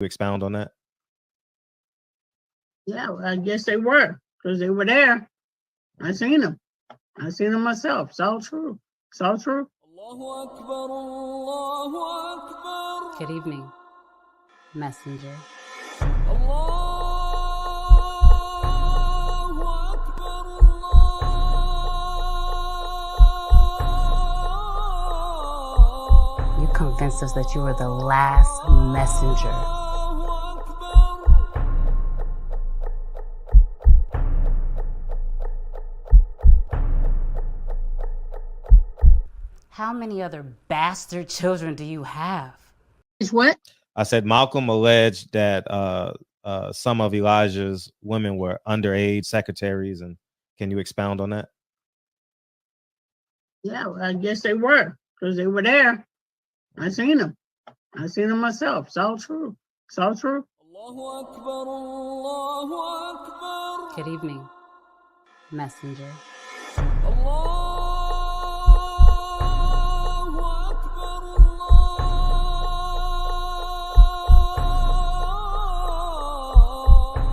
Expound on that? Yeah, well, I guess they were, because they were there. I seen them. I seen them myself. It's all true. It's all true. Good evening, messenger. You convinced us that you were the last messenger. How many other bastard children do you have? It's what? I said Malcolm alleged that some of Elijah's women were underage secretaries, and can you expound on that? Yeah, well, I guess they were, because they were there. I seen them. I seen them myself. It's all true. It's all true. Good evening, messenger.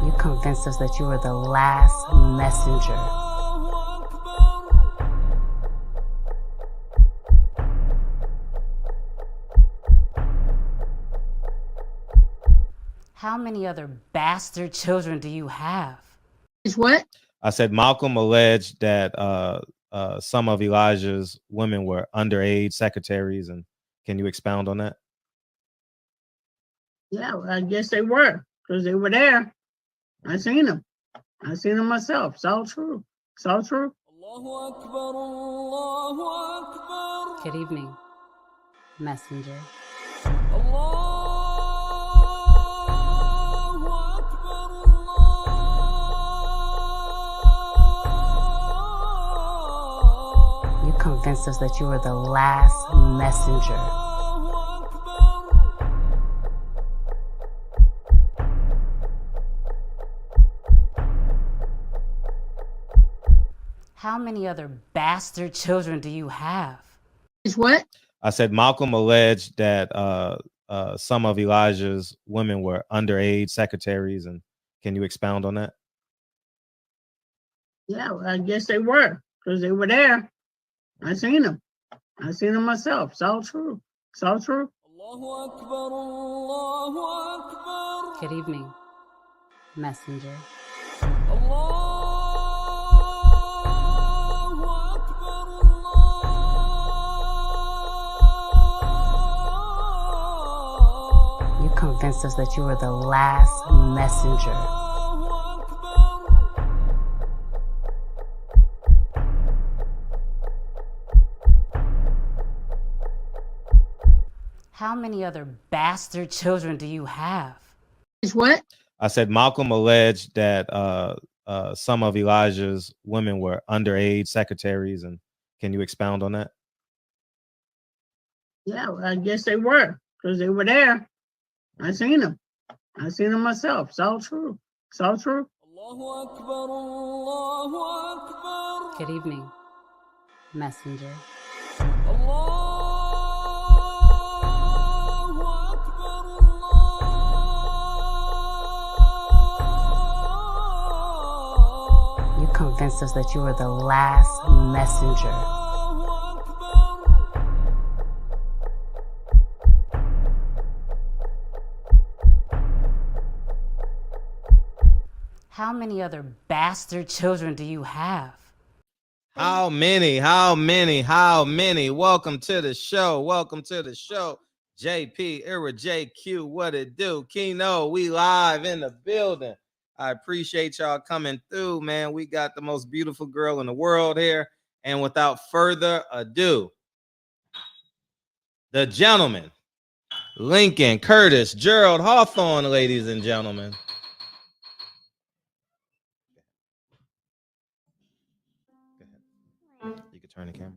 You convinced us that you were the last messenger. How many other bastard children do you have? It's what? I said Malcolm alleged that some of Elijah's women were underage secretaries, and can you expound on that? Yeah, well, I guess they were, because they were there. I seen them. I seen them myself. It's all true. It's all true. Good evening, messenger. You convinced us that you were the last messenger. How many other bastard children do you have? It's what? I said Malcolm alleged that some of Elijah's women were underage secretaries, and can you expound on that? Yeah, well, I guess they were, because they were there. I seen them. I seen them myself. It's all true. It's all true. Good evening, messenger. You convinced us that you were the last messenger. How many other bastard children do you have? It's what? I said Malcolm alleged that some of Elijah's women were underage secretaries, and can you expound on that? Yeah, well, I guess they were, because they were there. I seen them. I seen them myself. It's all true. It's all true. Good evening, messenger. You convinced us that you were the last messenger. How many other bastard children do you have? How many? Welcome to the show. JP, Era JQ, what it do? Keno, we live in the building. I appreciate y'all coming through, man. We got the most beautiful girl in the world here. And without further ado, the gentleman, Lincoln Curtis Gerald Hawthorne, ladies and gentlemen. Go ahead. You can turn the camera.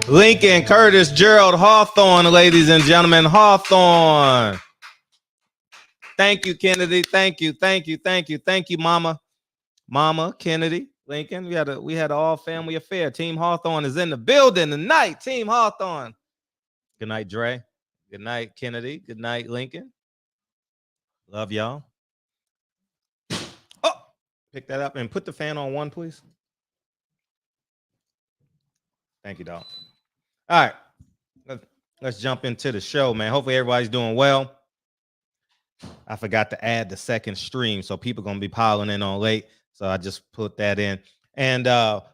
Lincoln, Curtis, Gerald, Hawthorne, ladies and gentlemen, Hawthorne. Thank you, Kennedy. Thank you, Mama. Mama, Kennedy, Lincoln. We had an all-family affair. Team Hawthorne is in the building tonight. Team Hawthorne. Good night, Dre. Good night, Kennedy. Good night, Lincoln. Love y'all. Oh, pick that up and put the fan on 1, please. Thank you, dog. All right. Let's jump into the show, man. Hopefully everybody's doing well. I forgot to add the second stream, so people going to be piling in on late. So I just put that in. And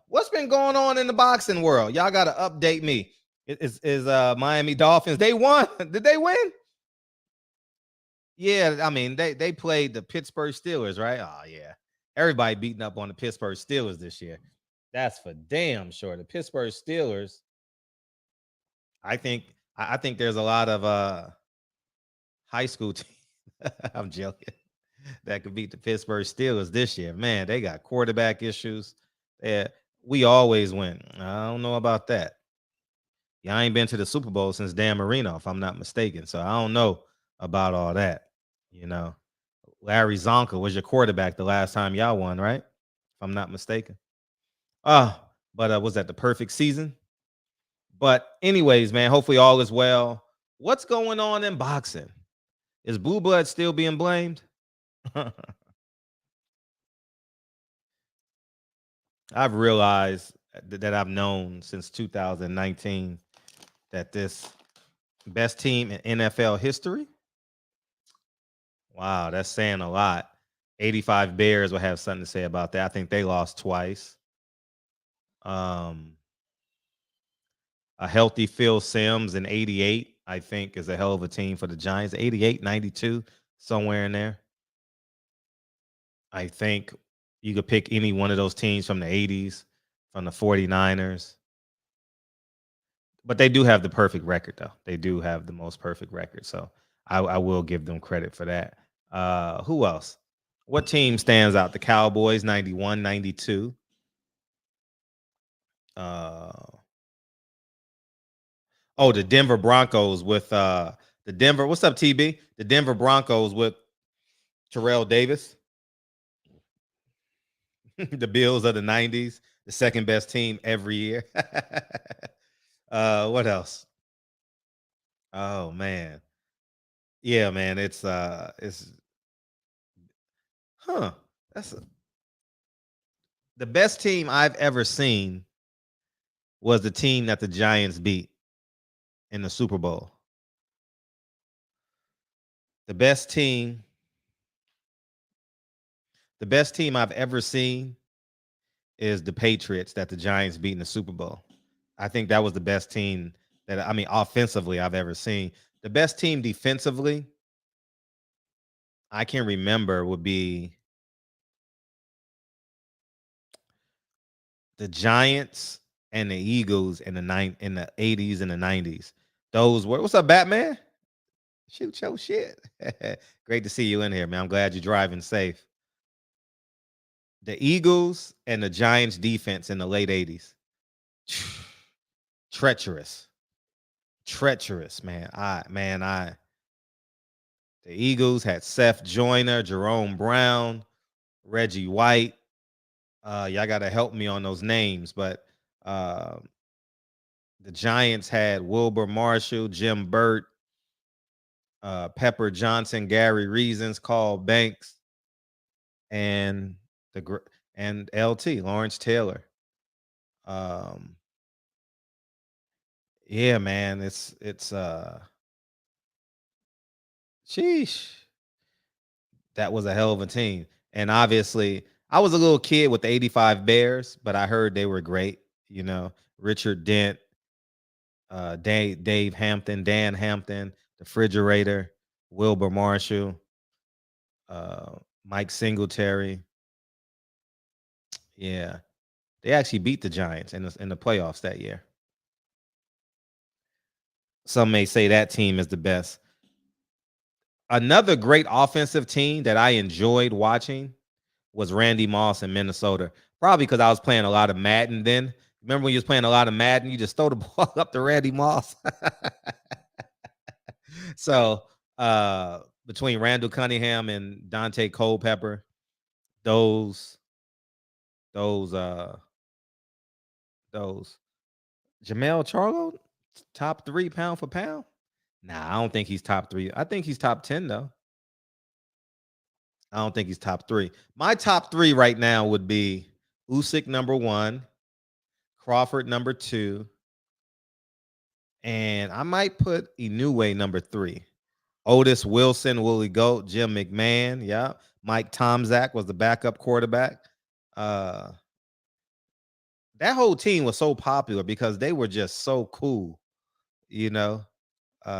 what's been going on in the boxing world? Y'all got to update me. Is Miami Dolphins, they won? Did they win? Yeah, I mean, they played the Pittsburgh Steelers, right? Oh, yeah. Everybody beating up on the Pittsburgh Steelers this year. That's for damn sure. The Pittsburgh Steelers, I think there's a lot of high school teams. I'm joking. That could beat the Pittsburgh Steelers this year. Man, they got quarterback issues. We always win. I don't know about that. Yeah, I ain't been to the Super Bowl since Dan Marino, if I'm not mistaken. So I don't know about all that. You know, Larry Zonka was your quarterback the last time y'all won, right? If I'm not mistaken. But was that the perfect season? But anyways, man, hopefully all is well. What's going on in boxing? Is Blue Blood still being blamed? I've realized that I've known since 2019 that this best team in NFL history. Wow, that's saying a lot. 85 Bears will have something to say about that. I think they lost twice. A healthy Phil Simms in 88, I think, is a hell of a team for the Giants. 88, 92, somewhere in there. I think you could pick any one of those teams from the 80s, from the 49ers. But they do have the perfect record, though. They do have the most perfect record. So I will give them credit for that. Who else? What team stands out? The Cowboys, 91, 92. The Denver Broncos with what's up, TB? The Denver Broncos with Terrell Davis. The Bills of the 90s, the second best team every year. What else? Oh man. Yeah, man, that's the best team I've ever seen was the team that the Giants beat in the Super Bowl. The best team I've ever seen is the Patriots that the Giants beat in the Super Bowl. I think that was the best team offensively I've ever seen. The best team defensively, I can remember, would be the Giants and the Eagles in the 80s and the 90s. Those were, what's up, Batman? Shoot your shit. Great to see you in here, man. I'm glad you're driving safe. The Eagles and the Giants defense in the late 80s. Treacherous, man. The Eagles had Seth Joyner, Jerome Brown, Reggie White. Y'all got to help me on those names, but the Giants had Wilbur Marshall, Jim Burt, Pepper Johnson, Gary Reasons, Carl Banks, and LT, Lawrence Taylor. Yeah, man, it's sheesh. That was a hell of a team. And obviously, I was a little kid with the 85 Bears, but I heard they were great. You know, Richard Dent, Dave Hampton, Dan Hampton, the Refrigerator, Wilbur Marshall, Mike Singletary. Yeah, they actually beat the Giants in the playoffs that year. Some may say that team is the best. Another great offensive team that I enjoyed watching was Randy Moss in Minnesota. Probably because I was playing a lot of Madden then. Remember when you was playing a lot of Madden, you just throw the ball up to Randy Moss. So between Randall Cunningham and Dante Culpepper, those Jamel Charlo, top 3 pound for pound. Nah, I don't think he's top 3. I think he's top 10 though. I don't think he's top 3. My top 3 right now would be Usyk number 1, Crawford number 2, and I might put Inoue number 3. Otis Wilson, Willie Goat, Jim McMahon, yeah. Mike Tomczak was the backup quarterback. That whole team was so popular because they were just so cool, you know.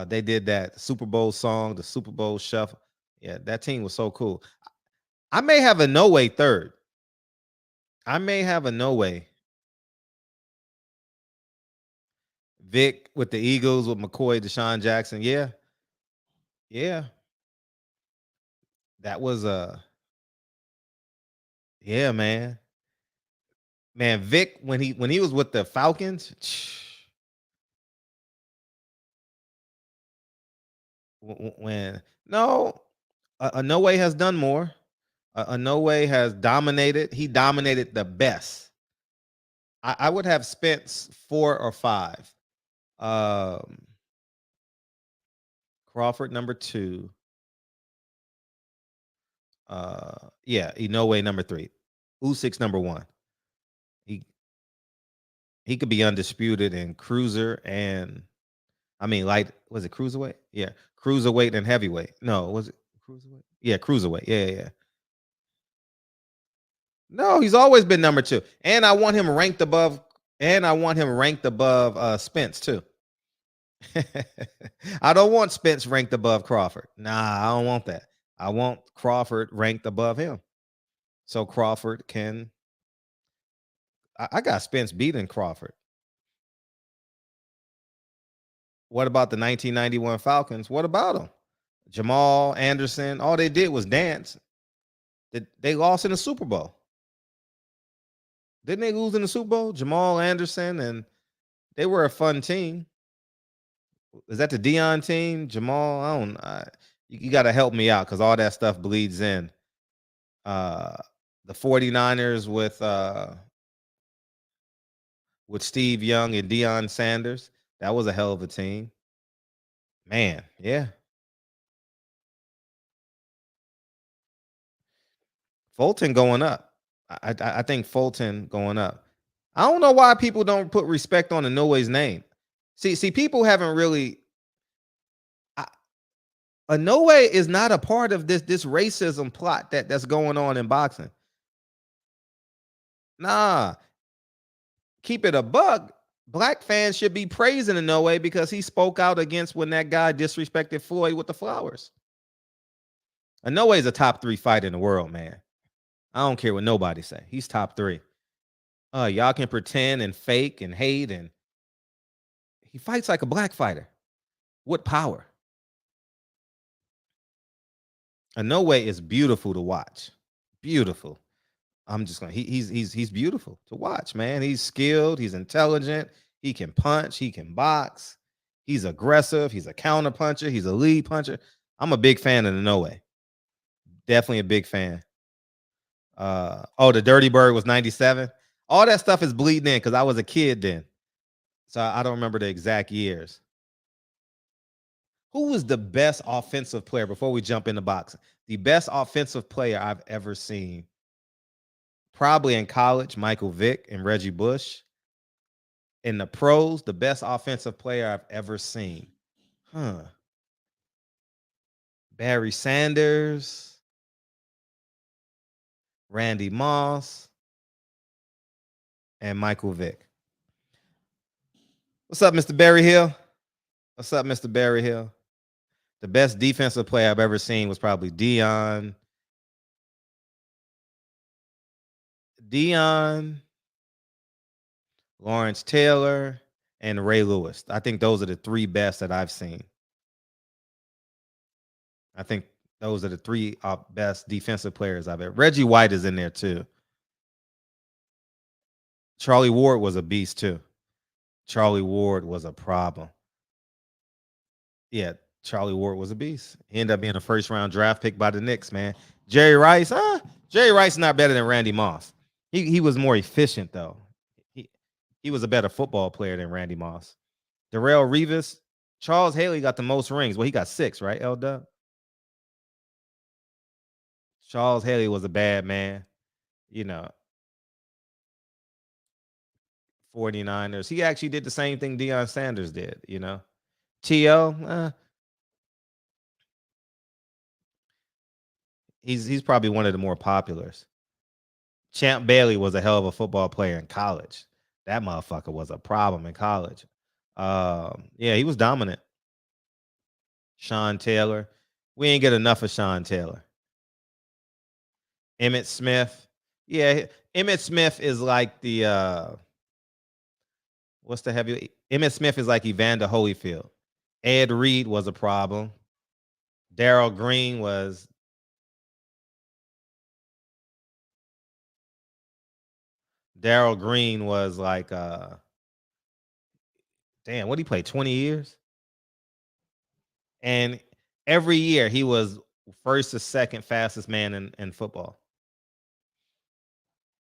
They did that Super Bowl song, the Super Bowl shuffle. Yeah, that team was so cool. I may have a no way third. I may have a no way. Vic with the Eagles with McCoy, Deshaun Jackson. Yeah. Yeah. That was yeah, man. Man, Vic when he was with the Falcons, when no, no way has done more. No way has dominated. He dominated the best. I would have Spence 4 or 5. Crawford number 2. Yeah, Inoue number 3. Usyk's number 1. He could be undisputed in cruiser and light. Was it cruiserweight? Yeah, cruiserweight and heavyweight. No, was it cruiserweight? Yeah, cruiserweight. Yeah. No, he's always been number 2, and I want him ranked above. Spence too. I don't want Spence ranked above Crawford. Nah, I don't want that. I want Crawford ranked above him, so Crawford can. I got Spence beating Crawford. What about the 1991 Falcons? What about them? Jamal Anderson. All they did was dance. They lost in the Super Bowl. Didn't they lose in the Super Bowl? Jamal Anderson, and they were a fun team. Is that the Dion team? Jamal, you got to help me out because all that stuff bleeds in. The 49ers with Steve Young and Deion Sanders. That was a hell of a team. Man, yeah. Fulton going up. I think Fulton going up. I don't know why people don't put respect on Inoue's name. See, people haven't really. Inoue is not a part of this racism plot that's going on in boxing. Nah, keep it a buck. Black fans should be praising Inoue because he spoke out against when that guy disrespected Floyd with the flowers. Inoue is a top 3 fighter in the world, man. I don't care what nobody say. He's top 3. Y'all can pretend and fake and hate, and he fights like a black fighter with power. Inoue is beautiful to watch. Beautiful. I'm just going. He's beautiful to watch, man. He's skilled. He's intelligent. He can punch. He can box. He's aggressive. He's a counter puncher. He's a lead puncher. I'm a big fan of Inoue. Definitely a big fan. The Dirty Bird was 97. All that stuff is bleeding in because I was a kid then, so I don't remember the exact years. Who was the best offensive player before we jump into boxing? The best offensive player I've ever seen. Probably in college, Michael Vick and Reggie Bush. In the pros, the best offensive player I've ever seen. Barry Sanders, Randy Moss, and Michael Vick. What's up, Mr. Barry Hill? What's up, Mr. Barry Hill? The best defensive player I've ever seen was probably Dion, Lawrence Taylor, and Ray Lewis. I think those are the 3 best that I've seen. I think those are the 3 best defensive players I've ever. Reggie White is in there too. Charlie Ward was a beast too. Charlie Ward was a problem. Yeah, Charlie Ward was a beast. He ended up being a first round draft pick by the Knicks, man. Jerry Rice, Jerry Rice is not better than Randy Moss. He was more efficient though. He was a better football player than Randy Moss. Darrell Revis, Charles Haley got the most rings. Well, he got 6, right, L-Dub? Charles Haley was a bad man. 49ers. He actually did the same thing Deion Sanders did, T.O., he's probably one of the more populars. Champ Bailey was a hell of a football player in college. That motherfucker was a problem in college. Yeah, he was dominant. Sean Taylor. We ain't get enough of Sean Taylor. Emmitt Smith. Yeah, Emmitt Smith is like the what's the heavy? Emmitt Smith is like Evander Holyfield. Ed Reed was a problem. Darrell Green was like damn, what he played 20 years? And every year he was first or second fastest man in football.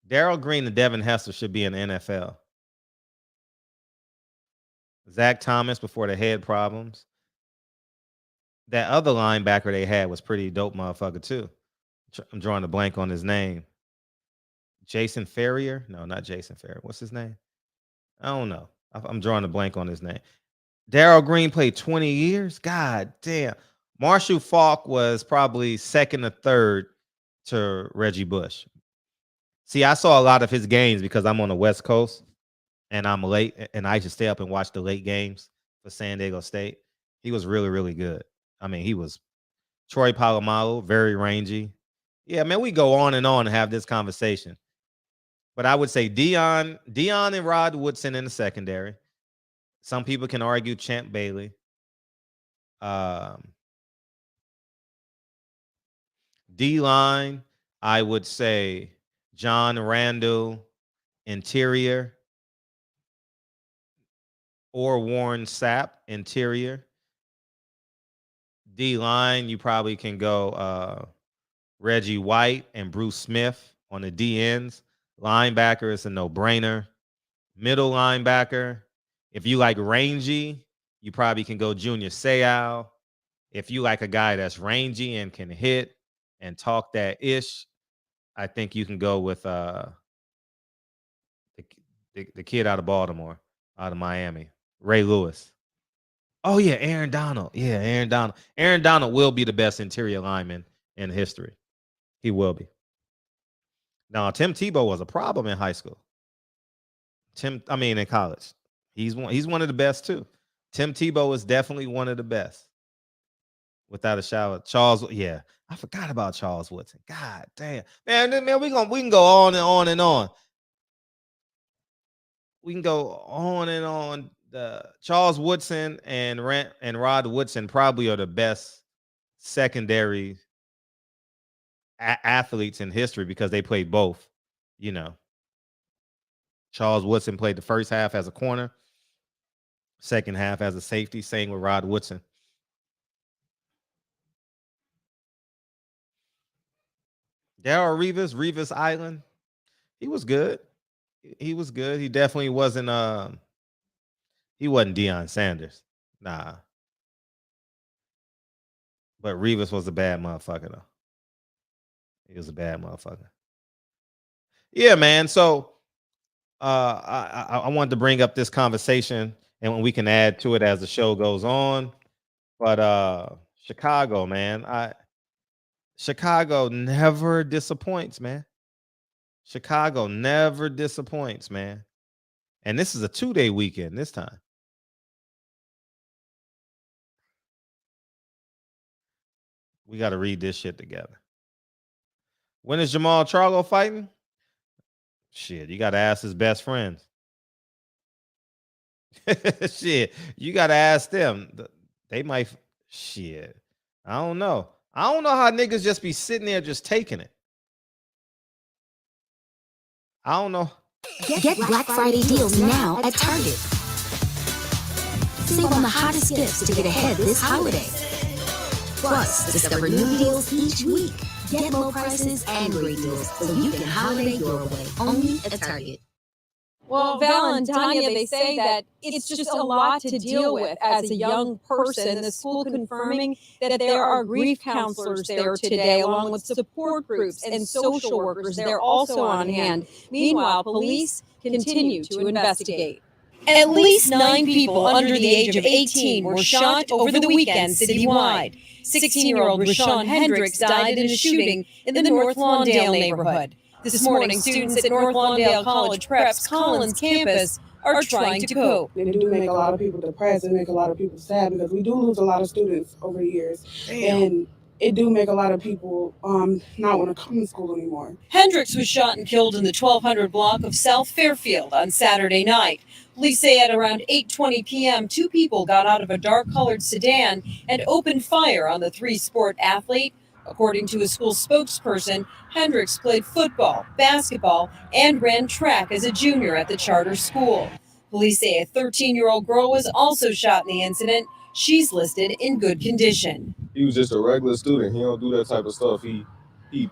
Darrell Green and Devin Hester should be in the NFL. Zach Thomas before the head problems. That other linebacker they had was pretty dope motherfucker too. I'm drawing a blank on his name. Jason Ferrier? No, not Jason Ferrier. What's his name? I don't know. I'm drawing a blank on his name. Darrell Green played 20 years? God damn. Marshall Faulk was probably second or third to Reggie Bush. See, I saw a lot of his games because I'm on the West Coast and I'm late, and I used to stay up and watch the late games for San Diego State. He was really, really good. I mean, he was Troy Polamalu, very rangy. Yeah, man, we go on and have this conversation. But I would say Deion and Rod Woodson in the secondary. Some people can argue Champ Bailey. D-line, I would say John Randall, interior, or Warren Sapp, interior. D-line, you probably can go Reggie White and Bruce Smith on the D ends. Linebacker is a no-brainer. Middle linebacker, if you like rangy, you probably can go Junior Seau. If you like a guy that's rangy and can hit and talk that ish, I think you can go with the kid out of Baltimore, out of Miami, Ray Lewis. Oh yeah, Aaron Donald. Yeah, Aaron Donald. Aaron Donald will be the best interior lineman in history. He will be. Now, Tim Tebow was a problem in high school. In college. He's one of the best too. Tim Tebow is definitely one of the best. Without a shower. Charles, yeah. I forgot about Charles Woodson. God damn. Man, we can go on and on and on. We can go on and on. The Charles Woodson and Rod Woodson probably are the best secondary athletes in history because they played both. Charles Woodson played the first half as a corner, second half as a safety. Same with Rod Woodson. Darrell Revis Island, he was good. He was good. He definitely wasn't he wasn't Deion Sanders. Nah. But Revis was a bad motherfucker though. He was a bad motherfucker. Yeah, man. So I wanted to bring up this conversation and we can add to it as the show goes on. But Chicago, man. Chicago never disappoints, man. Chicago never disappoints, man. And this is a 2-day weekend this time. We got to read this shit together. When is Jamal Charlo fighting? Shit, you got to ask his best friends. Shit, you got to ask them. They might. Shit, I don't know. I don't know how niggas just be sitting there just taking it. I don't know. Get Black Friday deals now at Target. Save on the hottest gifts to get ahead this holiday. Plus, discover new deals each week. Get low prices and great deals so you can holiday your way. Only at Target. Well, Val and Tanya, they say that it's just a lot to deal with as a young person. The school confirming that there are grief counselors there today, along with support groups and social workers. They're also on hand. Meanwhile, police continue to investigate. At least 9 people under the age of 18 were shot over the weekend citywide. 16-year-old Rashawn Hendricks died in a shooting in the North Lawndale neighborhood. This morning, students at North Lawndale College Prep's Collins campus are trying to cope. And it do make a lot of people depressed and make a lot of people sad because we do lose a lot of students over the years. Damn. And it do make a lot of people not want to come to school anymore. Hendricks was shot and killed in the 1200 block of South Fairfield on Saturday night. Police say at around 8:20 p.m., 2 people got out of a dark-colored sedan and opened fire on the 3-sport athlete. According to a school spokesperson, Hendricks played football, basketball, and ran track as a junior at the charter school. Police say a 13-year-old girl was also shot in the incident. She's listed in good condition. He was just a regular student. He don't do that type of stuff. He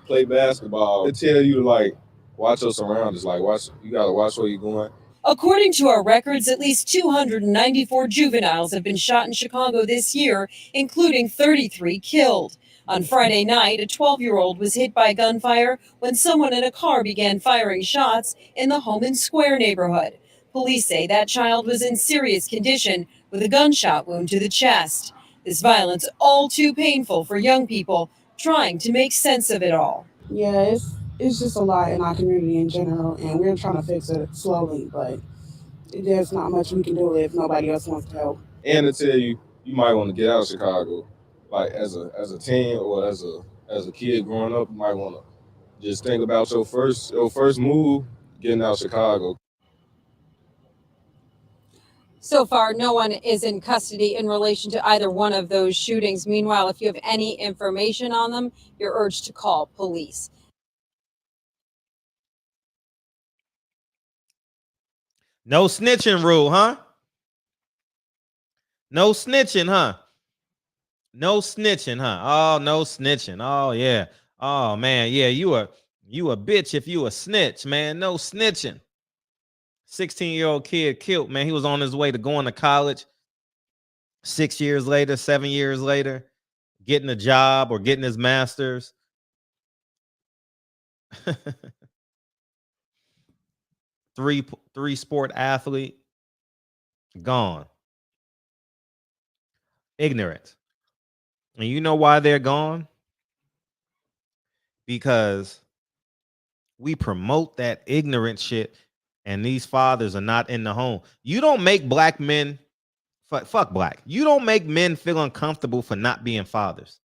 play basketball. They tell you to like watch your surroundings. Like you gotta watch where you're going. According to our records, at least 294 juveniles have been shot in Chicago this year, including 33 killed. On Friday night, a 12-year-old was hit by gunfire when someone in a car began firing shots in the Homan Square neighborhood. Police say that child was in serious condition with a gunshot wound to the chest. This violence all too painful for young people trying to make sense of it all. Yeah, it's just a lot in our community in general, and we're trying to fix it slowly, but there's not much we can do if nobody else wants to help. And to tell you, you might want to get out of Chicago. Like as a teen or as a kid growing up, you might want to just think about your first move, getting out of Chicago. So far, no one is in custody in relation to either one of those shootings. Meanwhile, if you have any information on them, you're urged to call police. No snitching rule, huh? No snitching, huh? No snitching, huh? Oh, no snitching. Oh, yeah. Oh, man. Yeah, you a bitch if you a snitch, man. No snitching. 16-year-old kid killed, man. He was on his way to going to college. 6 years later, 7 years later, getting a job or getting his master's. three sport athlete, gone. Ignorant. And you know why they're gone? Because we promote that ignorant shit and these fathers are not in the home. You don't make black men, fuck black. You don't make men feel uncomfortable for not being fathers.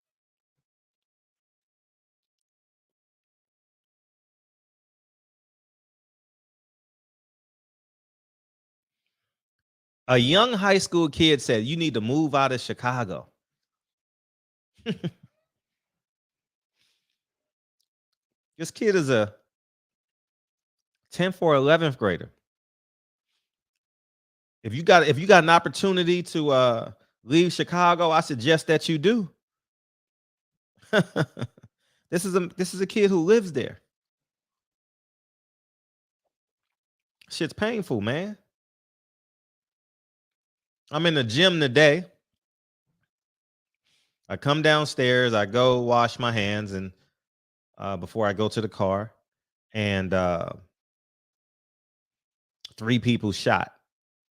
A young high school kid said, you need to move out of Chicago. This kid is a 10th or 11th grader. If you got an opportunity to leave Chicago, I suggest that you do. This is a kid who lives there. Shit's painful, man. I'm in the gym today. I come downstairs, I go wash my hands and before I go to the car, and 3 people shot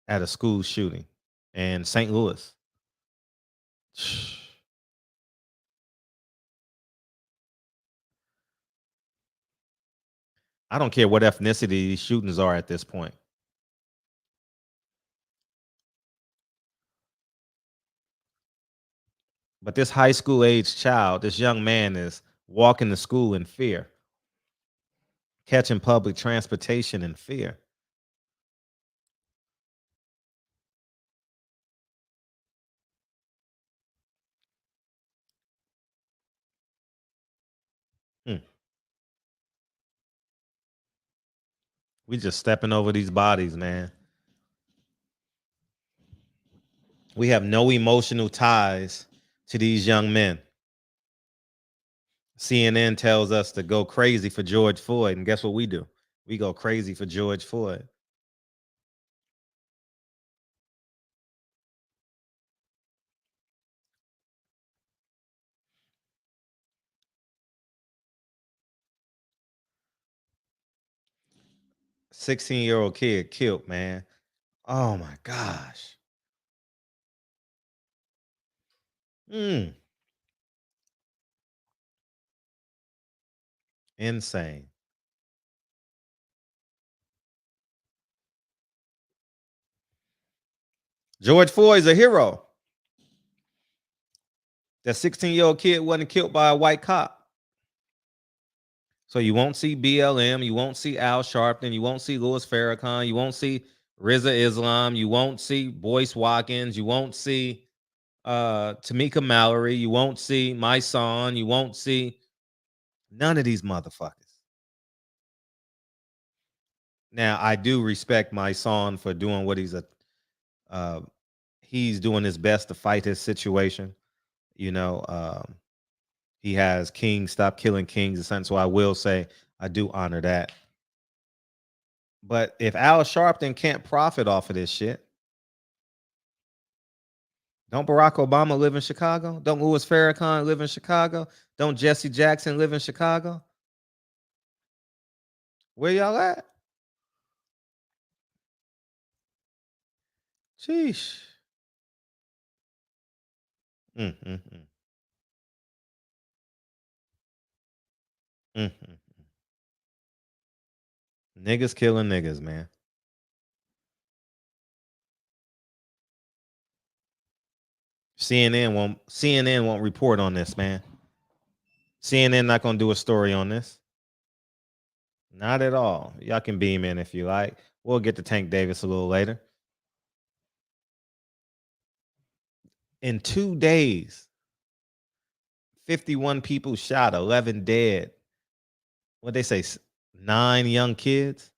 at a school shooting in St. Louis. I don't care what ethnicity these shootings are at this point. But this high school age child, this young man is walking to school in fear, catching public transportation in fear. We just stepping over these bodies, man. We have no emotional ties to these young men. CNN tells us to go crazy for George Floyd, and guess what we do? We go crazy for George Floyd. $16-year-old kid killed, man. Oh my gosh. Insane. George Floyd's a hero. That 16-year-old kid wasn't killed by a white cop. So you won't see BLM, you won't see Al Sharpton, you won't see Louis Farrakhan, you won't see Riza Islam, you won't see Boyce Watkins, you won't see Tamika Mallory, you won't see my son, you won't see none of these motherfuckers. Now, I do respect my son for doing what he's doing his best to fight his situation. You know, he has Kings Stop Killing Kings, and so I will say I do honor that. But if Al Sharpton can't profit off of this shit, don't Barack Obama live in Chicago? Don't Louis Farrakhan live in Chicago? Don't Jesse Jackson live in Chicago? Where y'all at? Sheesh. Mm, mm, mm. Mm, mm. Niggas killing niggas, man. CNN won't report on this, man. CNN not gonna do a story on this. Not at all. Y'all can beam in if you like. We'll get to Tank Davis a little later. In 2 days, 51 people shot, 11 dead. What they say, 9 young kids?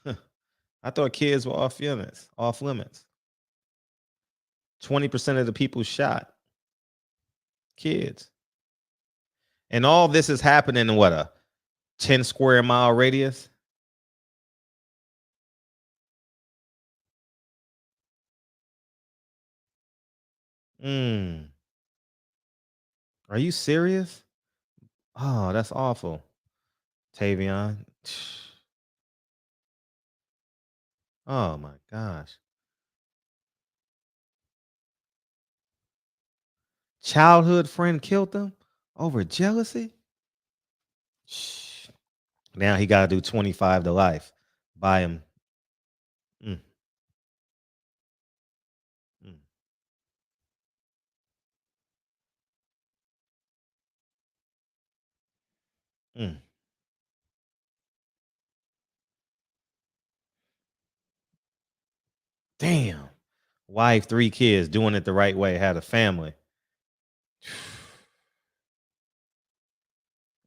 I thought kids were off limits. 20% of the people shot. Kids. And all this is happening in what, a 10 square mile radius? Are you serious? Oh, that's awful. Tavion. Oh my gosh. Childhood friend killed them over jealousy? Now he got to do 25 to life. Buy him. Mm. Mm. Mm. Damn. Wife, 3 kids, doing it the right way, had a family.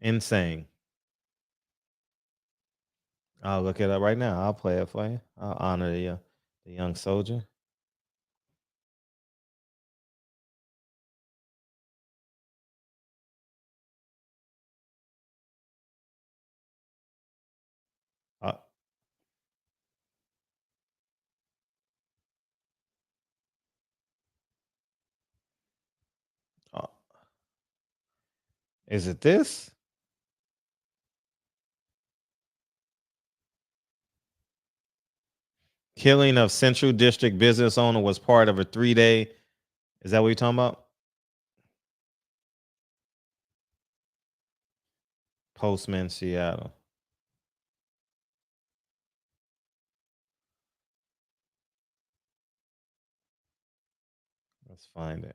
Insane. I'll look it up right now. I'll play it for you. I'll honor the young soldier. Is it this? Killing of Central District business owner was part of a 3-day. Is that what you're talking about? Postman, Seattle. Let's find it.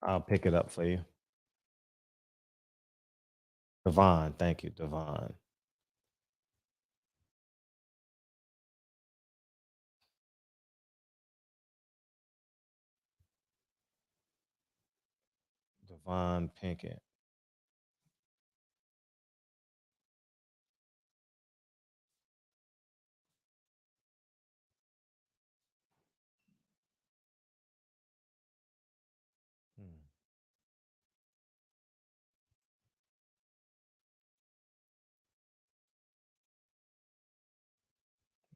I'll pick it up for you. Devon, thank you, Devon. Devon Pinkett.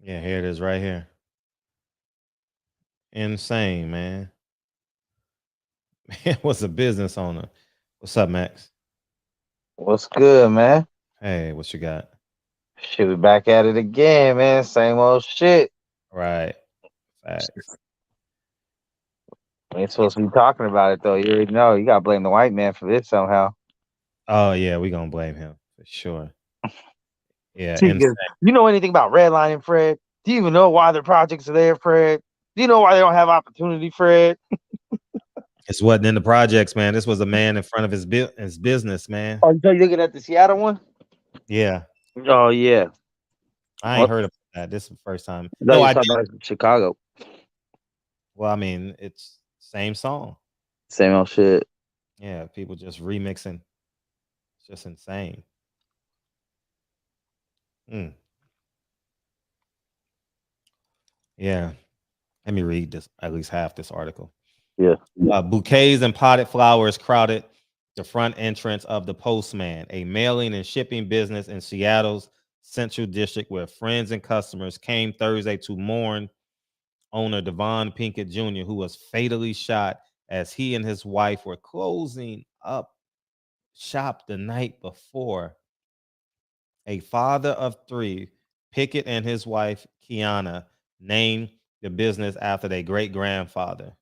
Yeah, here it is right here. Insane, man. Man was a business owner. What's up, Max? What's good, man? Hey, what you got? Shit, we back at it again, man. Same old shit. Right. Facts. We ain't supposed to be talking about it though. You already know. You gotta blame the white man for this somehow. Oh yeah, we gonna blame him for sure. Yeah, See, insane. 'cause you know anything about redlining, Fred? Do you even know why their projects are there, Fred? Do you know why they don't have opportunity, Fred? This wasn't in the projects, man. This was a man in front of his business, man. Oh, you looking at the Seattle one? Yeah, Oh yeah. I ain't Well, heard about that. This is the first time. no, No, you're I did. talking about Chicago. Well, I mean, it's same song. Same old shit. Yeah, people just remixing. It's just insane. Mm. Yeah. Let me read this, at least half this article. Yeah. Bouquets and potted flowers crowded the front entrance of the Postman, a mailing and shipping business in Seattle's Central District, where friends and customers came Thursday to mourn owner Devon Pinkett Jr., who was fatally shot as he and his wife were closing up shop the night before. A father of three, Pickett and his wife, Kiana, named the business after their great-grandfather.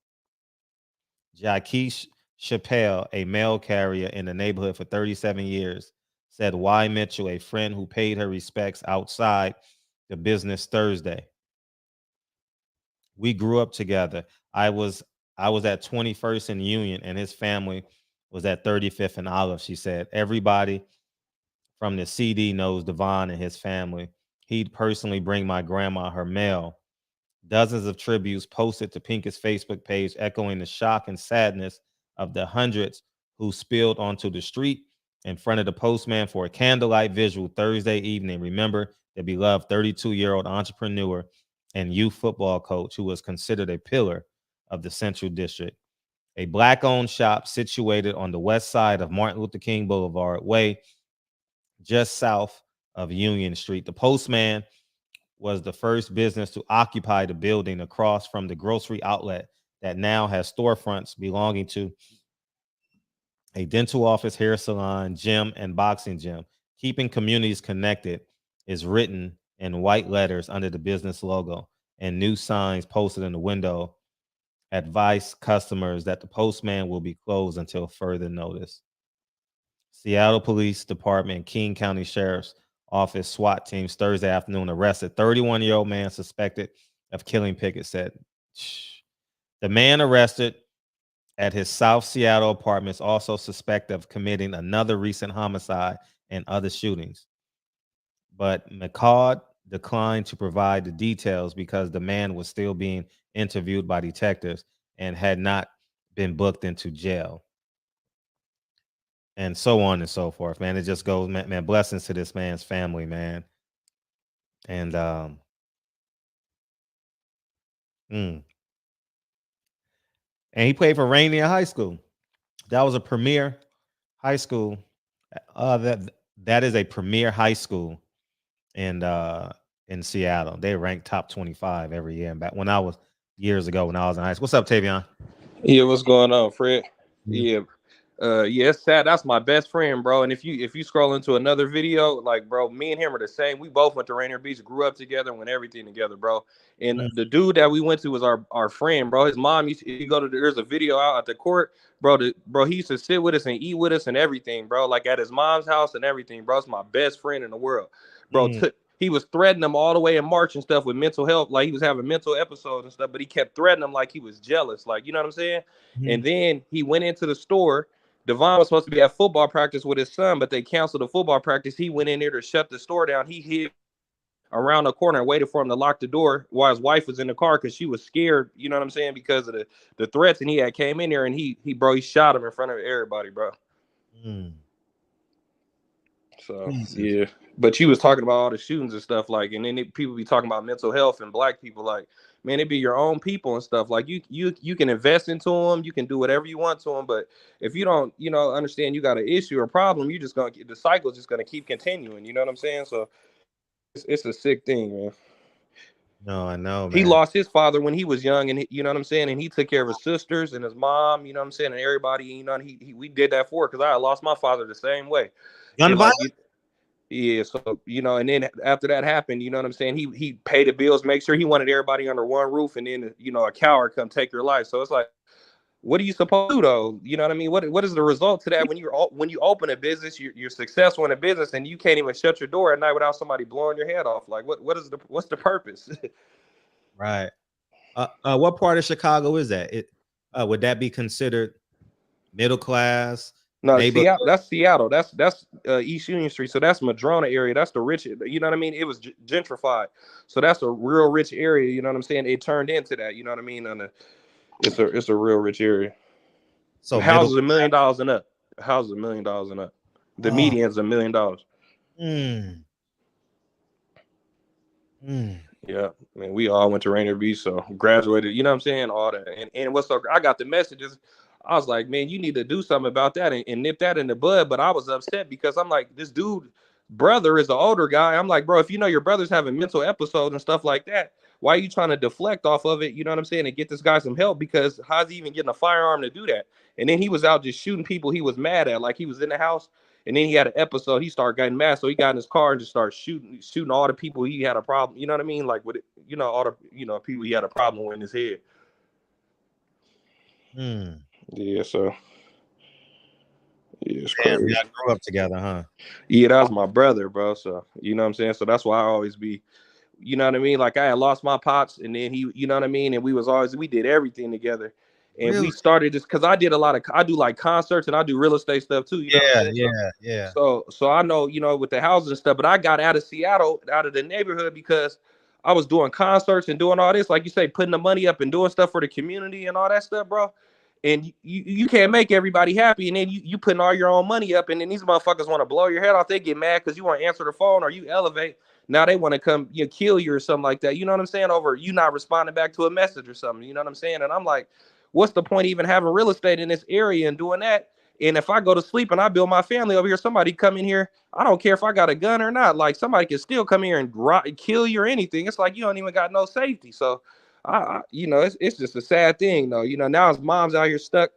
Jaquesh Chappelle, a mail carrier in the neighborhood for 37 years, said Y. Mitchell, a friend who paid her respects outside the business Thursday. We grew up together. I was at 21st and Union, and his family was at 35th and Olive, she said. Everybody from the CD knows Devon and his family. He'd personally bring my grandma her mail. Dozens of tributes posted to Pinkett's Facebook page, echoing the shock and sadness of the hundreds who spilled onto the street in front of the Postman for a candlelight visual Thursday evening. Remember the beloved 32-year-old entrepreneur and youth football coach who was considered a pillar of the Central District. A Black-owned shop situated on the west side of Martin Luther King Boulevard Way, just south of Union Street. The Postman was the first business to occupy the building across from the grocery outlet that now has storefronts belonging to a dental office, hair salon, gym, and boxing gym. Keeping communities connected is written in white letters under the business logo, and new signs posted in the window advise customers that the Postman will be closed until further notice. Seattle Police Department and King County Sheriff's Office SWAT teams Thursday afternoon arrested 31-year-old man suspected of killing Pickett, said. The man arrested at his South Seattle apartments also suspected of committing another recent homicide and other shootings. But McCall declined to provide the details because the man was still being interviewed by detectives and had not been booked into jail. And so on and so forth, man. It just goes, man, blessings to this man's family, man. And and he played for Rainier High School. That was a premier high school. That is a premier high school in Seattle. They ranked top 25 every year. And back when I was years ago when I was in high school. What's up, Tavion? Yeah, what's going on, Fred? Mhm. Yeah. Yeah, it's sad. That's my best friend, bro. And if you scroll into another video, like, bro, me and him are the same. We both went to Rainier Beach, grew up together, went everything together, bro. And the dude that we went to was our friend, bro. His mom used to go to there's a video out at the court, bro. He used to sit with us and eat with us and everything, bro. Like at his mom's house and everything, bro. It's my best friend in the world, bro. He was threatening them all the way in March and stuff with mental health, like he was having mental episodes and stuff. But he kept threatening them like he was jealous, like, you know what I'm saying? And then he went into the store. Devon was supposed to be at football practice with his son, but they canceled the football practice. He went in there to shut the store down. He hid around the corner and waited for him to lock the door while his wife was in the car because she was scared, you know what I'm saying, because of the threats. And he had came in there and he shot him in front of everybody, bro. So yeah, but you was talking about all the shootings and stuff, like, and then people be talking about mental health and black people, like, man, it be your own people and stuff. Like you can invest into them, you can do whatever you want to them, but if you don't, understand you got an issue or problem, you just gonna the cycle's just gonna keep continuing. You know what I'm saying? So it's a sick thing, man. No, I know, man. He lost his father when he was young, and you know what I'm saying, and he took care of his sisters and his mom, you know what I'm saying, and everybody, you know, and we did that for, because I lost my father the same way. Gun And like, violence? yeah, so you know, and then after that happened, you know what I'm saying, he paid the bills, make sure he wanted everybody under one roof, and then, you know, a coward come take your life. So it's like, what are you supposed to do though? You know what I mean? What is the result to that when you open a business, you're successful in a business, and you can't even shut your door at night without somebody blowing your head off? Like, what's the purpose? Right. What part of Chicago is that? Would that be considered middle class? No, neighborhood? that's Seattle. That's East Union Street. So that's Madrona area. That's the rich. You know what I mean? It was gentrified. So that's a real rich area. You know what I'm saying? It turned into that. You know what I mean? It's a real rich area. So houses $1 million and up. Houses $1 million and up. The median's $1 million. Yeah, I mean, we all went to Rainier Beach, so graduated. You know what I'm saying? All that. And what's so I got the messages. I was like, man, you need to do something about that and nip that in the bud. But I was upset because I'm like, this dude brother is the older guy. I'm like, bro, if you know your brother's having mental episodes and stuff like that, why are you trying to deflect off of it? You know what I'm saying? And get this guy some help, because how's he even getting a firearm to do that? And then he was out just shooting people he was mad at. Like, he was in the house, and then he had an episode. He started getting mad, so he got in his car and just started shooting all the people he had a problem. You know what I mean? Like, with it, you know, all the people he had a problem with in his head. Yeah, so yeah, it's crazy. Y'all grew up together, huh? Yeah, that was my brother, bro. So you know what I'm saying? So that's why I always be, you know what I mean? Like, I had lost my pops, and then he, you know what I mean? And we did everything together. And Really? we started just because I do like concerts, and I do real estate stuff too. You know what I'm saying? Yeah. So I know, you know, with the houses and stuff, but I got out of Seattle, out of the neighborhood, because I was doing concerts and doing all this, like you say, putting the money up and doing stuff for the community and all that stuff, bro. And you can't make everybody happy, and then you putting all your own money up, and then these motherfuckers want to blow your head off. They get mad because you want to answer the phone or you elevate. Now they want to come, kill you or something like that. You know what I'm saying? Over you not responding back to a message or something. You know what I'm saying? And I'm like, what's the point even having real estate in this area and doing that? And if I go to sleep and I build my family over here, somebody come in here, I don't care if I got a gun or not. Like, somebody can still come here and kill you or anything. It's like you don't even got no safety. So it's just a sad thing though. You know, now his mom's out here stuck.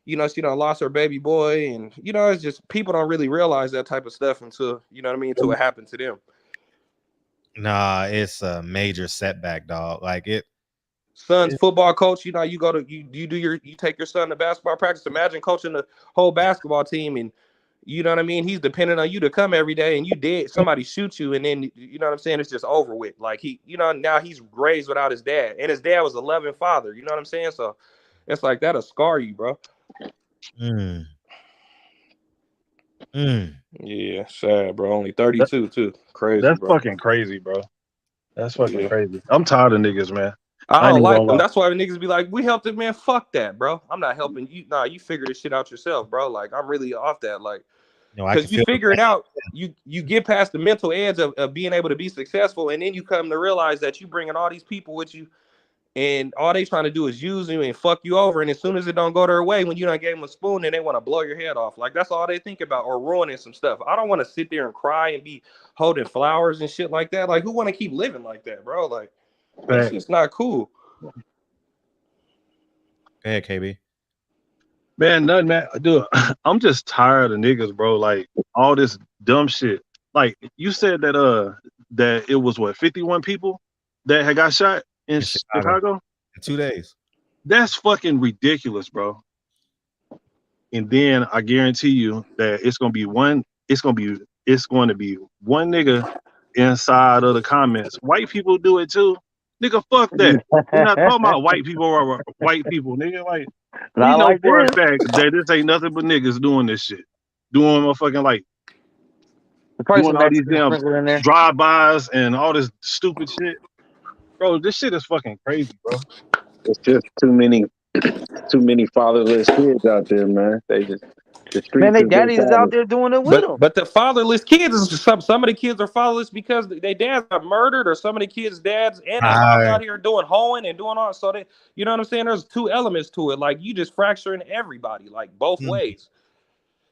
You know, she done lost her baby boy, and you know, it's just people don't really realize that type of stuff until, you know what I mean, until it happened to them. Nah, it's a major setback, dog. Like it. Son's football coach, you know, you take your son to basketball practice. Imagine coaching the whole basketball team, and you know what I mean, he's dependent on you to come every day, and you dead, somebody shoots you, and then you know what I'm saying, it's just over with. Like, he, you know, now he's raised without his dad, and his dad was a loving father, you know what I'm saying? So it's like that'll scar you, bro. Yeah, sad, bro. Only 32 too. Crazy. That's bro. fucking crazy, bro. That's fucking crazy. I'm tired of niggas, man. I don't like them. That's why niggas be like, we helped it, man. Fuck that, bro. I'm not helping you. Nah, you figure this shit out yourself, bro. Like, I'm really off that. Like, because you figure it out, you get past the mental edge of being able to be successful, and then you come to realize that you bringing all these people with you, and all they trying to do is use you and fuck you over. And as soon as it don't go their way, when you done gave them a spoon, then they want to blow your head off. Like, that's all they think about, or ruining some stuff. I don't want to sit there and cry and be holding flowers and shit like that. Like, who want to keep living like that, bro? Like, it's just not cool. Go ahead, KB. Man, nothing, man. Dude, I'm just tired of niggas, bro. Like, all this dumb shit. Like, you said that that it was 51 people that had got shot in Chicago in 2 days. That's fucking ridiculous, bro. And then I guarantee you that it's going to be one nigga inside of the comments. White people do it too. Nigga, fuck that. We're not talking about white people or white people, nigga. Like, we know for a fact that this ain't nothing but niggas doing this shit. Doing motherfucking, like, doing all these damn drive-bys and all this stupid shit. Bro, this shit is fucking crazy, bro. It's just too many fatherless kids out there, man. They just man, they daddies is out there doing it with them. But the fatherless kids, some of the kids are fatherless because their dads got murdered, or some of the kids' dads and their moms out here doing hoeing and doing all. So they, you know what I'm saying? There's two elements to it. Like, you just fracturing everybody, like, both ways.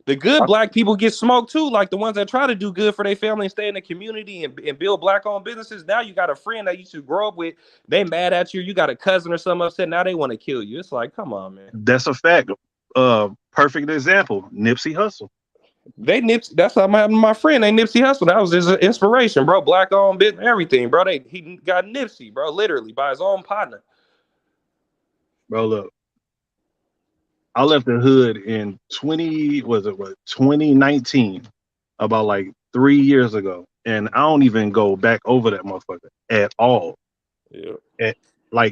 The good black people get smoked too, like the ones that try to do good for their family and stay in the community and build black-owned businesses. Now you got a friend that you should grow up with. They mad at you. You got a cousin or something upset. Now they want to kill you. It's like, come on, man. That's a fact. Perfect example. Nipsey Hussle. That's how my friend. They Nipsey Hussle. That was his inspiration, bro. Black-owned business, everything, bro. He got Nipsey, bro, literally by his own partner. Bro, look. I left the hood in 2019, about like 3 years ago, and I don't even go back over that motherfucker at all. Yeah.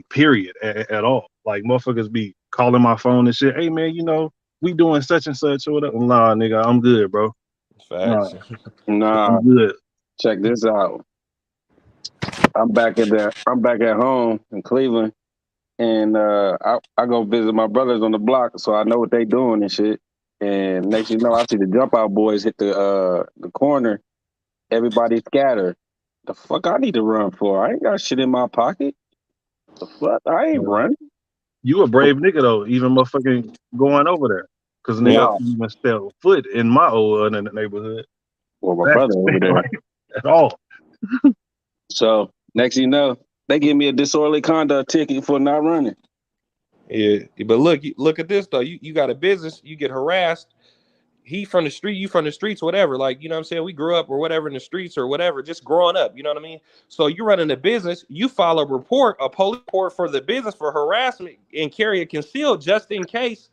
Period, at all. Like motherfuckers be calling my phone and shit. Hey man, we doing such and such or whatever. Nah, nigga, I'm good, bro. Facts. Nah, I'm good. check this out. I'm back at home in Cleveland. And I go visit my brothers on the block, so I know what they doing and shit. And next you know, I see the jump out boys hit the corner. Everybody scattered. The fuck I need to run for? I ain't got shit in my pocket. The fuck? I ain't running. You a brave nigga though, even motherfucking going over there. Cause nigga even step foot in my old neighborhood. Well, my brother over there. At all. So next you know, they give me a disorderly conduct ticket for not running. Yeah, but look at this though. You got a business, you get harassed. He from the street, you from the streets, whatever. Like, you know what I'm saying? We grew up or whatever in the streets or whatever, just growing up, you know what I mean? So you running a business, you file a police report for the business for harassment and carry it concealed just in case,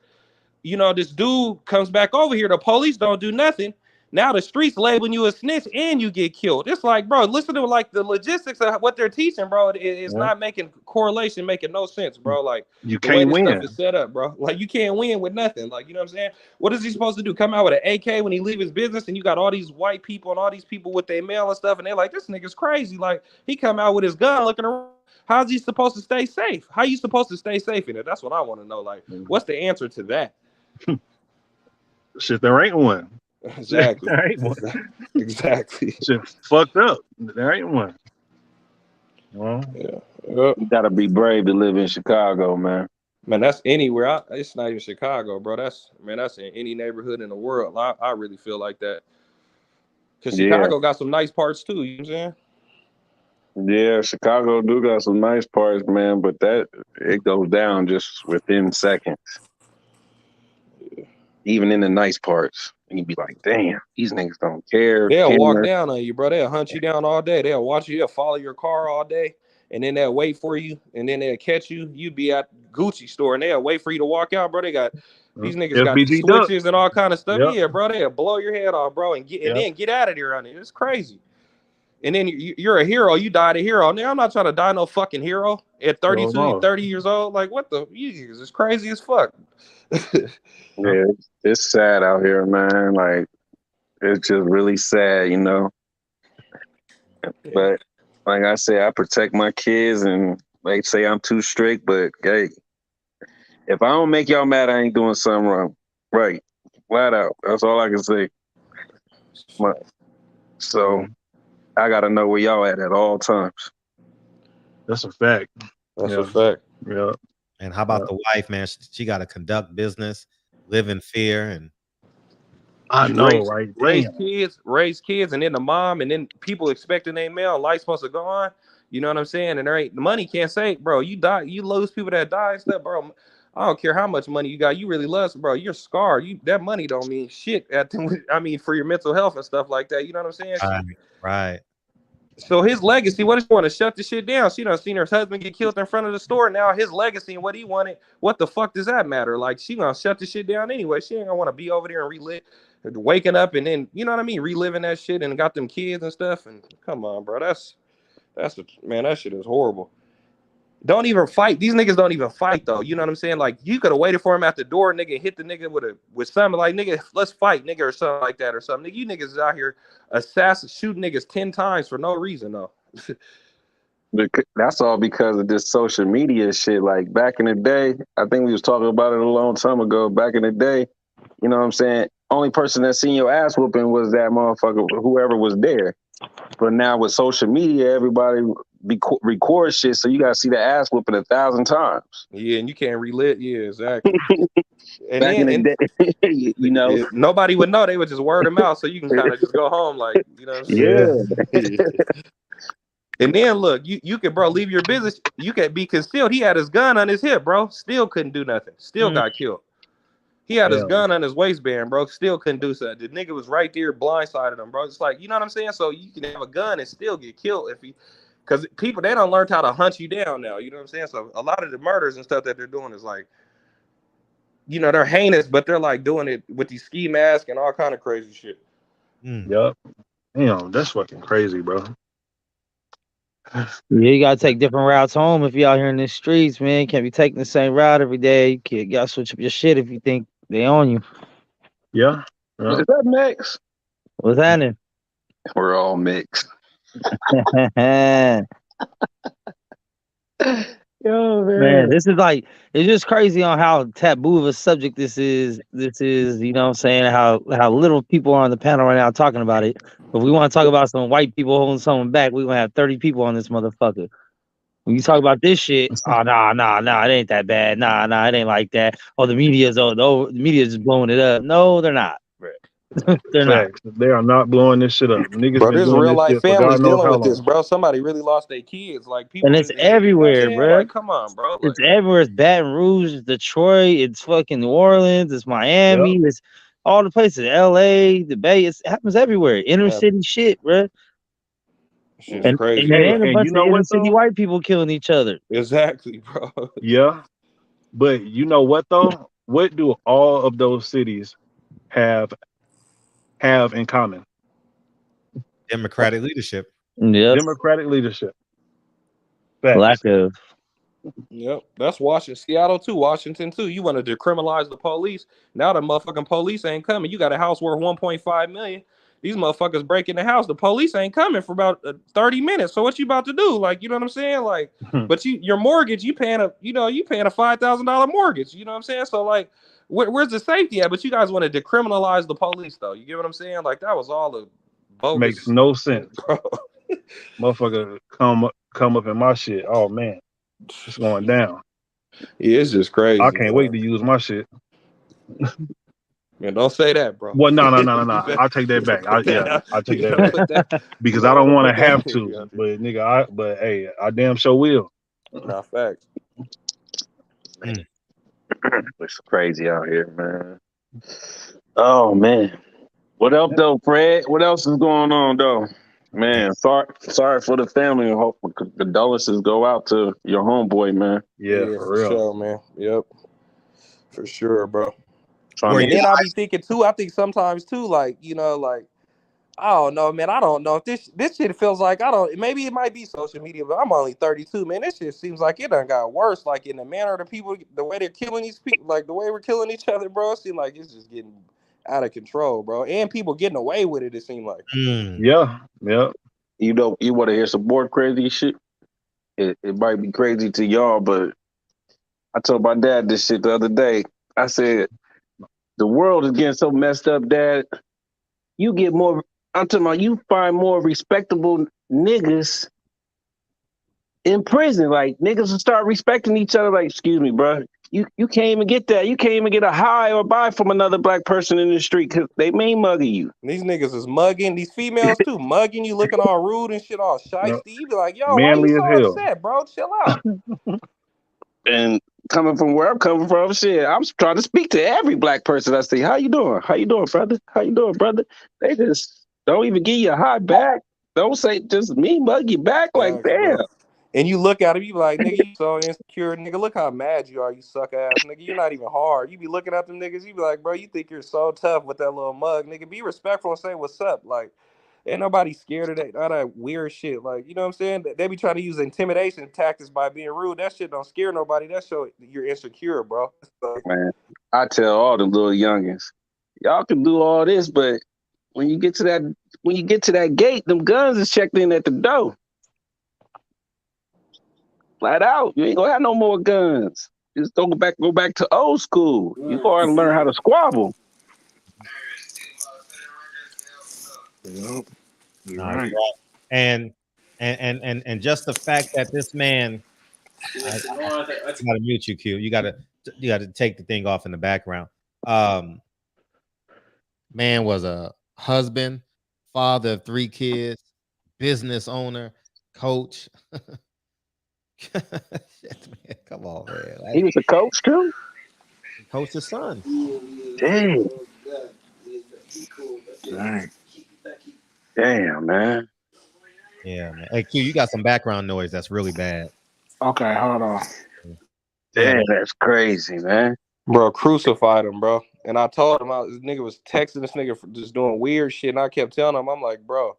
this dude comes back over here. The police don't do nothing. Now the streets labeling you a snitch and you get killed. It's like, bro, listen to like the logistics of what they're teaching, bro. It's not making correlation, making no sense, bro. Like you can't win. Stuff is set up, bro. Like you can't win with nothing. Like, you know what I'm saying? What is he supposed to do? Come out with an AK when he leave his business and you got all these white people and all these people with their mail and stuff and they're like, this nigga's crazy. Like he come out with his gun looking around. How's he supposed to stay safe? How you supposed to stay safe in it? That's what I want to know. Like, what's the answer to that? Shit, there ain't one. Exactly. There ain't one. Exactly. Shit fucked up. There ain't one. Well, yeah. You gotta be brave to live in Chicago, man. Man, that's anywhere. It's not even Chicago, bro. That's in any neighborhood in the world. I really feel like that. Because Chicago got some nice parts too, you know what I'm saying? Yeah, Chicago do got some nice parts, man, but it goes down just within seconds. Yeah. Even in the nice parts. And you'd be like, damn, these niggas don't care. They'll walk down on you, bro. They'll hunt you down all day. They'll watch you. They'll follow your car all day. And then they'll wait for you. And then they'll catch you. You'd be at Gucci store and they'll wait for you to walk out, bro. They got these niggas got switches and all kind of stuff. Yep. Yeah, bro. They'll blow your head off, bro, and then get out of there on it. It's crazy. And then you're a hero. You died a hero. Now I'm not trying to die no fucking hero at 32, 30 years old. Like, what the? It's crazy as fuck. Yeah, it's sad out here, man. Like, it's just really sad, But like I say, I protect my kids, and they say I'm too strict. But hey, if I don't make y'all mad, I ain't doing something wrong. Right, flat out. That's all I can say. So I gotta know where y'all at all times. That's a fact. That's a fact. Yeah. And how about the wife, man? She got to conduct business, live in fear, and I know, right? Raise kids, and then the mom, and then people expecting their mail. Life's supposed to go on. You know what I'm saying? And the money can't save, bro. You die, you lose people that die and stuff, bro. I don't care how much money you got. You really love, bro. You're scarred. That money don't mean shit. For your mental health and stuff like that. You know what I'm saying? Right. So his legacy, what does he want to shut the shit down? She done seen her husband get killed in front of the store. Now his legacy and what he wanted, what the fuck does that matter? Like, she gonna shut the shit down anyway. She ain't gonna want to be over there and relive, waking up and then, you know what I mean, reliving that shit and got them kids and stuff. And come on, bro, man, that shit is horrible. Don't even fight. These niggas don't even fight though. You know what I'm saying? Like, you could have waited for him at the door, nigga, hit the nigga with something like, nigga, let's fight, nigga, or something like that or something. Nigga, you niggas is out here shooting niggas 10 times for no reason though. That's all because of this social media shit. Like back in the day, I think we was talking about it a long time ago. Back in the day, you know what I'm saying? Only person that seen your ass whooping was that motherfucker, whoever was there. But now with social media, everybody records shit, so you gotta see the ass whooping 1,000 times. Yeah, and you can't relive. Yeah, exactly. And Back in then the day, you know. nobody would know. They would just word them out, so you can kind of just go home, like, you know what I'm saying? Yeah. And then look, you could, bro, leave your business. You could be concealed. He had his gun on his hip, bro. Still couldn't do nothing. Still got killed. He had his gun on his waistband, bro. Still couldn't do something. The nigga was right there, blindsided him, bro. It's like, you know what I'm saying? So you can have a gun and still get killed if he, because people, they don't learn how to hunt you down now. You know what I'm saying? So a lot of the murders and stuff that they're doing is like, you know, they're heinous, but they're like doing it with these ski masks and all kind of crazy shit. Yup. Damn, that's fucking crazy, bro. Yeah, you gotta take different routes home if you out here in the streets, man. You can't be taking the same route every day. You gotta switch up your shit if you think they on you. Yeah. Is that mixed? What's happening? We're all mixed. Yo, Man, this is like, it's just crazy on how taboo of a subject this is. This is, you know what I'm saying, how little people are on the panel right now talking about it. But we want to talk about some white people holding someone back, we're gonna have 30 people on this motherfucker. When you talk about this shit, oh nah, it ain't that bad. Nah, it ain't like that. Oh, the media's just blowing it up. No, they're not. They're Facts. not. They are not blowing this shit up. Niggas Bro, been there's doing real this life shit for families God knows dealing how with this, long. bro. Somebody really lost their kids. Like people, And it's you know what I'm everywhere, saying? bro. Like, come on, bro. Like, It's everywhere. It's Baton Rouge, it's Detroit, it's fucking New Orleans, it's Miami, it's all the places. LA, the Bay, it happens everywhere. Inner city shit, bro. shit's And crazy. it ain't a And bunch you of know inner what city though? white people killing each other. Exactly, bro. Yeah. But you know what though? What do all of those cities have in common? Democratic leadership. Yep. Democratic leadership. Facts. Lack of. Yep, that's Washington, Seattle too, Washington too. You want to decriminalize the police? Now the motherfucking police ain't coming. You got a house worth 1.5 million. These motherfuckers breaking the house. The police ain't coming for about 30 minutes. So what you about to do? Like, you know what I'm saying? Like, but your mortgage, you paying a $5,000 mortgage. You know what I'm saying? So like, where's the safety at? But you guys want to decriminalize the police though. You get what I'm saying? Like that was all the bogus. Makes no sense. Bro. Motherfucker come up in my shit. Oh man. It's going down. Yeah, it's just crazy. I can't wait to use my shit. Man, don't say that, bro. Well, no. I take that back. I take that back. Because I don't want to have to. But nigga, but hey, I damn sure will. Nah, facts. It's crazy out here, man. Oh man. What else though, Fred? What else is going on though? Man, sorry for the family, and hope condolences go out to your homeboy, man. Yeah, for real. Sure, man. Yep. For sure, bro. And then I be thinking too, I think sometimes too, like, you know, like, I don't know, man. I don't know if this shit feels like, maybe it might be social media, but I'm only 32, man. This shit seems like it done got worse, like in the manner of the people, the way they're killing these people, like the way we're killing each other, bro. It seems like it's just getting out of control, bro. And people getting away with it, it seems like. Yeah. You know, you want to hear some more crazy shit? It might be crazy to y'all, but I told my dad this shit the other day. I said, the world is getting so messed up, Dad. You get more, I'm talking about, you find more respectable niggas in prison. Like, niggas will start respecting each other. Like, excuse me, bro. You can't even get that. You can't even get a high or buy from another black person in the street because they main mugging you. These niggas is mugging. These females too, mugging you, looking all rude and shit, all shiesty. You be like, yo, why you so upset, bro? Chill out. And coming from where I'm coming from, shit, I'm trying to speak to every black person I see. How you doing? How you doing, brother? How you doing, brother? They just don't even give you a high back. Don't say just me mug you back. Like, damn. Bro. And you look at him, you be like, nigga, you so insecure, nigga. Look how mad you are, you suck ass, nigga. You're not even hard. You be looking at them niggas, you be like, bro, you think you're so tough with that little mug, nigga. Be respectful and say what's up. Like, ain't nobody scared of that, all that weird shit. Like, you know what I'm saying? They be trying to use intimidation tactics by being rude. That shit don't scare nobody. That show you're insecure, bro. Man, I tell all the little youngins, y'all can do all this, but when you get to that gate, them guns is checked in at the door. Flat out. You ain't gonna have no more guns. Just go back to old school. You gotta learn how to squabble. Right. And just the fact that this man, I gotta mute you, Q. You gotta you got to take the thing off in the background. Man was a husband, father of 3 kids, business owner, coach. Shit, man, come on, man. He was a coach too. Coach his son. Dang. Dang. Damn, man. Yeah, man. Hey, Q, you got some background noise that's really bad. Okay, hold on. Damn, that's crazy, man. Bro, crucified him, bro. And I told him, this nigga was texting this nigga for just doing weird shit. And I kept telling him, I'm like, bro,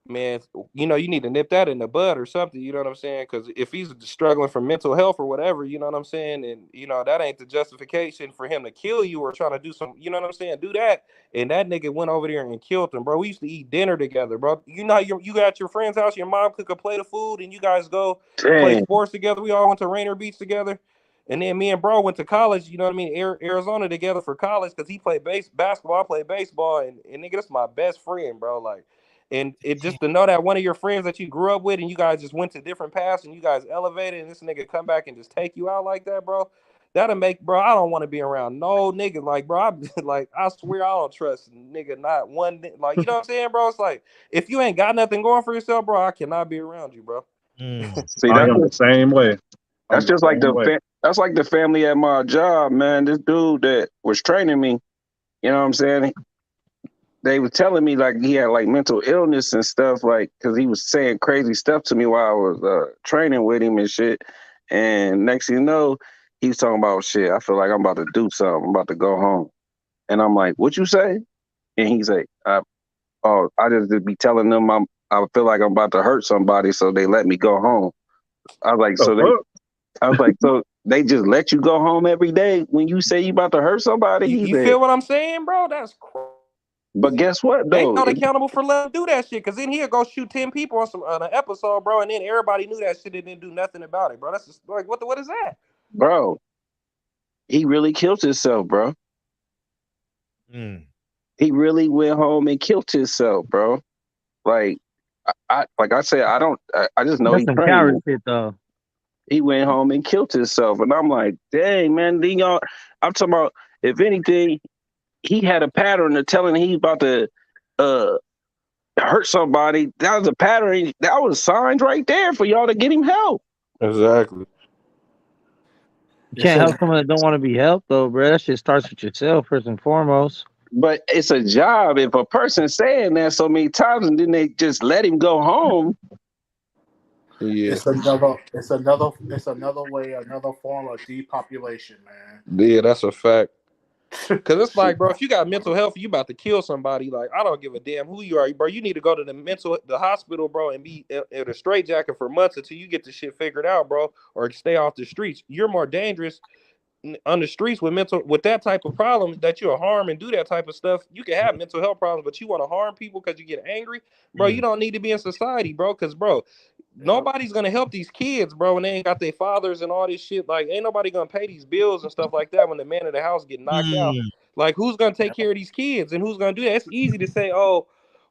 man, you need to nip that in the bud or something. You know what I'm saying? Because if he's struggling from mental health or whatever, you know what I'm saying? And, that ain't the justification for him to kill you or trying to do some, you know what I'm saying? Do that. And that nigga went over there and killed him, bro. We used to eat dinner together, bro. You got your friend's house, your mom cook a plate of food, and you guys go play sports together. We all went to Rainier Beach together. And then me and bro went to college, you know what I mean, Arizona together for college because he played basketball, I played baseball, and nigga, that's my best friend, bro. Like, and it just to know that one of your friends that you grew up with and you guys just went to different paths and you guys elevated and this nigga come back and just take you out like that, bro, that'll make, bro, I don't want to be around no nigga. Like, bro, I swear I don't trust nigga, not one, like, you know what I'm saying, bro? It's like, if you ain't got nothing going for yourself, bro, I cannot be around you, bro. See, I am the same way. That's just like that's like the family at my job, man. This dude that was training me, you know what I'm saying? They were telling me like he had like mental illness and stuff, like because he was saying crazy stuff to me while I was training with him and shit. And next thing you know, he was talking about shit. I feel like I'm about to do something. I'm about to go home. And I'm like, what you say? And he's like, I just be telling them I feel like I'm about to hurt somebody, so they let me go home. I was like, so they just let you go home every day when you say you about to hurt somebody? You feel what I'm saying, bro? That's crazy. But guess what, They though? not accountable for letting do that shit, because then he'll go shoot 10 people on an episode, bro, and then everybody knew that shit and didn't do nothing about it, bro. That's just like, what is that? Bro, he really killed himself, bro. He really went home and killed himself, bro. Like I said, I just know That's some coward shit, though. He went home and killed himself. And I'm like, dang, man, I'm talking about, if anything, he had a pattern of telling he about to hurt somebody. That was a pattern. That was signs right there for y'all to get him help. Exactly. You can't help someone that don't want to be helped, though, bro. That shit starts with yourself first and foremost. But it's a job. If a person's saying that so many times and then they just let him go home. Yeah. It's another way, another form of depopulation, man. Yeah, that's a fact. Cause it's like, bro, if you got mental health, you about to kill somebody. Like, I don't give a damn who you are, bro. You need to go to the hospital, bro, and be in a straitjacket for months until you get the shit figured out, bro, or stay off the streets. You're more dangerous on the streets with that type of problem that you'll harm and do that type of stuff. You can have mental health problems, but you want to harm people because you get angry, bro. You don't need to be in society, bro. Because, bro, nobody's gonna help these kids, bro, when they ain't got their fathers and all this shit. Like, ain't nobody gonna pay these bills and stuff like that when the man of the house get knocked out. Like, who's gonna take care of these kids and who's gonna do that? It's easy to say, oh,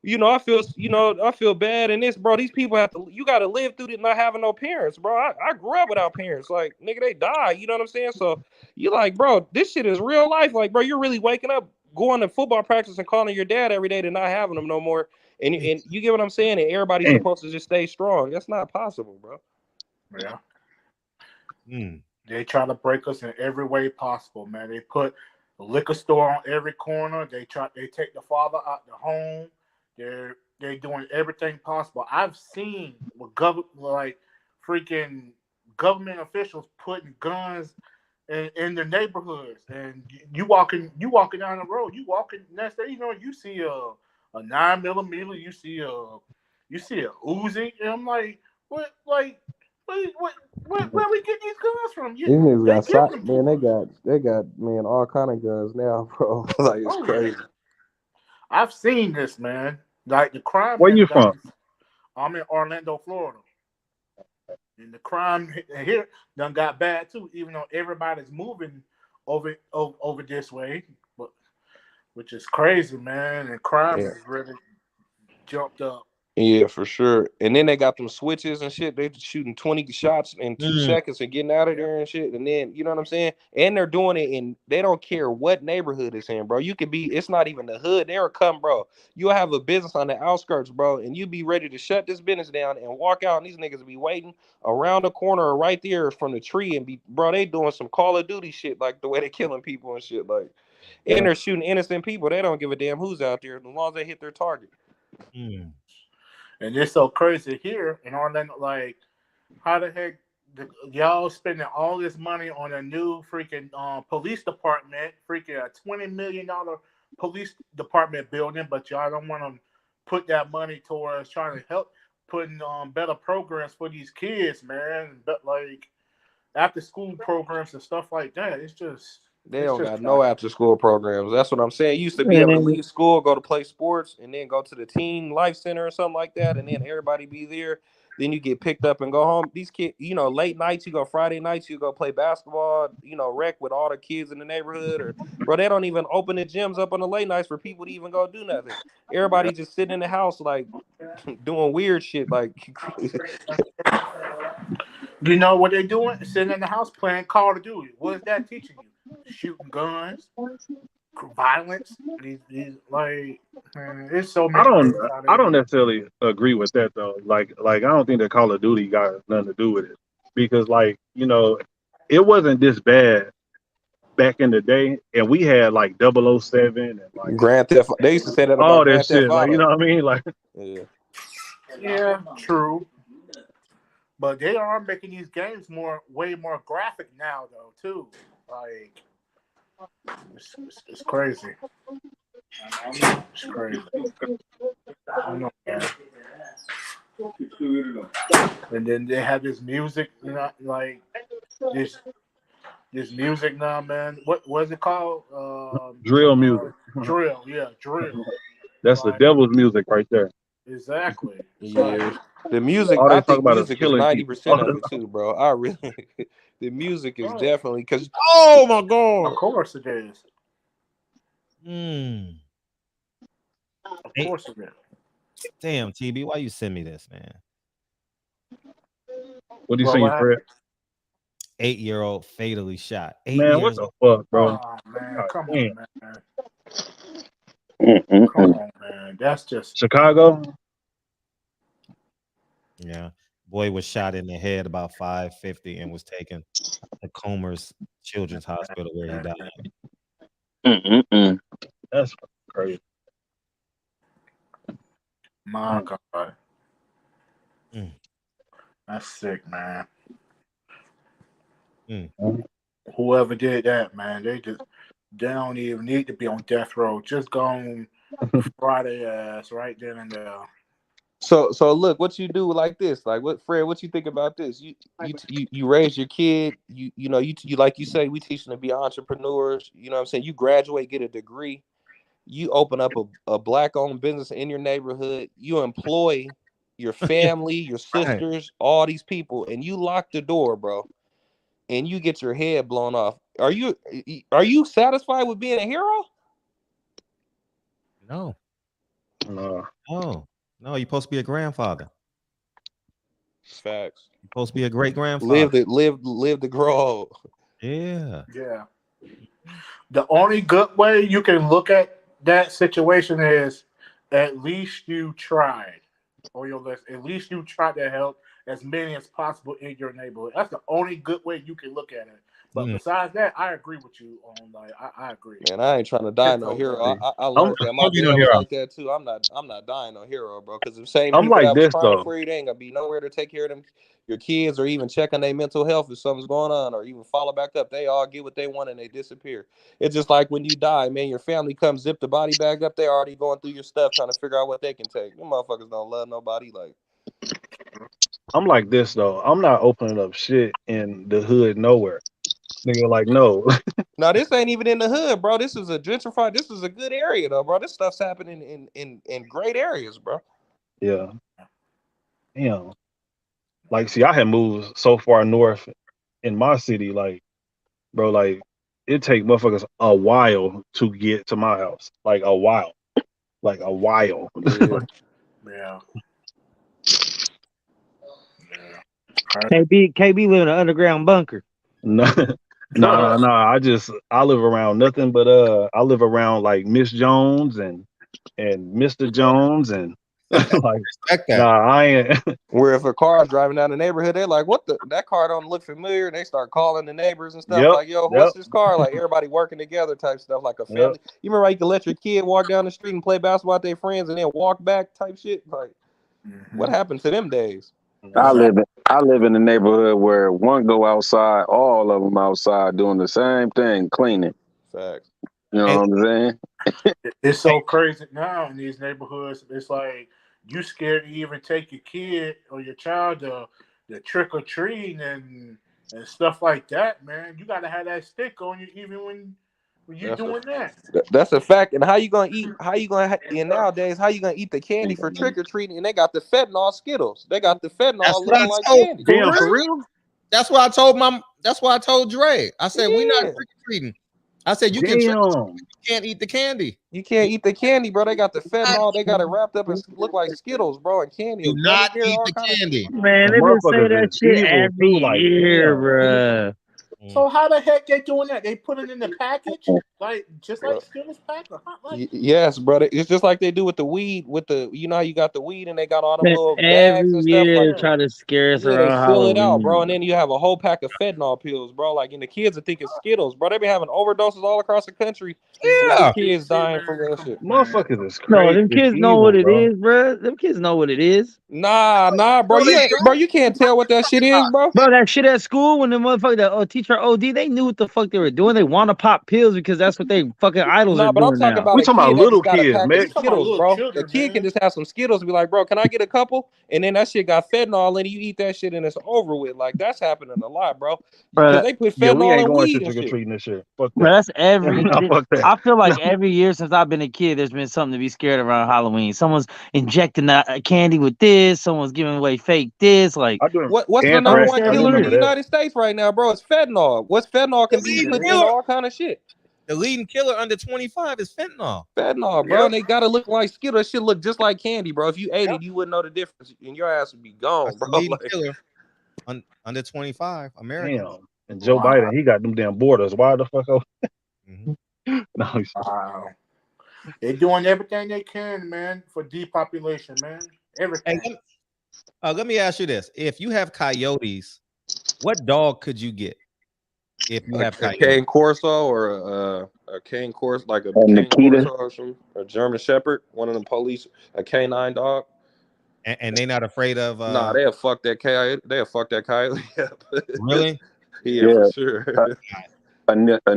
I feel bad in this, bro. These people you got to live through it not having no parents, bro. I grew up without parents. Like, nigga, they died. You know what I'm saying? So you like, bro, this shit is real life. Like, bro, you're really waking up, going to football practice and calling your dad every day to not having them no more. And you get what I'm saying? And everybody's supposed to just stay strong. That's not possible, bro. Yeah. They try to break us in every way possible, man. They put a liquor store on every corner. They take the father out the home. They're doing everything possible. I've seen freaking government officials putting guns in the neighborhoods, and you walking down the road. You walking next day, you see a 9mm. You see a Uzi, and I'm like, where we get these guns from? These niggas got shot, man. They got man all kind of guns now, bro. Like, it's crazy. I've seen this, man. Like the crime. Where you from? I'm in Orlando, Florida, and the crime here done got bad too. Even though everybody's moving over this way, which is crazy, man. And crime has really jumped up Yeah, for sure. And then they got them switches and shit. They shooting 20 shots in 2 seconds and getting out of there and shit. And then, you know what I'm saying? And they're doing it in, they don't care what neighborhood it's in, bro. You could be, it's not even the hood. They'll come, bro. You'll have a business on the outskirts, bro, and you be ready to shut this business down and walk out. And these niggas will be waiting around the corner or right there from the tree and be, bro, they doing some Call of Duty shit, like the way they killing people and shit. Like, and they're shooting innocent people. They don't give a damn who's out there as long as they hit their target. And it's so crazy here in Orlando. Like, how the heck y'all spending all this money on a new freaking police department, freaking a $20 million police department building, but y'all don't want to put that money towards trying to help putting better programs for these kids, man. But like after school programs and stuff like that, it's just. They don't got no after school programs. That's what I'm saying. You used to be able to leave school, go to play sports, and then go to the teen life center or something like that, and then everybody be there. Then you get picked up and go home. These kids, you know, late nights, you go Friday nights, you go play basketball, you know, rec with all the kids in the neighborhood. Or, bro, they don't even open the gyms up on the late nights for people to even go do nothing. Everybody just sitting in the house, like, doing weird shit, like. You know what they doing? Sitting in the house playing Call of Duty. What is that teaching you? Shooting guns, violence. These like, man, it's so many. I don't necessarily agree with that though. Like I don't think that Call of Duty got nothing to do with it, because like, you know, it wasn't this bad back in the day, and we had like 007 and like Grand Theft. They used to say that about all that Grand shit. Theft Like, you know what I mean? Like, yeah, true. But they are making these games way more graphic now, though, too. Like, it's crazy. It's crazy. I know, man. And then they have this music, you know, like this music now, man. What's it called? drill music. Drill, yeah, drill. That's the devil's music right there. Exactly. Yeah. The music, All they I talk think about music is killing 90% people. of it too, bro. I really, the music is definitely, because, oh my God. Of course it is. Of course it is. Damn, TB, why you send me this, man? What do you say, Fred? 8-year-old fatally shot. 8 Man, years what the fuck, bro? Oh, man, come on, man. Mm-mm-mm. Come on, man. That's just Chicago. Yeah, boy was shot in the head about 5:50 and was taken to Comer's Children's Hospital where he died. Mm-mm-mm. That's crazy. My God. That's sick, man. Whoever did that, man, they don't even need to be on death row. Just go on Friday ass right then and there. So look, what you do like this, like what, Fred, what you think about this? You raise your kid, you know, you like you say, we teach them to be entrepreneurs. You know what I'm saying? You graduate, get a degree, you open up a black-owned business in your neighborhood, you employ your family, your sisters, all these people, and you lock the door, bro, and you get your head blown off. Are you satisfied with being a hero? No. No, you're supposed to be a grandfather. Facts. You're supposed to be a great grandfather. Live to grow old. Yeah. Yeah. The only good way you can look at that situation is at least you tried. Or your list. At least you tried to help as many as possible in your neighborhood. That's the only good way you can look at it. But besides that, I agree with you on like I agree. Man, I ain't trying to die no hero. I learned that my dad was like that too. I'm not dying no hero, bro. Because the same people that was crying for you, they ain't gonna be nowhere to take care of them, your kids, or even check on their mental health if something's going on, or even follow back up. They all get what they want and they disappear. It's just like when you die, man. Your family comes zip the body bag up. They already going through your stuff trying to figure out what they can take. Them motherfuckers don't love nobody. Like, I'm like this though. I'm not opening up shit in the hood nowhere. Nigga, like, no. No, this ain't even in the hood, bro. This is a gentrified. This is a good area, though, bro. This stuff's happening in great areas, bro. Yeah. Damn. Like, see, I had moved so far north in my city, like, bro, like, it take motherfuckers a while to get to my house. Like, a while. Yeah. KB live in an underground bunker. No, no. I live around nothing but I live around like Miss Jones and Mr. Jones and like I ain't. Where if a car's driving down the neighborhood, they're like, "What the? That car don't look familiar." And they start calling the neighbors and stuff like, "Yo, what's this car?" Like everybody working together type stuff, like a family. You remember how you could let your kid walk down the street and play basketball with their friends and then walk back type shit? Like, what happened to them days? I live in a neighborhood where one go outside, all of them outside doing the same thing, cleaning. Facts. You know what I'm saying? It's so crazy now in these neighborhoods. It's like you scared to even take your kid or your child to trick or treating and stuff like that, man. You gotta have that stick on you even when you're doing that. That's a fact. And how you gonna eat? And nowadays, how you gonna eat the candy for trick or treating? And they got the fentanyl Skittles. They got the fentanyl looking like candy. Damn, for real? That's why I told That's why I told Dre. I said we not trick or treating. I said you can trick or treat, you can't eat the candy. You can't eat the candy, bro. They got the fentanyl. They got it wrapped up and look like Skittles, bro, and candy. Do not eat the candy. Man, they been saying that shit every year, bro. So how the heck they doing that? They put it in the package, like just like Skittles pack or like? Yes, brother. It's just like they do with the weed. With the, you know how you got the weed and they got all them little bags and stuff. Every year like try to scare us they around fill it Halloween. out, bro, and then you have a whole pack of fentanyl pills, bro. Like, and the kids are thinking Skittles, bro. They be having overdoses all across the country. Yeah, kids dying from that shit. Motherfuckers is crazy. No, them kids know what it is, bro. Them kids know what it is. Nah, bro. You can't tell what that shit is, bro. Bro, that shit at school when the motherfucker, teacher OD, they knew what the fuck they were doing. They want to pop pills because that's what they fucking idols are But doing I'm talking now. about We talking about little kids, man. Skittles, bro. A kid can just have some Skittles and be like, bro, can I get a couple? And then that shit got fentanyl in it. You eat that shit and it's over with. Like, that's happening a lot, bro. Because they put we fentanyl ain't in going weed to and trick or shit. treating this shit. Fuck that. Bro, that's every. No, fuck that. I feel like every year since I've been a kid, there's been something to be scared around Halloween. Someone's injecting that candy with this. Someone's giving away fake this. Like, what's the number one killer in the United States right now, bro? It's fentanyl. What's fentanyl can be put in all kind of shit. The leading killer under 25 is fentanyl. Fentanyl, bro. And they gotta look like Skittles. That shit look just like candy, bro. If you ate it, you wouldn't know the difference, and your ass would be gone, bro. The leading killer under 25, American. Damn. And Joe Biden, he got them damn borders. Why the fuck? Wow. They're doing everything they can, man, for depopulation, man. Everything. Hey, let me ask you this: if you have coyotes, what dog could you get? If you have a cane corso or a cane corso, like a cane corso or some, a German Shepherd, one of them police, a canine dog. And they not afraid of nah, they'll fuck that coyote. They'll fuck that coyote up. Really? Yeah, for sure. They're gonna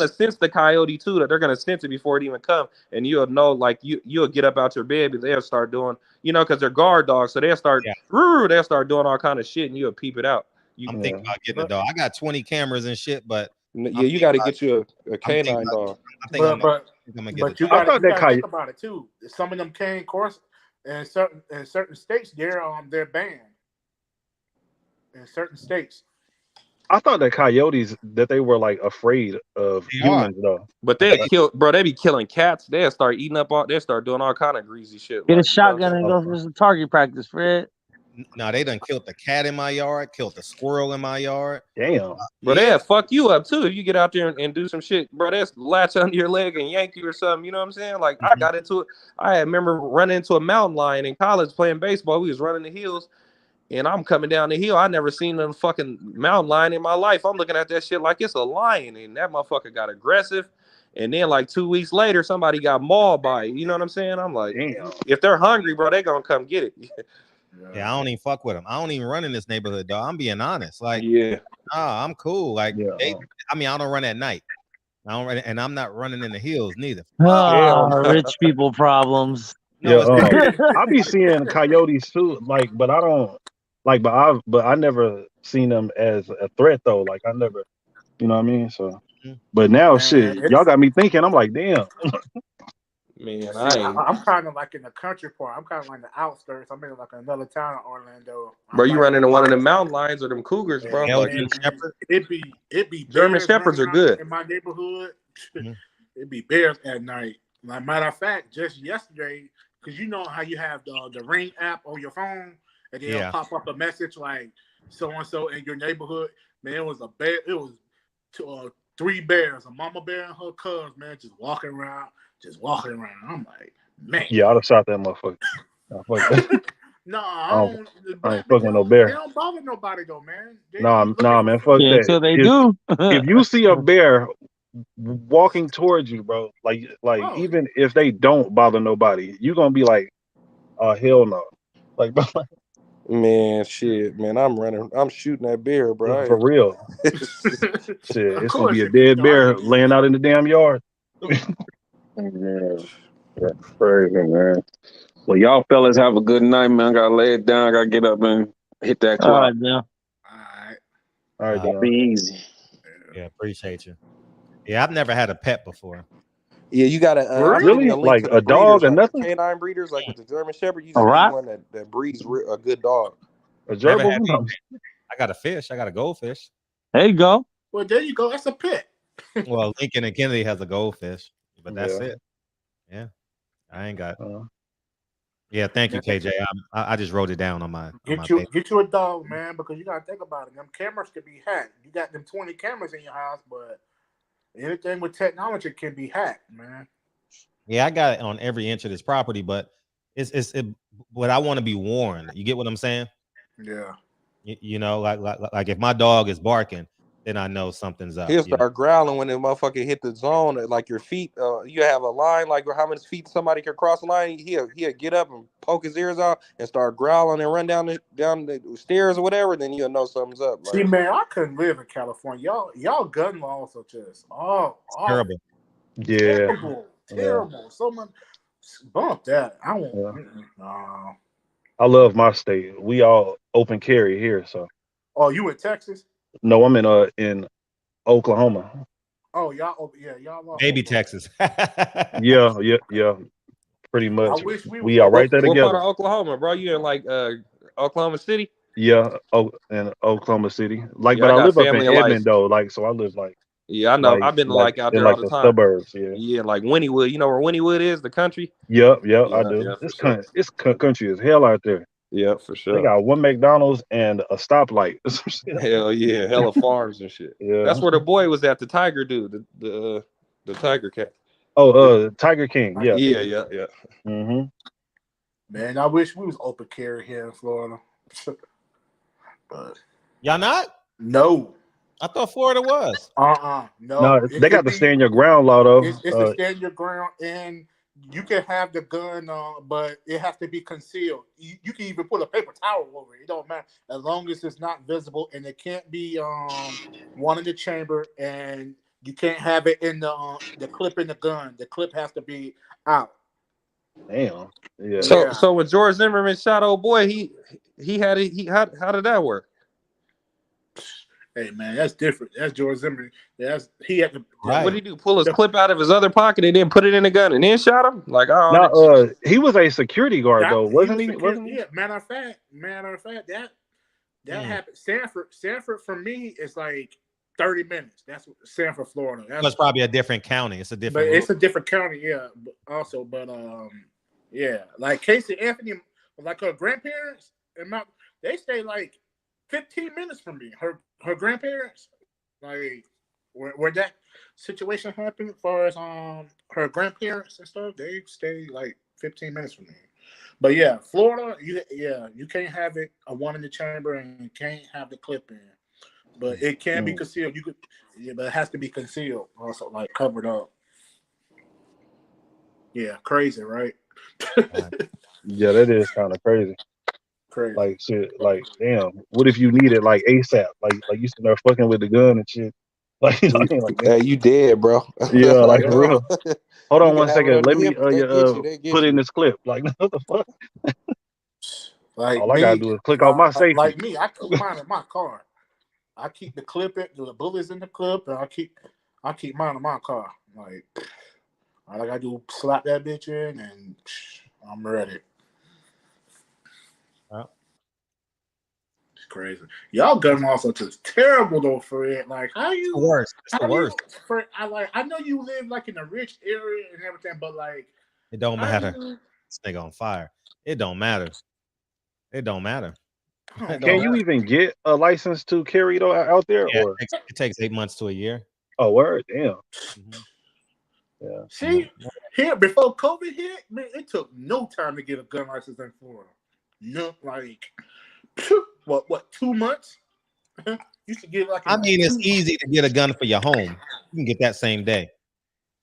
sense the coyote too. That they're gonna sense it before it even come, and you'll know. Like you'll get up out your bed, but they'll start doing, because they're guard dogs, so they'll start doing all kind of shit, and you'll peep it out. I'm thinking about getting a dog. I got 20 cameras and shit, but you got to get you a canine dog. But you got to think about it too. Some of them cane course in certain states, they're banned in certain states. I thought that coyotes that they were like afraid of humans though. But they kill, bro. They be killing cats. They'll start eating up all. They start doing all kind of greasy shit. Get a shotgun and go for some target practice, Fred. No, they done killed the cat in my yard, killed the squirrel in my yard. Damn. But they'll fuck you up too if you get out there and do some shit, bro. That's latch under your leg and yank you or something. You know what I'm saying? Like I got into it. I remember running into a mountain lion in college playing baseball. We was running the hills, and I'm coming down the hill. I never seen a fucking mountain lion in my life. I'm looking at that shit like it's a lion, and that motherfucker got aggressive. And then like 2 weeks later, somebody got mauled by it. You know what I'm saying? I'm like, damn. If they're hungry, bro, they gonna come get it. Yeah, I don't even fuck with them. I don't even run in this neighborhood, dog. I'm being honest. Like, I'm cool. Like, I don't run at night. I don't run, and I'm not running in the hills neither. Rich people problems. I be seeing coyotes too. Like, but I don't like. But I never seen them as a threat though. Like, I never, you know what I mean? So, but now shit, y'all got me thinking. I'm like, damn. Man, I'm kind of like in the country part. I'm kind of like in the outskirts. I'm in like another town in Orlando. Bro, you run into one of them mountain lions or them cougars, bro. Like, it be German Shepherds are good in my neighborhood. It be bears at night. Like matter of fact, just yesterday, because you know how you have the Ring app on your phone, and then it'll pop up a message like so and so in your neighborhood. Man, it was a bear. It was 3 bears, a mama bear and her cubs, man, just walking around. I'm like, man. Yeah, I'd have shot that motherfucker. No, I ain't fucking with no bear. They don't bother nobody though, man. Nah, man, fuck that. Until they do. If you see a bear walking towards you, bro, like even if they don't bother nobody, you gonna be like, hell no. Like, Man, shit, man, I'm shooting that bear, bro. For real. Shit, it's gonna be a dead bear laying out in the damn yard. Yeah, that's crazy, man. Well, y'all fellas have a good night, man. I gotta lay it down. I gotta get up and hit that clock. All right, now. All right, be easy. Yeah, appreciate you. Yeah, I've never had a pet before. Yeah, you gotta really like a dog or nothing. Canine breeders like with the German Shepherd. You A just need rock? one that breeds a good dog. A gerbil? No. I got a fish. I got a goldfish. There you go. Well, there you go. That's a pet. Well, Lincoln and Kennedy has a goldfish, but that's it. Yeah, I ain't got. Yeah, thank you, KJ. I just wrote it down on my. Get you a dog, man, because you gotta think about it. Them cameras could be hacked. You got them 20 cameras in your house, but anything with technology can be hacked, man. Yeah, I got it on every inch of this property, but but I want to be warned. You get what I'm saying? Yeah. You know, like if my dog is barking, then I know something's up. He'll start growling when the motherfucker hit the zone. Like your feet, you have a line, like how many feet somebody can cross the line. He'll get up and poke his ears out and start growling and run down the stairs or whatever. Then you'll know something's up. See, man, I couldn't live in California. Y'all gun laws are just terrible. Yeah, terrible. Someone bump that. I won't. Yeah. I love my state. We all open carry here, so. Oh, you in Texas? No, I'm in Oklahoma. Oh, y'all, y'all. Baby Texas. yeah. Pretty much. I wish we are right there together. What part of Oklahoma, bro? You in like Oklahoma City? Yeah, in Oklahoma City. Like, Yeah, but I live up in family Edmond though. Like, so I live like. Yeah, I know. I've been like out there in all like the time. Suburbs. Yeah, like Wynnewood. You know where Wynnewood is? The country. Yep, I do. Yeah, It's country as hell out there. Yeah, for sure. They got one McDonald's and a stoplight. Hell yeah, hella farms and shit. Yeah, that's where the boy was at. The tiger dude, the tiger cat. Oh, Tiger King. Yeah. Mm-hmm. Man, I wish we was open carry here in Florida. But y'all not? No. I thought Florida was. No, they got the stand your ground law though. It's the stand your ground, and you can have the gun, but it has to be concealed. You can even put a paper towel over it. It don't matter as long as it's not visible, and it can't be one in the chamber, and you can't have it in the clip in the gun. The clip has to be out. Damn. Yeah. So when George Zimmerman shot old boy, he had it. How did that work? Hey man, that's different. That's George Zimmerman. He had to. Right. What did he do? Pull his clip out of his other pocket and then put it in the gun and then shot him? Like, he was a security guard though, wasn't he? Wasn't he? Yeah. Matter of fact, that happened. Sanford for me is like 30 minutes. That's what Sanford, Florida. That's probably a different county. It's a different. But it's a different county, yeah. Yeah. Like Casey Anthony, like her grandparents, they stay like 15 minutes from me. Her grandparents, like where that situation happened, as far as her grandparents and stuff, they stay like 15 minutes from me. But yeah, Florida, you can't have it a one in the chamber and you can't have the clip in. But it can be concealed. But it has to be concealed, also like covered up. Yeah, crazy, right? Yeah, that is kind of crazy. Crazy. Like shit, like damn. What if you need it like ASAP? Like you sitting there fucking with the gun and shit. Like, you dead, bro. Yeah, like for real. Hold on one second. Let me put in this clip. Like what the fuck? Like all I gotta do is click off my safety. Like me, I keep mine in my car. I keep the clip the bullets in the clip, and I keep mine in my car. Like all I gotta do slap that bitch in, and I'm ready. Crazy. Y'all gun laws are just terrible though for it. Like how you worst. It's the worst. I know you live like in a rich area and everything, but like it don't matter. This nigga on fire. It don't matter. It don't matter. Can you even get a license to carry though out there? Yeah, Or it takes 8 months to a year. oh, word, damn. Yeah. See, here before COVID hit, man, it took no time to get a gun license in Florida. No, like what 2 months? You should get like. I mean, it's easy to get a gun for your home. You can get that same day.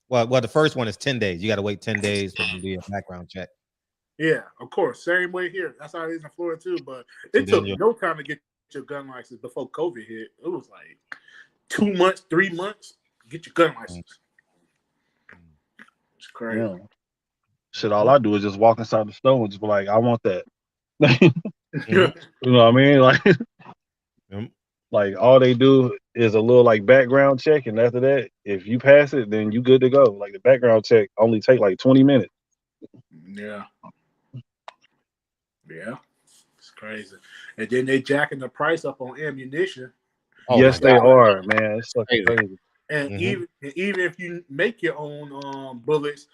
Well, the first one is 10 days. You got to wait 10 days for them to do your background check. Yeah, of course. Same way here. That's how it is in Florida too. But it took no time to get your gun license before COVID hit. It was like 2 months, 3 months. Get your gun license. It's crazy. Yeah. Shit, all I do is just walk inside the store and just be like, I want that. You know what I mean? Like, like all they do is a little like background check, and after that, if you pass it, then you good to go. Like the background check only take like 20 minutes. Yeah. Yeah. It's crazy. And then they jacking the price up on ammunition. Yes, they are, man. It's fucking crazy. And even if you make your own bullets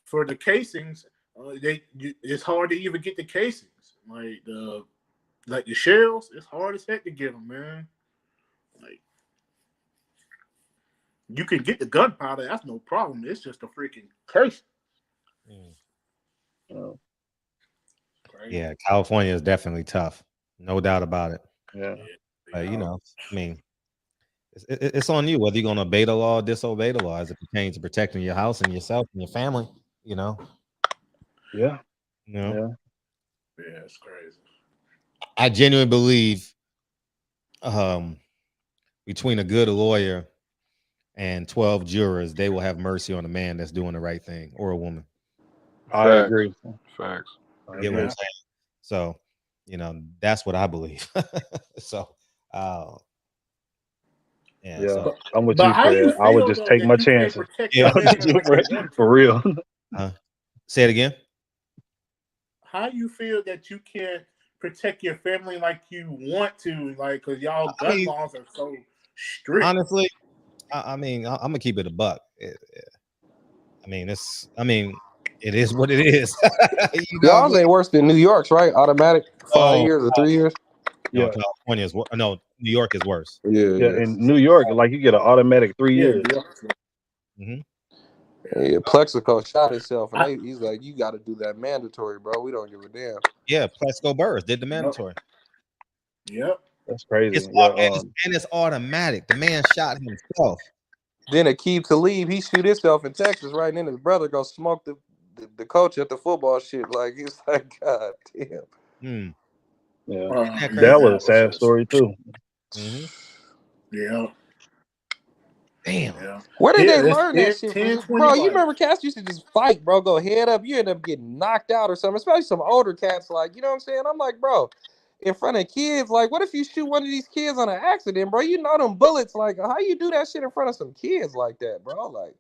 for the casings, it's hard to even get the casings. Like the shells, it's hard as heck to get them, man. Like you can get the gunpowder, that's no problem. It's just a freaking case. Oh. Yeah, California is definitely tough, no doubt about it. Yeah, you know, I mean, it's on you whether you're gonna obey the law or disobey the law as it pertains to protecting your house and yourself and your family. You know. Yeah. You know? Yeah, it's crazy. I genuinely believe, between a good lawyer and 12 jurors, they will have mercy on a man that's doing the right thing or a woman. I agree. Facts. You get what I'm saying? So, you know, that's what I believe. So, yeah. So, I'm with you for that. I would just take my chances. Yeah, for real. Say it again. How you feel that you can protect your family like you want to, like, because y'all gun laws are so strict? Honestly, I mean, I'm gonna keep it a buck. It is what it is. You know, y'all ain't worse than New York's, right? Automatic 5 years or 3 years. No, California is no. New York is worse. Yeah. In New York, like you get an automatic 3 years. Yeah, Plexico shot himself, and he's like, "You got to do that mandatory, bro. We don't give a damn." Yeah, Plexico Burrs did the mandatory. Yep, that's crazy. And it's automatic. The man shot himself. Then Aqib Talib, he shoot himself in Texas, right? And then his brother go smoke the coach at the football shit. Like he's like, God damn. Yeah, that was a sad story too. Yeah. Damn. Yeah. Where did they learn that shit from? Bro, you remember cats used to just fight, bro, go head up. You end up getting knocked out or something, especially some older cats, like, you know what I'm saying? I'm like, bro, in front of kids, like, what if you shoot one of these kids on an accident, bro? You know them bullets, like, how you do that shit in front of some kids like that, bro? Like,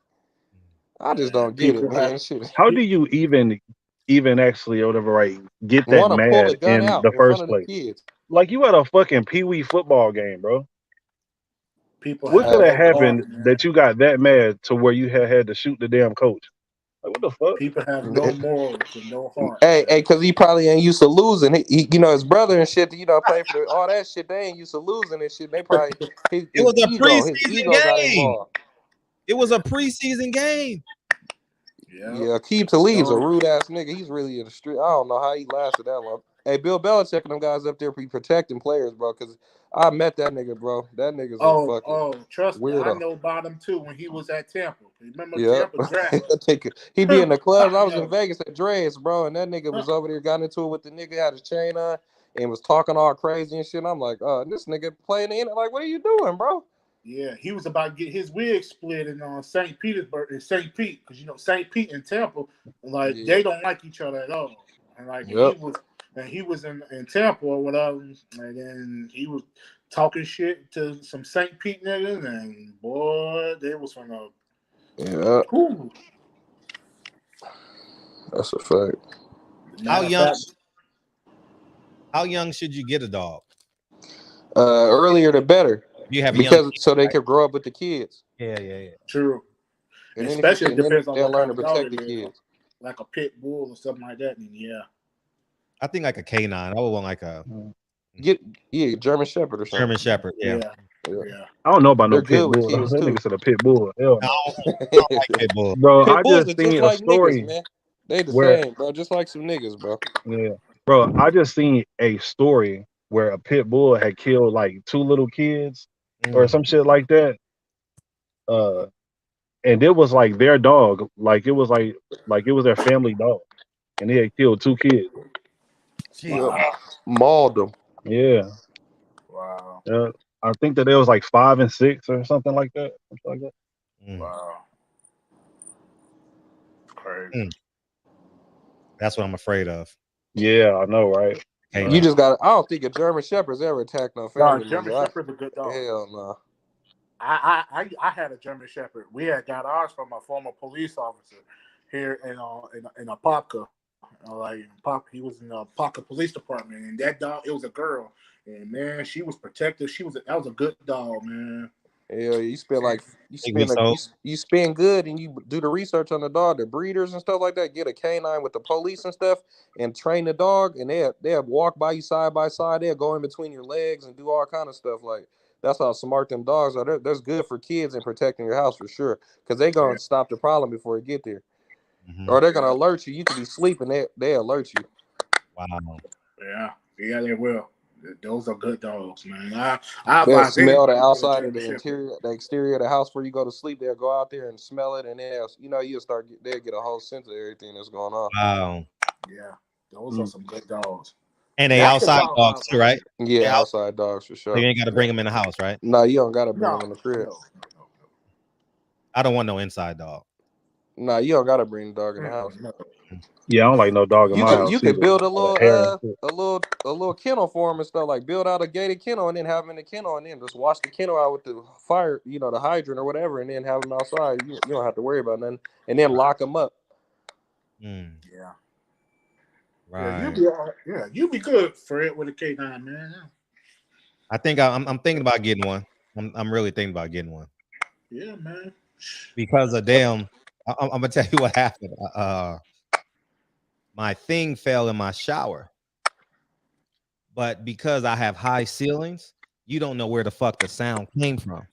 I just don't get it, man. Shit. How do you even actually or whatever, right, get that mad in the first place? Like, you at a fucking pee-wee football game, bro. What could have happened that you got that mad to where you had to shoot the damn coach? Like, what the fuck? People have no morals and no heart. Hey, because he probably ain't used to losing. He, you know, his brother and shit, you know, play for all that shit. They ain't used to losing and shit. They probably it was a preseason game. It was a preseason game. Yeah, Aqib Talib's a rude ass nigga. He's really in the street. I don't know how he lasted that long. Hey, Bill Belichick and them guys up there be protecting players, bro. Because I met that nigga, bro. That nigga's a fucking trust weirdo. me, I know about him too when he was at Tampa. Remember Tampa draft? He be in the clubs. I was in Vegas at Dre's, bro, and that nigga was over there, got into it with the nigga, had his chain on, and was talking all crazy and shit. I'm like, this nigga playing in it. Like, what are you doing, bro? Yeah, he was about to get his wig split in St. Petersburg, in St. Pete, because you know St. Pete and Tampa, like they don't like each other at all. And like he was in Tampa or whatever, and then he was talking shit to some St. Pete niggas, and boy, they was from a That's a fact. How young should you get a dog? Earlier the better. You have so they can grow up with the kids. Yeah. True. And especially depends on they'll learn to the protect the kids. Like a pit bull or something like that. And I think like a canine. I would want like a German Shepherd or something. German Shepherd. Yeah. I don't know about no They're pit good with bull. kids That too. nigga said a pit bull. Hell I no. don't like pit bull. Bro, Pit I bulls just are just seen a like story niggas, man. They the where, same, bro. Just like some niggas, bro. yeah, bro, I just seen a story where a pit bull had killed like 2 little kids or some shit like that. And it was like their dog, like it was their family dog, and they had killed 2 kids. Mauled them. Yeah. Wow. I think that it was like 5 and 6 or something like that. Wow. Crazy. That's what I'm afraid of. Yeah, I know, right? You just got. I don't think a German Shepherd's ever attacked no family. German Shepherd's a good dog. Hell no. I had a German Shepherd. We had got ours from a former police officer here in Apopka. He was in the Apopka Police Department, and that dog, it was a girl, and man, she was protective. That was a good dog, man. Hell, you spend good, and you do the research on the dog, the breeders and stuff like that. Get a canine with the police and stuff, and train the dog, and they'll walk by you side by side. They'll go in between your legs and do all kind of stuff. Like, that's how smart them dogs are. That's good for kids and protecting your house for sure, because they gonna stop the problem before it get there, or they're gonna alert you. You could be sleeping, they alert you. Wow. Yeah, they will. Those are good dogs, man. They'll smell the outside and the interior, the exterior of the house before you go to sleep. They'll go out there and smell it, and they'll get a whole sense of everything that's going on. Wow. Yeah, those are some good dogs. And they outside dogs too, right? Yeah, outside dogs for sure. So you ain't got to bring them in the house, right? No, you don't got to bring them in the crib. I don't want no inside dog. No, you don't got to bring the dog in the house. Yeah, I don't like no dog in my house. You could build a little kennel for him and stuff, like build out a gated kennel and then have him in the kennel and then just wash the kennel out with the fire, the hydrant or whatever, and then have him outside. You don't have to worry about nothing, and then lock him up. Yeah. Right. Yeah, you'll be good, Fred, with a K9, man. I think I'm thinking about getting one. I'm really thinking about getting one. Yeah, man. Because of damn, I'm gonna tell you what happened. My thing fell in my shower, but because I have high ceilings, you don't know where the fuck the sound came from.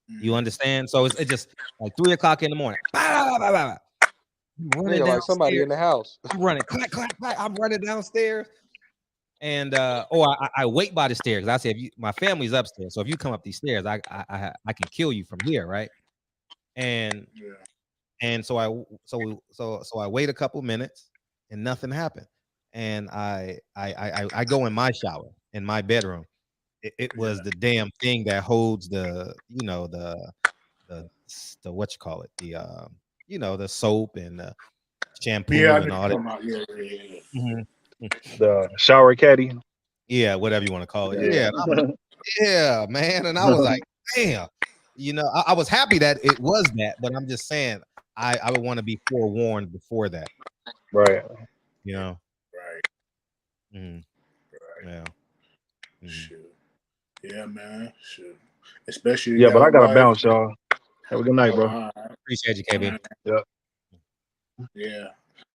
You understand? So it's just like 3 o'clock in the morning. Running like somebody in the house. I'm running, clack, clack, clack. I'm running downstairs, and I wait by the stairs. I say, my family's upstairs, so if you come up these stairs, I can kill you from here, right? And so I wait a couple minutes, and nothing happened. And I go in my shower in my bedroom. It was the damn thing that holds the what you call it, the soap and the shampoo and all that. The shower caddy. Yeah, whatever you want to call it. Yeah, man. And I was like, damn. I was happy that it was that, but I'm just saying I would want to be forewarned before that. Right. Right. Yeah. Shoot. Yeah, man. Shoot. Especially. Yeah, but I gotta bounce, y'all. Have a good night, bro. Appreciate you, KB. Yeah.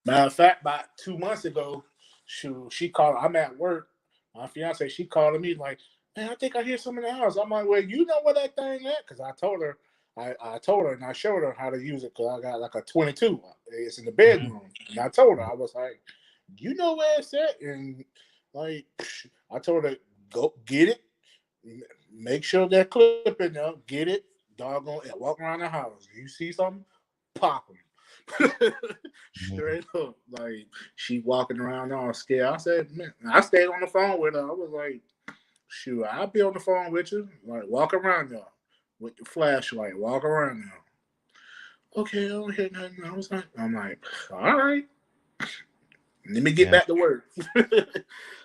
Matter of fact, about 2 months ago, she called. I'm at work. My fiance, she called me like, man, I think I hear something in the house. I'm like, well, you know where that thing at? Because I told her, I told her and I showed her how to use it because I got like a 22. It's in the bedroom. And I told her, I was like, you know where it's at? And like, I told her, go get it. Make sure that clip in there. Get it. Doggone it. Walk around the house. You see something? Pop them. Straight up. Like, she walking around all scared. I said, man, I stayed on the phone with her. I was like, shoot, I'll be on the phone with you. Like, walk around there with your flashlight. Walk around there. Okay, I don't hear nothing. I'm like, all right. Let me get back to work.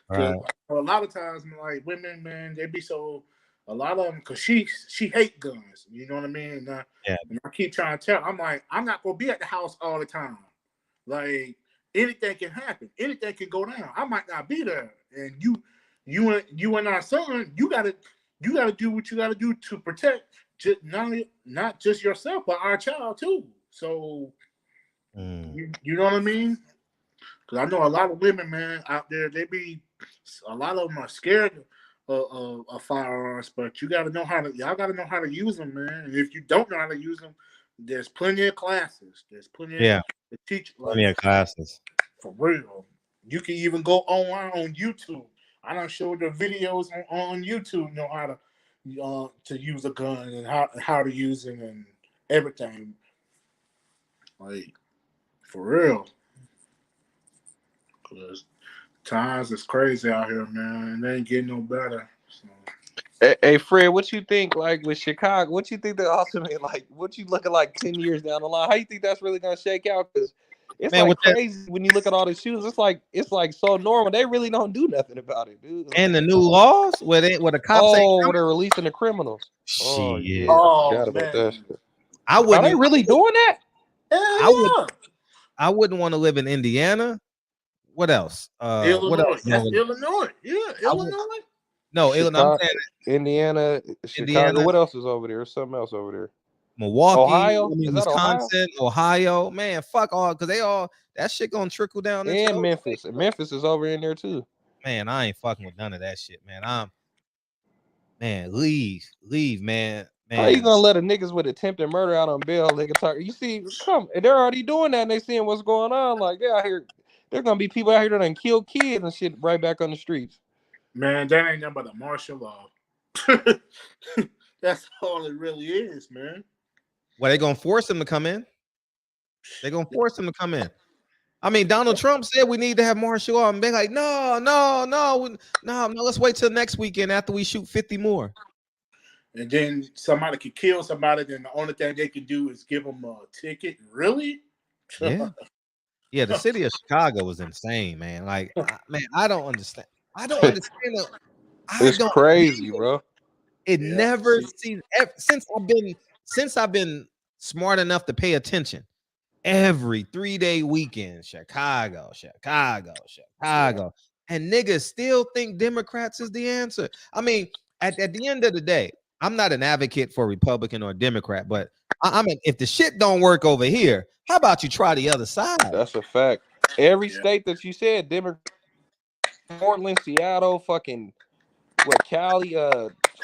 Right. A lot of times, like, women, man, they be so, a lot of them, because she hate guns. You know what I mean? And I keep trying to tell her, I'm like, I'm not going to be at the house all the time. Like, anything can happen. Anything can go down. I might not be there. And you and our son, you gotta do what you gotta do to protect not just yourself, but our child too. So you know what I mean? Because I know a lot of women, man, out there, they be A lot of them are scared of firearms, but y'all got to know how to use them, man. And if you don't know how to use them, there's plenty of classes. There's plenty to teach. Plenty of classes. For real. You can even go online on YouTube. I done showed the videos on YouTube, how to use a gun and how to use it and everything. Like, for real. Because times is crazy out here, man. And they ain't getting no better. So. Hey, Fred, what you think, like, with Chicago? What you think the ultimate, like, what you looking like 10 years down the line? How you think that's really going to shake out? Because it's like crazy when you look at all the shootings. It's like so normal. They really don't do nothing about it, dude. And the new laws where the cops where they're releasing the criminals. Oh, yeah. I forgot about that shit. Are they really doing that? I wouldn't want to live in Indiana. What else? Illinois. What else? That's Illinois. Yeah, Illinois. No, Illinois. Indiana, Chicago. What else is over there? Something else over there. Milwaukee, Ohio, Wisconsin, Ohio. Man, fuck all, because that shit gonna trickle down. And Memphis. Memphis is over in there too. Man, I ain't fucking with none of that shit, man. Leave, man. How you gonna let a niggas with attempted murder out on bail? They can talk. You see, they're already doing that, and they seeing what's going on. Like they're out here, there gonna be people out here that done kill kids and shit right back on the streets. Man, that ain't nothing but a martial law. That's all it really is, man. Well, they gonna force them to come in. They're gonna force them to come in. I mean, Donald Trump said we need to have martial law, and they're like, no. Let's wait till next weekend after we shoot 50 more. And then somebody could kill somebody, then the only thing they can do is give them a ticket. Really? Yeah. The city of Chicago was insane, man. Like, man, I don't understand. It's crazy, bro. It never seems since I've been smart enough to pay attention. Every 3-day weekend, Chicago, and niggas still think Democrats is the answer. I mean, at the end of the day, I'm not an advocate for Republican or Democrat, but I mean, if the shit don't work over here, how about you try the other side? That's a fact. Every state that you said, Democrat, Portland, Seattle, fucking Cali,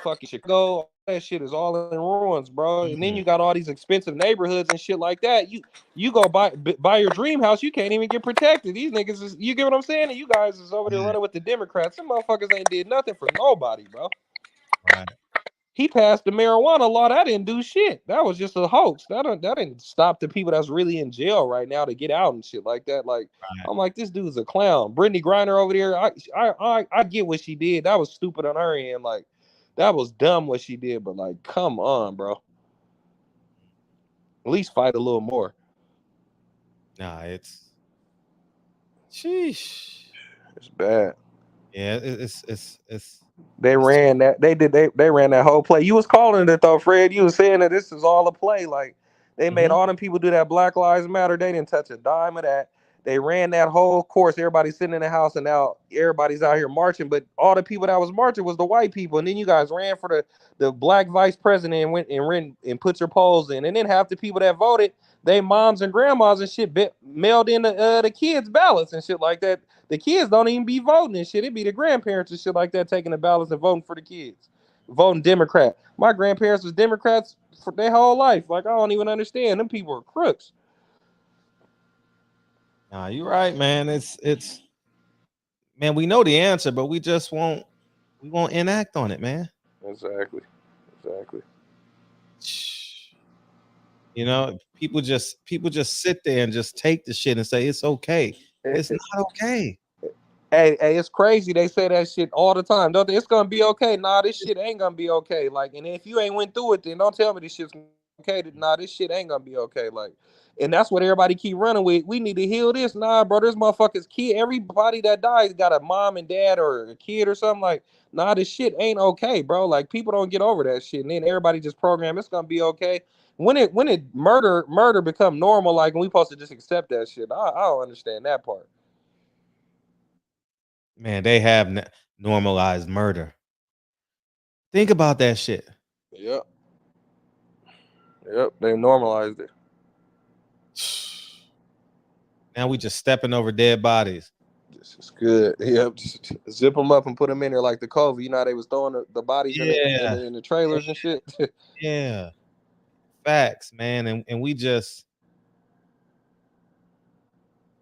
fucking Chicago, that shit is all in ruins, bro. And then you got all these expensive neighborhoods and shit like that. You go buy your dream house, you can't even get protected. These niggas is, you get what I'm saying? And you guys is over there running with the Democrats. Some motherfuckers ain't did nothing for nobody, bro. Right. He passed the marijuana law. That didn't do shit. That was just a hoax. That didn't stop the people that's really in jail right now to get out and shit like that. Like, I'm like, this dude's a clown. Brittany Griner over there, I get what she did. That was stupid on her end. Like, that was dumb what she did. But like, come on, bro. At least fight a little more. Nah, it's sheesh. It's bad. Yeah, it's. They ran that. They ran that whole play. You was calling it though, Fred. You was saying that this is all a play. Like they made all them people do that Black Lives Matter. They didn't touch a dime of that. They ran that whole course. Everybody's sitting in the house, and now everybody's out here marching. But all the people that was marching was the white people. And then you guys ran for the black vice president and went and ran and put your polls in. And then half the people that voted, they moms and grandmas and shit mailed in the kids' ballots and shit like that. The kids don't even be voting and shit. It be the grandparents and shit like that taking the ballots and voting for the kids, voting Democrat. My grandparents was Democrats for their whole life. Like, I don't even understand. Them people are crooks. Nah, you're right, man. It's man, we know the answer, but we just won't enact on it, man. Exactly. You know, people just sit there and just take the shit and say it's okay. It's not okay. Hey, it's crazy. They say that shit all the time, don't they? It's gonna be okay. Nah, this shit ain't gonna be okay. Like, and if you ain't went through it, then don't tell me this shit's okay. Nah, this shit ain't gonna be okay. Like, and that's what everybody keep running with. We need to heal this. Nah, bro, this motherfucker's kid. Everybody that dies got a mom and dad or a kid or something. Like, nah, this shit ain't okay, bro. Like, people don't get over that shit, and then everybody just program it's gonna be okay. When it murder become normal, like, and we supposed to just accept that shit. I don't understand that part. Man, they have normalized murder. Think about that shit. Yep, they normalized it. Now we just stepping over dead bodies. It's good. Yep. Just zip them up and put them in there like the COVID. You know how they was throwing the bodies in the trailers and shit. Yeah. Facts, man. And we just,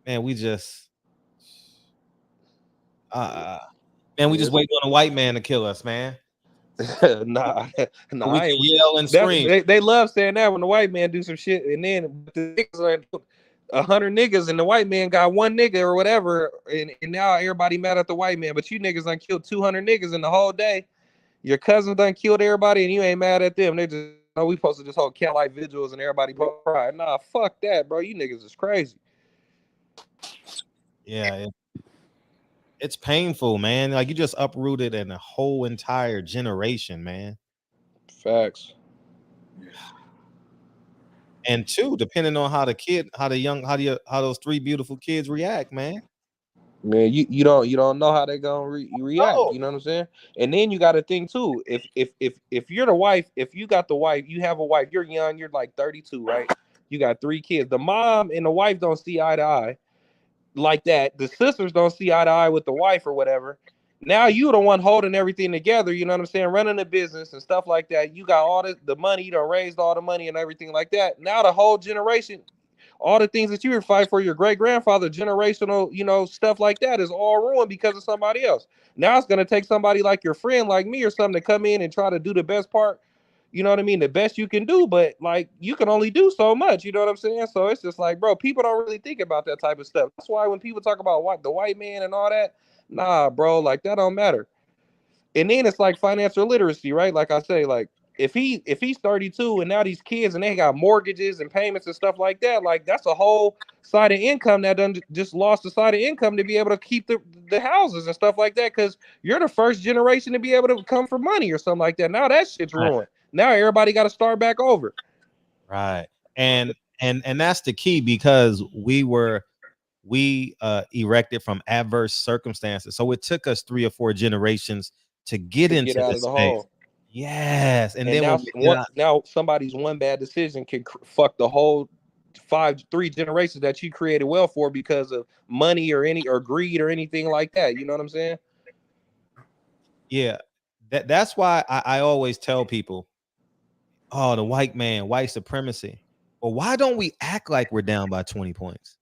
man, we just waiting on a white man to kill us, man. nah, So we I can ain't yell and scream. They love saying that when the white man do some shit, and then the niggas like 100 niggas, and the white man got one nigga or whatever, and now everybody mad at the white man, but you niggas done killed 200 niggas in the whole day. Your cousin done killed everybody, and you ain't mad at them. They just, oh, we supposed to just hold candlelight vigils and everybody cry. Nah, fuck that, bro. You niggas is crazy. Yeah, it's painful, man. Like you just uprooted in a whole entire generation, man. Facts. And two, depending on how how those three beautiful kids react, man. Man, you don't know how they gonna react. No. You know what I'm saying? And then you got to think too. If you're the wife, if you got the wife, you have a wife. You're young. You're like 32, right? You got 3 kids. The mom and the wife don't see eye to eye like that. The sisters don't see eye to eye with the wife or whatever. Now you the one holding everything together. You know what I'm saying? Running the business and stuff like that. You got all the money. You done raised all the money and everything like that. Now the whole generation, all the things that you were fighting for your great grandfather, generational, you know, stuff like that is all ruined because of somebody else. Now it's gonna take somebody like your friend, like me, or something to come in and try to do the best part. You know what I mean? The best you can do, but like you can only do so much. You know what I'm saying? So it's just like, bro, people don't really think about that type of stuff. That's why when people talk about the white man and all that, nah, bro, like that don't matter. And then it's like financial literacy, right? Like I say, like if he's 32 and now these kids and they got mortgages and payments and stuff like that, like that's a whole side of income that done just lost the side of income to be able to keep the houses and stuff like that, because you're the first generation to be able to come for money or something like that. Now that shit's ruined. Now everybody got to start back over. Right. And that's the key, because we erected from adverse circumstances. So it took us 3 or 4 generations to get into out this of the space. hole. Yes. And then now somebody's one bad decision can fuck the whole 3 generations that you created well for because of money or greed or anything like that. You know what I'm saying? Yeah. That's why I always tell people, oh, the white man, white supremacy. Well, why don't we act like we're down by 20 points?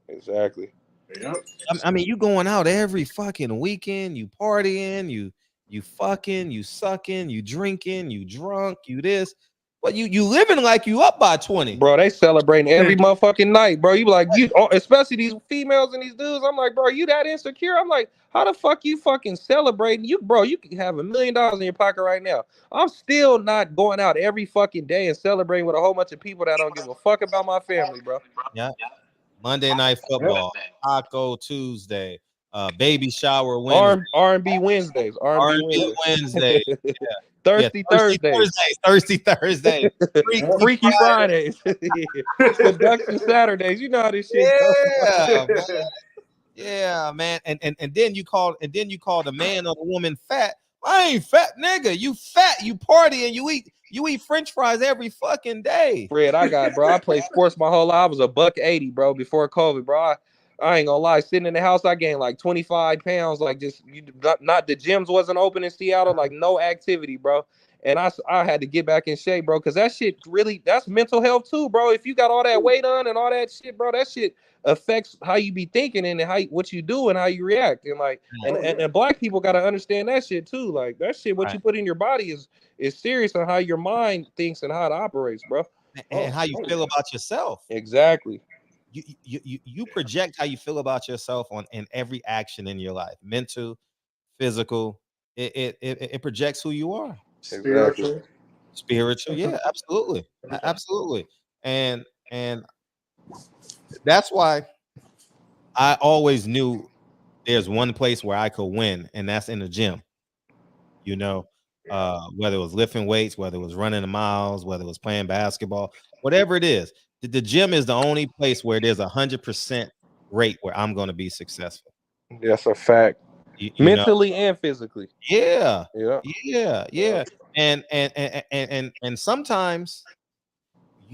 Exactly. Yep. I mean, you going out every fucking weekend, you partying, you fucking, you sucking, you drinking, you drunk, you this, but you living like you up by 20. Bro, they celebrating every motherfucking night, bro. You be like, especially these females and these dudes. I'm like, bro, you that insecure? I'm like, how the fuck you fucking celebrating? You can have $1 million in your pocket right now. I'm still not going out every fucking day and celebrating with a whole bunch of people that don't give a fuck about my family, bro. Yeah. Monday night football, Taco Tuesday, baby shower Wednesday, R&B Wednesdays, R&B Wednesday, yeah. Thirsty Thursdays, Freaky Fridays, Seduction Saturdays. You know how this shit goes. Yeah, man. And then you call the man or the woman fat. I ain't fat, nigga. You fat. You party and you eat French fries every fucking day. Fred, I played sports my whole life. I was a $180, bro, before COVID, bro. I ain't gonna lie. Sitting in the house, I gained like 25 pounds. Like not the gyms wasn't open in Seattle. Like no activity, bro. And I had to get back in shape, bro, because that shit that's mental health too, bro. If you got all that weight on and all that shit, bro, that shit affects how you be thinking and what you do and how you react. And like, and black people got to understand that shit too. Like that shit, what you put in your body is serious on how your mind thinks and how it operates, bro. And how you feel about yourself. Exactly. You project how you feel about yourself in every action in your life, mental, physical. It projects who you are. Spiritual, yeah, absolutely. And that's why I always knew there's one place where I could win, and that's in the gym. You know, whether it was lifting weights, whether it was running the miles, whether it was playing basketball, whatever it is, the gym is the only place where there's 100% rate where I'm going to be successful. That's a fact. You mentally know? And physically. Yeah. And sometimes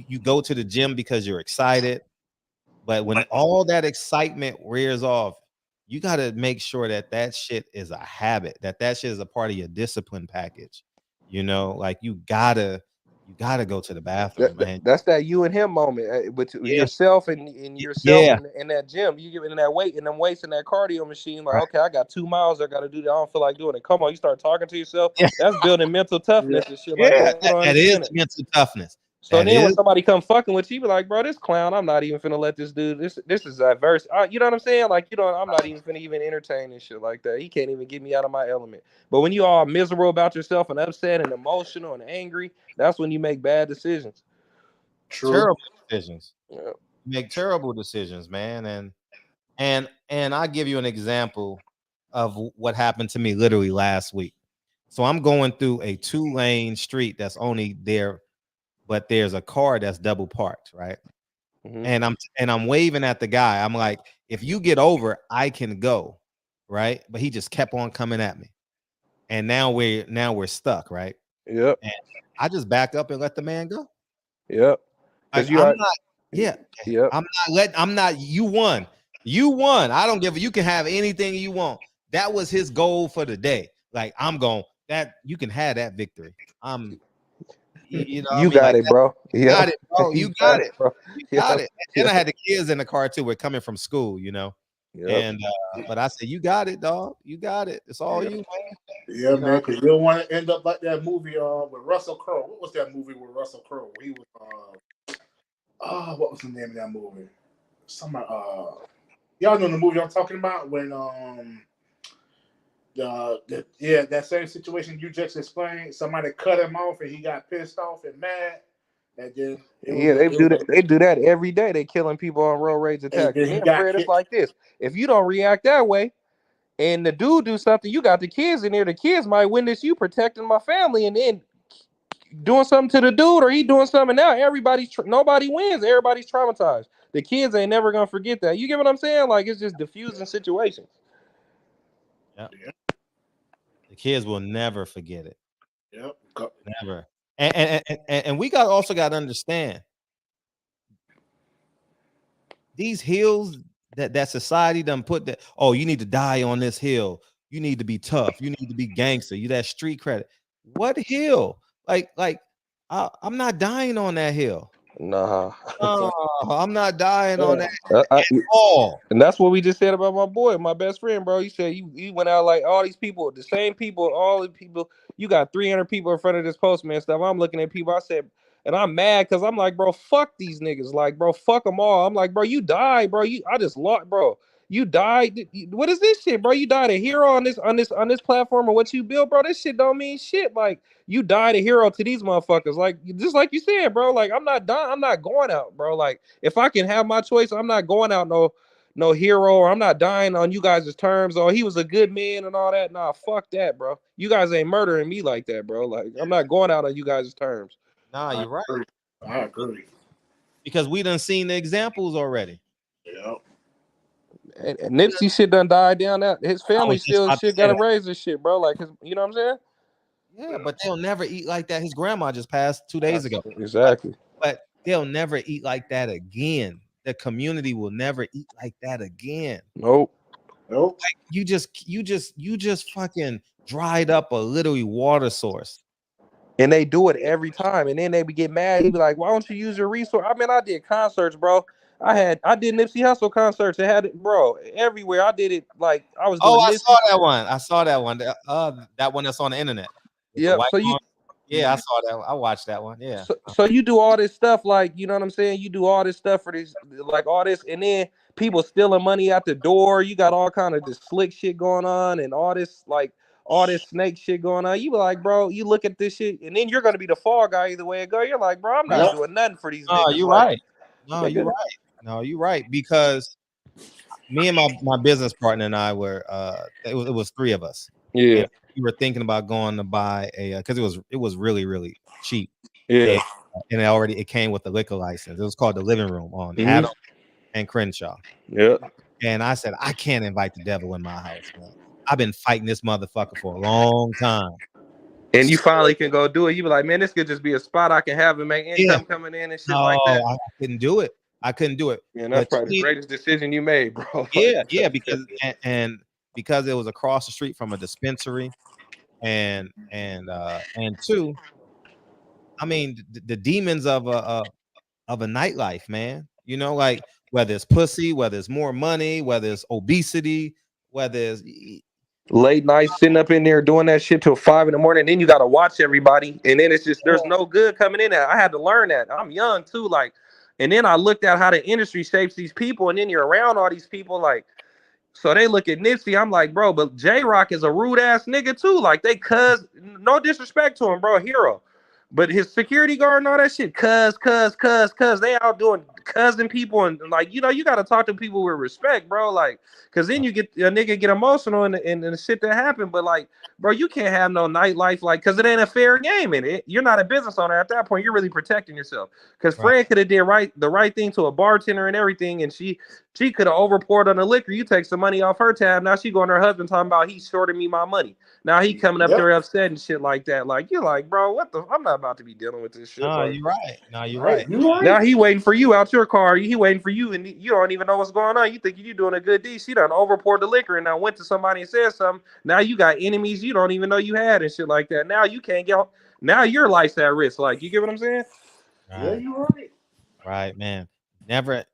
you go to the gym because you're excited, but when all that excitement wears off, you got to make sure that that shit is a habit, that that shit is a part of your discipline package. You know, like you gotta go to the bathroom, man. That's that you and him moment with Yeah, yourself and yourself yeah, in that gym. You get in that weight and them weights in that cardio machine. Like, right. okay, I got 2 miles. I got to do that. I don't feel like doing it. Come on, you start talking to yourself. Yeah, That's building mental Yeah. toughness and shit like yeah. that. You don't That is understand it. mental toughness. So That then when is. somebody come fucking with you, you be like, bro, this clown, I'm not even finna let this dude. This is adverse. You know what I'm saying? Like, I'm not even finna even entertain this shit like that. He can't even get me out of my element. But when you all miserable about yourself and upset and emotional and angry, that's when you make bad decisions. True. Terrible decisions. Yeah. Make terrible decisions, man. And I give you an example of what happened to me literally last week. So I'm going through a 2-lane street that's only there, but there's a car that's double parked, right? Mhm. And I'm waving at the guy. I'm like, if you get over, I can go, right? But he just kept on coming at me. And now we're stuck, right? Yep. And I just back up and let the man go. Yep. Like, Because I'm not, yeah. Yep. I'm not, you won. You won. I don't give a, you can have anything you want. That was his goal for the day. Like, I'm going, that you can have that victory. You know what I You mean? got Like, it, bro. you Yep. got it, bro. You got it. bro. You Yep. got it. And I Yep. had the kids in the car too. We're coming from school, you know. Yep. And but I said, you got it, dog. You got it. It's all you, man. Yeah, man, because you don't want to end up like that movie with Russell Crowe. What was that movie with Russell Crowe? He was what was the name of that movie? Somebody y'all know the movie I'm talking about when that same situation you just explained. Somebody cut him off and he got pissed off and mad. And then they do that every day. They killing people on road rage attacks. then And he then, got Fred, it's kicked. like this. If you don't react that way, and the dude do something, you got the kids in there. The kids might witness you protecting my family, and then doing something to the dude, or he doing something. Now nobody wins. Everybody's traumatized. The kids ain't never gonna forget that. You get what I'm saying? Like, it's just diffusing situations. Yeah. The kids will never forget it. Yep. Never. And we also got to understand these hills that society done put that, oh, you need to die on this hill. You need to be tough. You need to be gangster. You that street credit. What hill? Like I'm not dying on that hill. Nah. I'm not dying on that at all. And that's what we just said about my boy, my best friend, bro. He said you went out like all these people, the same people, all the people. You got 300 people in front of this postman stuff. I'm looking at people. I said, and I'm mad because I'm like, bro, fuck these niggas. Like, bro, fuck them all. I'm like, bro, you died, bro. I just lost, bro. You died. What is this shit, bro? You died a hero on this platform, and what you built, bro. This shit don't mean shit. Like, you died a hero to these motherfuckers. Like, just like you said, bro. Like, I'm not dying. I'm not going out, bro. Like, if I can have my choice, I'm not going out no hero, or I'm not dying on you guys' terms, or he was a good man and all that. Nah, fuck that, bro. You guys ain't murdering me like that, bro. Like, I'm not going out on you guys' terms. Nah, you're right. I agree. Because we done seen the examples already. Yep. And Nipsey shit done died down. That his family still shit gotta raise this shit, bro. Like, you know what I'm saying? Yeah, but they'll never eat like that. His grandma just passed 2 days ago. Exactly. But they'll never eat like that again. The community will never eat like that again. Nope. Like, you just fucking dried up a literally water source. And they do it every time. And then they be get mad. They be like, why don't you use your resource? I mean, I did concerts, bro. I did Nipsey Hussle concerts. They had it, bro, everywhere. I did it like I was doing. Oh, I saw that one. I saw that one. That one that's on the internet. Yeah. So I saw that one. I watched that one. Yeah. So you do all this stuff, like, you know what I'm saying? You do all this stuff for this, like all this, and then people stealing money out the door. You got all kind of this slick shit going on, and all this snake shit going on. You be like, bro, you look at this shit, and then you're gonna be the fall guy either way it go. You're like, bro, I'm not doing nothing for these niggas. You're like, right. No, you're right. No, you're right. Because me and my business partner and I were it was 3 of us. Yeah. And we were thinking about going to buy a because it was really, really cheap. Yeah. And it came with the liquor license. It was called the Living Room on Adam and Crenshaw. Yeah. And I said, I can't invite the devil in my house, man. I've been fighting this motherfucker for a long time. And you finally can go do it. You be like, man, this could just be a spot I can have and make income coming in and shit like that. I couldn't do it. I couldn't do it. Man, that's But probably the greatest decision you made, bro. yeah, because and because it was across the street from a dispensary, and two, I mean, the demons of a nightlife, man. You know, like whether it's pussy, whether it's more money, whether it's obesity, whether it's late night sitting up in there doing that shit till 5 in the morning. Then you got to watch everybody, and then it's just there's no good coming in there. I had to learn that. I'm young too, like, and then I looked at how the industry shapes these people, and then you're around all these people, like, so they look at Nipsey. I'm like, bro, but J-Rock is a rude ass nigga too. Like they no disrespect to him, bro, hero. But his security guard and all that shit, cuz. They out doing cousin people and like, you know, you gotta talk to people with respect, bro. Like, cause then you get a nigga get emotional and the shit that happened. But like, bro, you can't have no nightlife, like, cause it ain't a fair game in it. You're not a business owner at that point. You're really protecting yourself. Cause Fred could have did the right thing to a bartender and everything, and she could have overpoured on the liquor. You take some money off her tab. Now she going to her husband talking about he shorted me my money. Now he coming up there upset and shit like that. Like, you're like, bro, what the? I'm not about to be dealing with this shit. No, bro. you're right. No, you're right. Now he waiting for you out your car. He waiting for you, and you don't even know what's going on. You think you doing a good deed. She done overpoured the liquor and now went to somebody and said something. Now you got enemies you don't even know you had and shit like that. Now you can't get. Now your life's at risk. Like, you get what I'm saying? Right. Yeah, you're right. Right, man. Never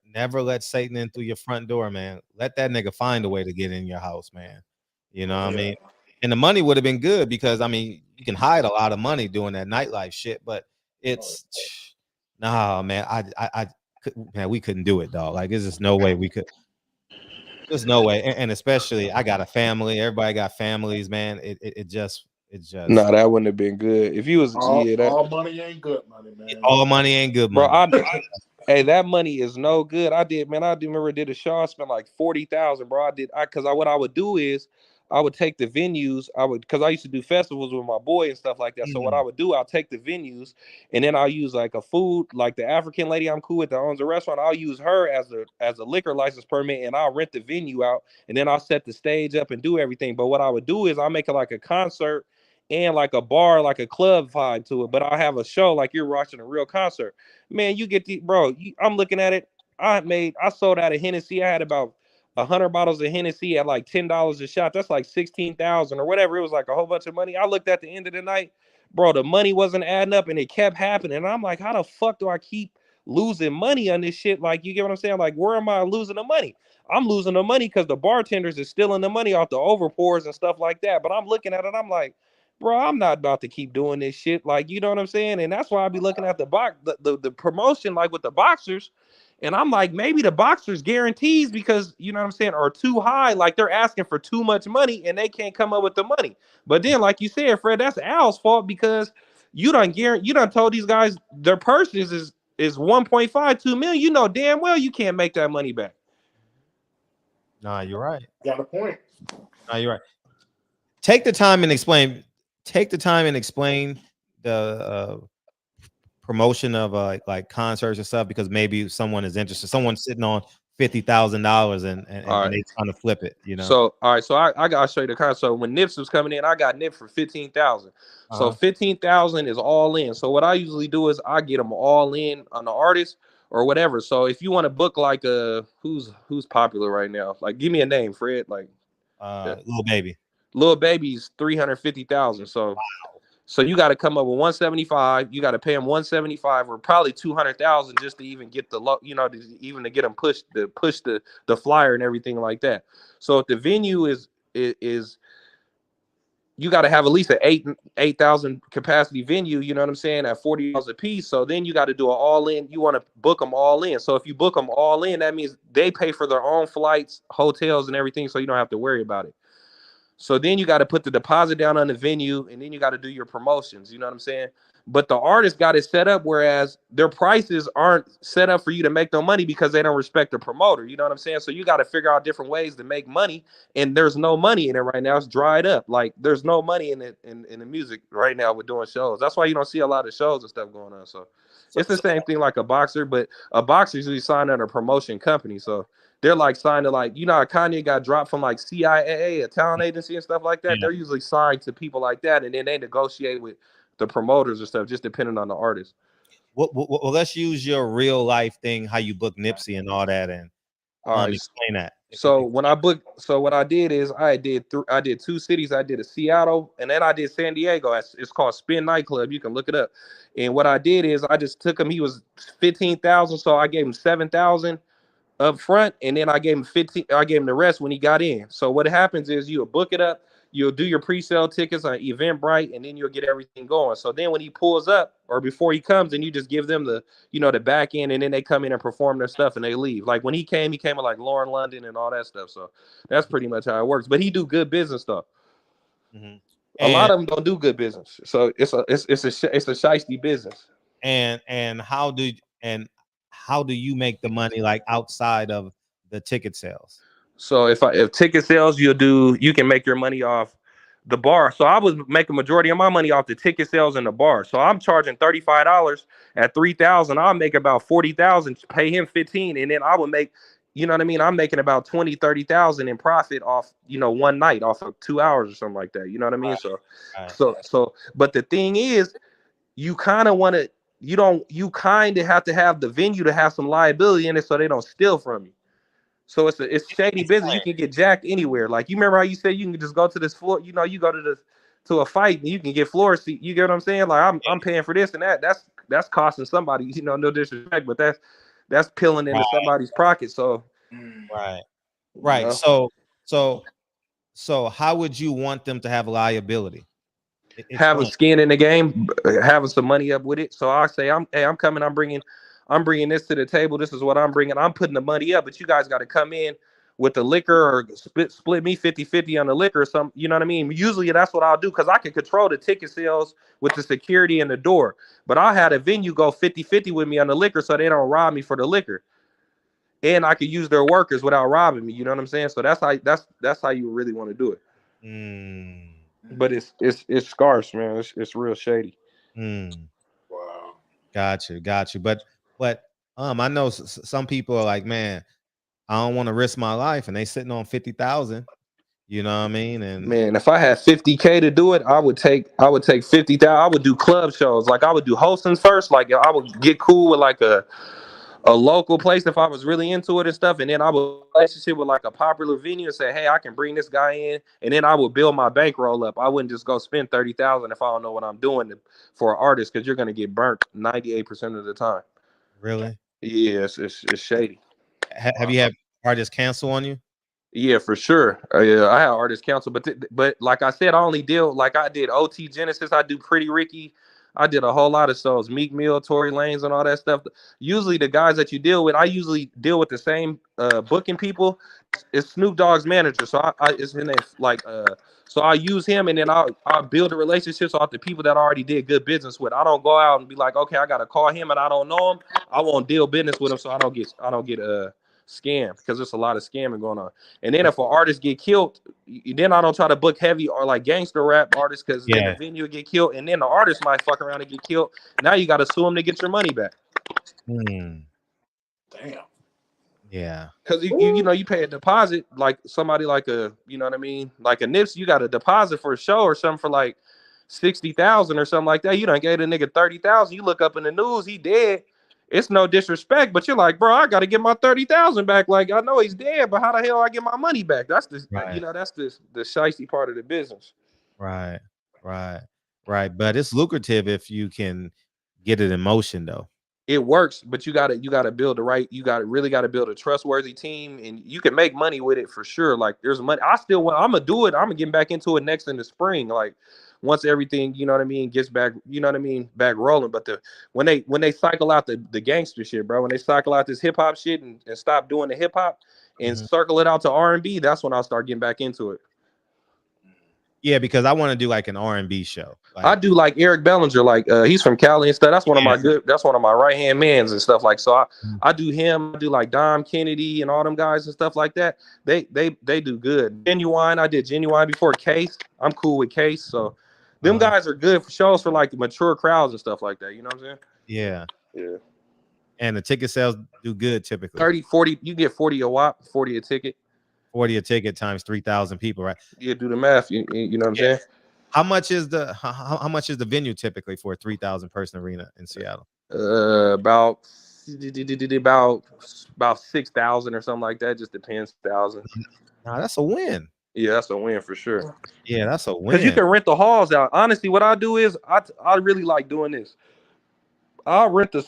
let Satan in through your front door, man. Let that nigga find a way to get in your house, man. You know what I mean? And the money would have been good because I mean you can hide a lot of money doing that nightlife shit, but it's nah, man. Man, we couldn't do it, dog. Like, there's just no way we could. There's no way, and especially I got a family. Everybody got families, man. It just. Nah, that wouldn't have been good. If you was all money ain't good money, man. All money ain't good money. Bro, hey, that money is no good. I do remember did a show. I spent like 40,000, bro. What I would do is I would take the venues. Because I used to do festivals with my boy and stuff like that. So what I would do, I'll take the venues and then I'll use like a food, like the African lady I'm cool with that owns a restaurant. I'll use her as a liquor license permit, and I'll rent the venue out, and then I'll set the stage up and do everything. But what I would do is I'll make it like a concert and like a bar, like a club vibe to it. But I'll have a show like you're watching a real concert. Man, you get I'm looking at it. I sold out of Hennessy. I had about 100 bottles of Hennessy at like $10 a shot. That's like 16,000 or whatever. It was like a whole bunch of money. I looked at the end of the night, bro, the money wasn't adding up and it kept happening. And I'm like, how the fuck do I keep losing money on this shit? Like, you get what I'm saying? Like, where am I losing the money? I'm losing the money because the bartenders is stealing the money off the overpours and stuff like that. But I'm looking at it, I'm like, bro, I'm not about to keep doing this shit. Like, you know what I'm saying? And that's why I be looking at the promotion, like with the boxers. And I'm like, maybe the boxers guarantees, because, you know what I'm saying, are too high. Like, they're asking for too much money and they can't come up with the money. But then, like you said, Fred, that's Al's fault, because you done told these guys their purses is 1.5, 2 million. You know damn well you can't make that money back. Nah, you're right. Got a point. Nah, you're right. Take the time and explain the promotion of like concerts and stuff, because maybe someone is interested. Someone's sitting on $50,000 and they trying to flip it, you know. So I gotta show you the concert. When Nips was coming in, I got Nip for 15,000. So 15,000 is all in. So what I usually do is I get them all in on the artist or whatever. So if you want to book like who's popular right now, like give me a name, Fred. Like Lil Baby. Lil Baby's 350,000. So wow. So you got to come up with 175. You got to pay him 175 or probably 200,000 just to even get to get him push the flyer and everything like that. So if the venue is you got to have at least an 8,000 capacity venue, you know what I'm saying, at $40 a piece. So then you got to do an all in. You want to book them all in. So if you book them all in, that means they pay for their own flights, hotels, and everything. So you don't have to worry about it. So then you got to put the deposit down on the venue, and then you got to do your promotions. You know what I'm saying? But the artist got it set up, whereas their prices aren't set up for you to make no money because they don't respect the promoter. You know what I'm saying? So you got to figure out different ways to make money, and there's no money in it right now. It's dried up. Like, there's no money in it in the music right now with doing shows. That's why you don't see a lot of shows and stuff going on. So it's the same thing like a boxer, but a boxer usually signed under a promotion company. So they're like signed to, like, you know how Kanye got dropped from like CIA, a talent agency and stuff like that? Yeah. They're usually signed to people like that, and then they negotiate with the promoters and stuff, just depending on the artist. Well, let's use your real life thing, how you book Nipsey and all that, and All right. explain that. So when I booked, so what I did is I did 2 cities. I did a Seattle, and then I did San Diego. It's called Spin Nightclub. You can look it up. And what I did is I just took him. He was 15,000, so I gave him 7,000 up front, and then I gave him 15. I gave him the rest when he got in. So what happens is you'll book it up. You'll do your pre-sale tickets on Eventbrite, and then you'll get everything going. So then when he pulls up or before he comes, and you just give them the, the back end, and then they come in and perform their stuff and they leave. Like when he came with like Lauren London and all that stuff. So that's pretty much how it works. But he do good business stuff. Mm-hmm. A lot of them don't do good business. So it's a shiesty business. And how do you make the money like outside of the ticket sales? So if ticket sales, you can make your money off the bar. So I was making majority of my money off the ticket sales in the bar. So I'm charging $35 at 3,000. I'll make about 40,000, pay him 15, and then I would make, I'm making about 20, 30,000 in profit off, one night, off of 2 hours or something like that. You know what I mean? So but the thing is, you kind of want to, you kind of have to have the venue to have some liability in it so they don't steal from you. So it's shady business. You can get jacked anywhere. Like you remember how you said you can just go to this floor. You go to a fight and you can get floor seat. You get what I'm saying? Like I'm paying for this and that. That's costing somebody. No disrespect, but that's peeling into somebody's pocket. So right. So how would you want them to have liability? Having skin in the game, having some money up with it. So I say, I'm coming. I'm bringing this to the table. This is what I'm bringing. I'm putting the money up, but you guys got to come in with the liquor or split me 50-50 on the liquor or something. You know what I mean? Usually that's what I'll do because I can control the ticket sales with the security in the door. But I had a venue go 50-50 with me on the liquor so they don't rob me for the liquor. And I could use their workers without robbing me. You know what I'm saying? So that's how you really want to do it. But it's scarce, man. It's real shady. Wow. Got you. But I know some people are like, man, I don't want to risk my life, and they sitting on 50,000. You know what I mean? And man, if I had 50K to do it, I would take 50,000. I would do club shows. Like I would do hosting first. Like I would get cool with like a local place if I was really into it and stuff, and then I would relationship with like a popular venue and say, hey, I can bring this guy in, and then I would build my bankroll up. I wouldn't just go spend 30,000 if I don't know what I'm doing for an artist, because you're gonna get burnt 98% of the time. Really? Yeah, it's shady. Have you had artists cancel on you? Yeah, for sure. Yeah, I had artists cancel, but like I said, I only deal like I did OT Genesis. I do Pretty Ricky. I did a whole lot of shows, Meek Mill, Tory Lanez, and all that stuff. Usually the guys that you deal with, I usually deal with the same booking people. It's Snoop Dogg's manager, so it's his name. So I use him, and then I'll build a relationship off the people that I already did good business with. I don't go out and be like, okay, I gotta call him, and I don't know him. I won't deal business with him, so I don't get scammed, because there's a lot of scamming going on. And then if an artist get killed, then I don't try to book heavy or like gangster rap artists, because then the venue get killed, and then the artist might fuck around and get killed. Now you got to sue them to get your money back. Damn. Yeah. Because you pay a deposit, like somebody like a, you know what I mean, like a Nipsey, you got a deposit for a show or something for like 60,000 or something like that. You done gave the nigga 30,000. You look up in the news, he dead. It's no disrespect, but you're like, bro, I got to get my 30,000 back. Like, I know he's dead, but how the hell I get my money back? That's the, that's the shicey part of the business. Right. But it's lucrative if you can get it in motion, though. It works, but you gotta build really gotta build a trustworthy team, and you can make money with it for sure. Like there's money. I'm gonna do it. I'm gonna get back into it next in the spring. Like once everything, you know what I mean, gets back, you know what I mean, back rolling. But when they cycle out the gangster shit, bro, when they cycle out this hip hop shit and stop doing the hip hop and circle it out to R&B, that's when I'll start getting back into it. Yeah, because I want to do like an R&B show. Like, I do like Eric Bellinger, like he's from Cali and stuff. That's one of my right hand mans and stuff. Like so, I do him. I do like Dom Kennedy and all them guys and stuff like that. They do good. Genuine, I did Genuine before Case. I'm cool with Case, so them guys are good for shows for like mature crowds and stuff like that. You know what I'm saying? Yeah. Yeah. And the ticket sales do good typically. 30, 40. You get 40 a wop, 40 a ticket. 40 a ticket times 3,000 people, right? Yeah, do the math. You know what I'm saying? How much is the venue typically for a 3,000 person arena in Seattle? About 6,000 or something like that. Just depends. 1,000. Nah, that's a win. Yeah, that's a win for sure. Yeah, that's a win. Because you can rent the halls out. Honestly, what I do is I really like doing this. I'll rent the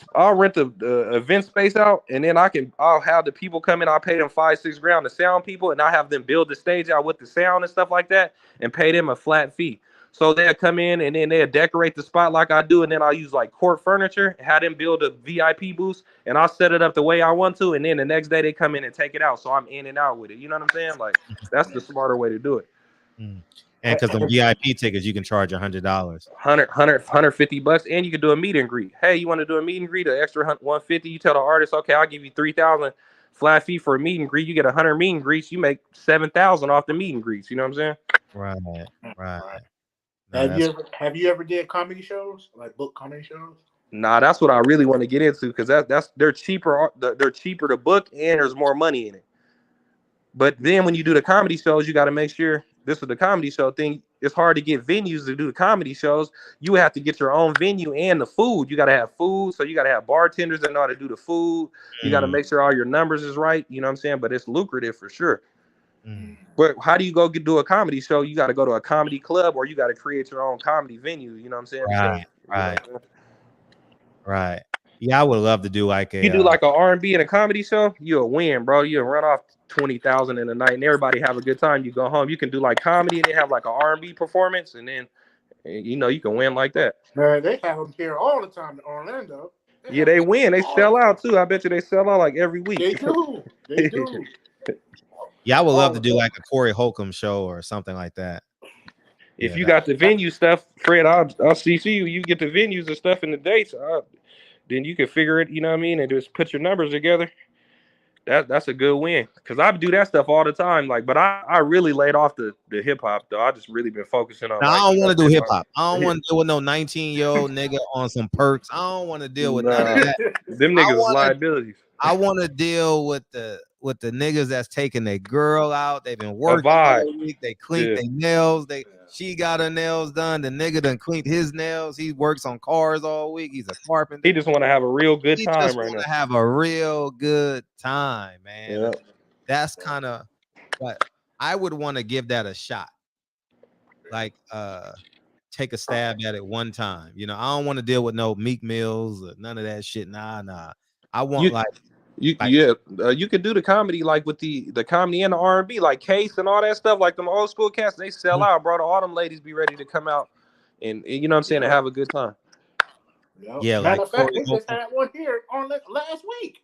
event space out, and then I'll have the people come in. I'll pay them $5-6 grand, the sound people, and I have them build the stage out with the sound and stuff like that, and pay them a flat fee. So they'll come in and then they'll decorate the spot like I do, and then I'll use like court furniture, have them build a VIP booth, and I'll set it up the way I want to, and then the next day they come in and take it out. So I'm in and out with it. You know what I'm saying? Like that's the smarter way to do it. And because the VIP tickets, you can charge $100. $150, and you can do a meet and greet. Hey, you want to do a meet and greet? An extra $150. You tell the artist, okay, I'll give you $3,000 flat fee for a meet and greet. You get 100 meet and greets. You make $7,000 off the meet and greets. You know what I'm saying? Right. Have you ever did comedy shows, like book comedy shows? Nah, that's what I really want to get into because they're cheaper. They're cheaper to book, and there's more money in it. But then when you do the comedy shows, you got to make sure. This is the comedy show thing. It's hard to get venues to do the comedy shows. You have to get your own venue and the food. You got to have food. So you got to have bartenders that know how to do the food. You got to make sure all your numbers is right. You know what I'm saying? But it's lucrative for sure. But how do you go do a comedy show? You got to go to a comedy club or you got to create your own comedy venue. You know what I'm saying? Right. Yeah, I would love to do like a. You do like an R&B and a comedy show, you'll win, bro. You'll run off 20,000 in a night, and everybody have a good time. You go home. You can do like comedy and then have like an R&B performance, and then you can win like that. Man, they have them here all the time in Orlando. They win. They sell out too. I bet you they sell out like every week. They do. Yeah, I would love to do like a Corey Holcomb show or something like that. If you got the venue stuff, Fred, I'll CC you. You get the venues and stuff and the dates. Then you can figure it, you know what I mean, and just put your numbers together. That's a good win. Because I do that stuff all the time. Like, but I really laid off the hip hop though. I just really been focusing on. Now, I don't want to do hip hop. I don't want to deal with no 19-year-old nigga on some perks. I don't want to deal with none of that. Them niggas is liabilities. I want to deal with the niggas that's taking their girl out. They've been working all week. They cleaned their nails. She got her nails done. The nigga done cleaned his nails. He works on cars all week. He's a carpenter. He just want to have a real good time just right now. Have a real good time, man. Yeah. That's kind of what I would want to give that a shot. Like, take a stab at it one time. You know, I don't want to deal with no Meek Mills or none of that shit. Nah. I want you could do the comedy like with the comedy and the R&B, like Case and all that stuff, like them old school cats. They sell out, bro. All them ladies be ready to come out and you know what I'm saying, and have a good time. Yeah, matter of fact, they just had one here on last week.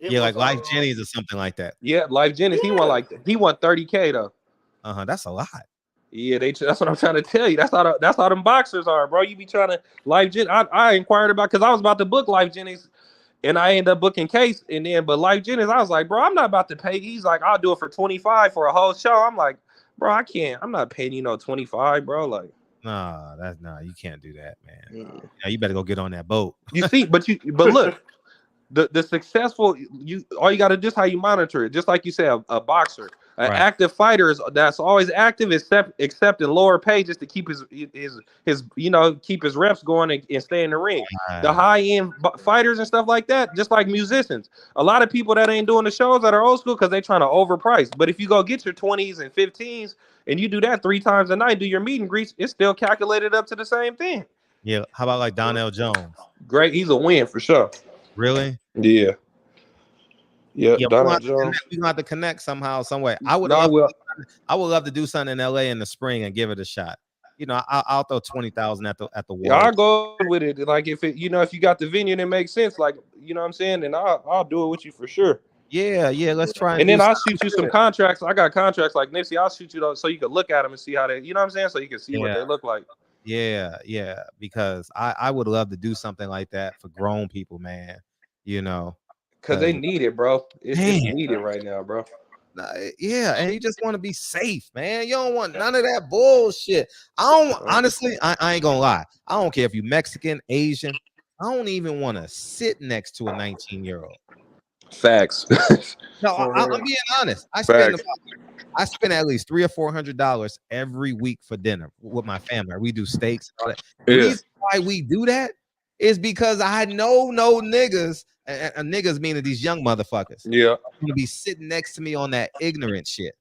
Like Life Jennings or something like that. Yeah, Life Jennings. He won 30K though. That's a lot. Yeah, that's what I'm trying to tell you. That's how them boxers are, bro. You be trying to Life Jennings. I inquired about because I was about to book Life Jennings. And I ended up booking Case, but Life Jennings, I was like, bro, I'm not about to pay. He's like, I'll do it for 25 for a whole show. I'm like, bro, I can't. I'm not paying 25, bro. Like, you can't do that, man. Yeah, you better go get on that boat. You see, but look, the successful all you got to do is how you monitor it. Just like you said, a boxer, an active fighter that's always active, except in lower pay, just to keep his keep his reps going and stay in the ring. The high end fighters and stuff like that, just like musicians, a lot of people that ain't doing the shows that are old school because they trying to overprice. But if you go get your 20s and 15s and you do that 3 times a night, do your meet and greets, it's still calculated up to the same thing. Yeah. How about like Donnell Jones? Great, he's a win for sure. Really? Yeah. Yeah, we're gonna have to connect somehow, some way. I would love to do something in LA in the spring and give it a shot. You know, I'll throw 20,000 at the wall. Yeah, I'll go with it. Like if you got the venue and it makes sense, like you know what I'm saying, then I'll do it with you for sure. Yeah, let's try. And then I'll shoot you some contracts. I got contracts like Nipsey. I'll shoot you those so you can look at them and see how they, you know what I'm saying, so you can see what they look like. Yeah, because I would love to do something like that for grown people, man. You know. Because they need it, bro. It's needed right now, bro. Yeah, and you just want to be safe, man. You don't want none of that bullshit. Honestly, I ain't gonna lie. I don't care if you Mexican, Asian. I don't even want to sit next to a 19-year-old. Facts. No, I'm being honest. I spend at least $300 or $400 every week for dinner with my family. We do steaks and all that. The reason why we do that is because I know no niggas, and niggas meaning these young motherfuckers. Yeah. Gonna be sitting next to me on that ignorant shit.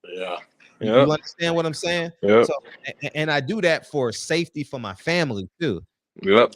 Yeah. You understand what I'm saying? Yep. So, and I do that for safety for my family too. Yep.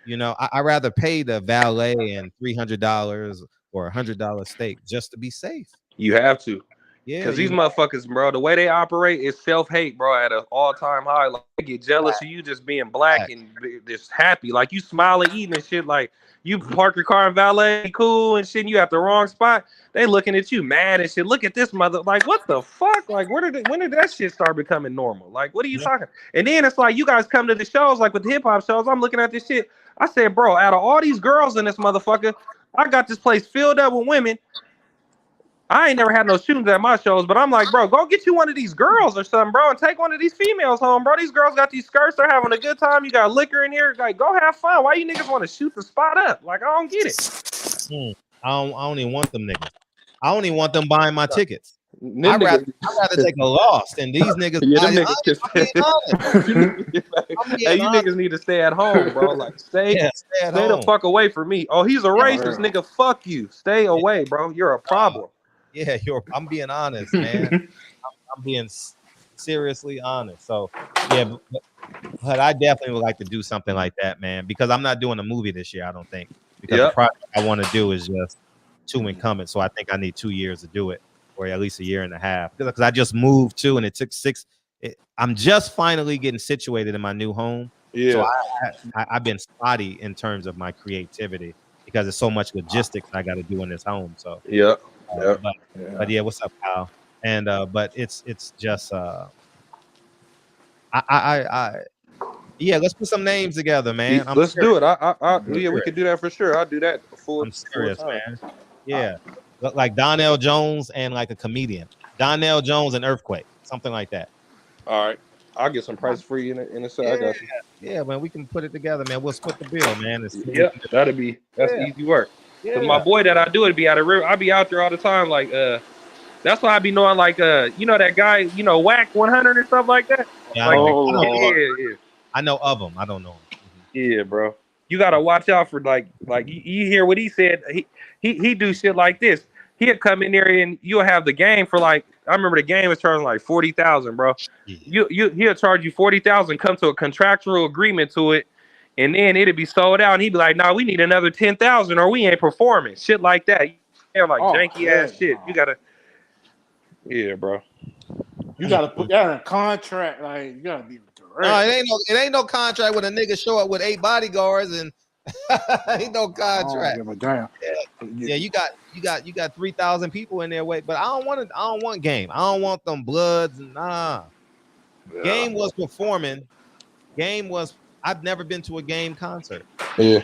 You know, I rather pay the valet and $300 or $100 steak just to be safe. You have to. Yeah, Because these motherfuckers, bro, the way they operate is self-hate, bro, at an all-time high. Like, they get jealous of you just being black and just happy. Like, you smiling, eating and shit. Like, you park your car in valet, cool and shit, and you at the wrong spot. They looking at you mad and shit. Look at this mother. Like, what the fuck? Like, when did that shit start becoming normal? Like, what are you talking? And then it's like, you guys come to the shows, like with the hip-hop shows. I'm looking at this shit. I said, bro, out of all these girls in this motherfucker, I got this place filled up with women. I ain't never had no shootings at my shows, but I'm like, bro, go get you one of these girls or something, bro, and take one of these females home, bro. These girls got these skirts. They're having a good time. You got liquor in here. Like, go have fun. Why you niggas want to shoot the spot up? Like, I don't get it. I don't even want them niggas. I don't even want them buying my tickets. I'd rather take a loss than these niggas. Yeah, them hey, you niggas need to stay at home, bro. Like, stay the fuck away from me. Oh, he's a racist, nigga. Fuck you. Stay away, bro. You're a problem. Yeah, I'm being honest, man. I'm being seriously honest. So, yeah, but I definitely would like to do something like that, man, because I'm not doing a movie this year, I don't think. Because the project I want to do is just 2 incumbents. So I think I need 2 years to do it, or at least a year and a half. Because I just moved too, and it took 6. I'm just finally getting situated in my new home. Yeah. So I've been spotty in terms of my creativity because there's so much logistics I got to do in this home. So but yeah, what's up, Kyle? And but it's just yeah, let's put some names together, man. Let's do it. Yeah, we could do that for sure. I'll do that. I'm serious, man. Yeah, like Donnell Jones and like a comedian. Donnell Jones and Earthquake, something like that. All right, I'll get some prices for you in a second. I got you. Yeah, man, we can put it together, man. We'll split the bill, man. That's easy work. Yeah. My boy that I do it be out of river. I be out there all the time. Like that's why I be knowing like you know that guy, you know, Whack 100 and stuff like that. Yeah, like, I know of him. I don't know him. Yeah, bro. You gotta watch out for like you hear what he said. He do shit like this. He'll come in there and you'll have the game for like, I remember the game was charging like 40,000, bro. Yeah. He'll charge you 40,000, come to a contractual agreement to it, and then it'll be sold out. And he'd be like, "Nah, we need another 10,000 or we ain't performing." Shit like that. Yeah, like janky ass shit. You gotta, yeah, bro. You gotta put that in a contract. Like, you gotta be direct. No, it ain't no contract when a nigga show up with 8 bodyguards and ain't no contract. Oh, damn. Yeah, you got 3,000 people in there. But I don't want Game. I don't want them Bloods. Nah. Yeah. Game was performing. I've never been to a Game concert. Yeah.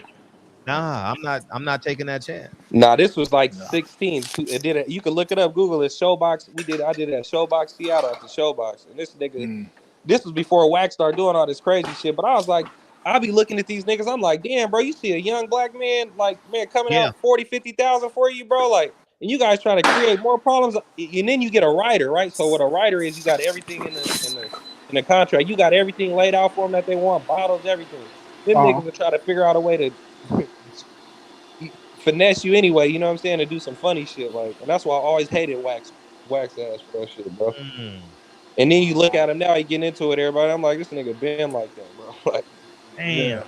Nah, I'm not taking that chance. Nah, this was like 16. You can look it up, Google it. Showbox. I did it at Showbox Seattle at the Showbox. And this nigga, this was before Wax started doing all this crazy shit. But I was like, I'll be looking at these niggas. I'm like, damn, bro, you see a young black man, like, man, coming out 40, 50,000 for you, bro. Like, and you guys trying to create more problems. And then you get a writer, right? So what a writer is, you got everything in the contract. You got everything laid out for them that they want, bottles, everything. Them niggas will try to figure out a way to finesse you anyway, you know what I'm saying, to do some funny shit. Like, and that's why I always hated Wax ass for that shit, bro. And then you look at him now, he getting into it, everybody. I'm like, this nigga been like that, bro. Like, damn.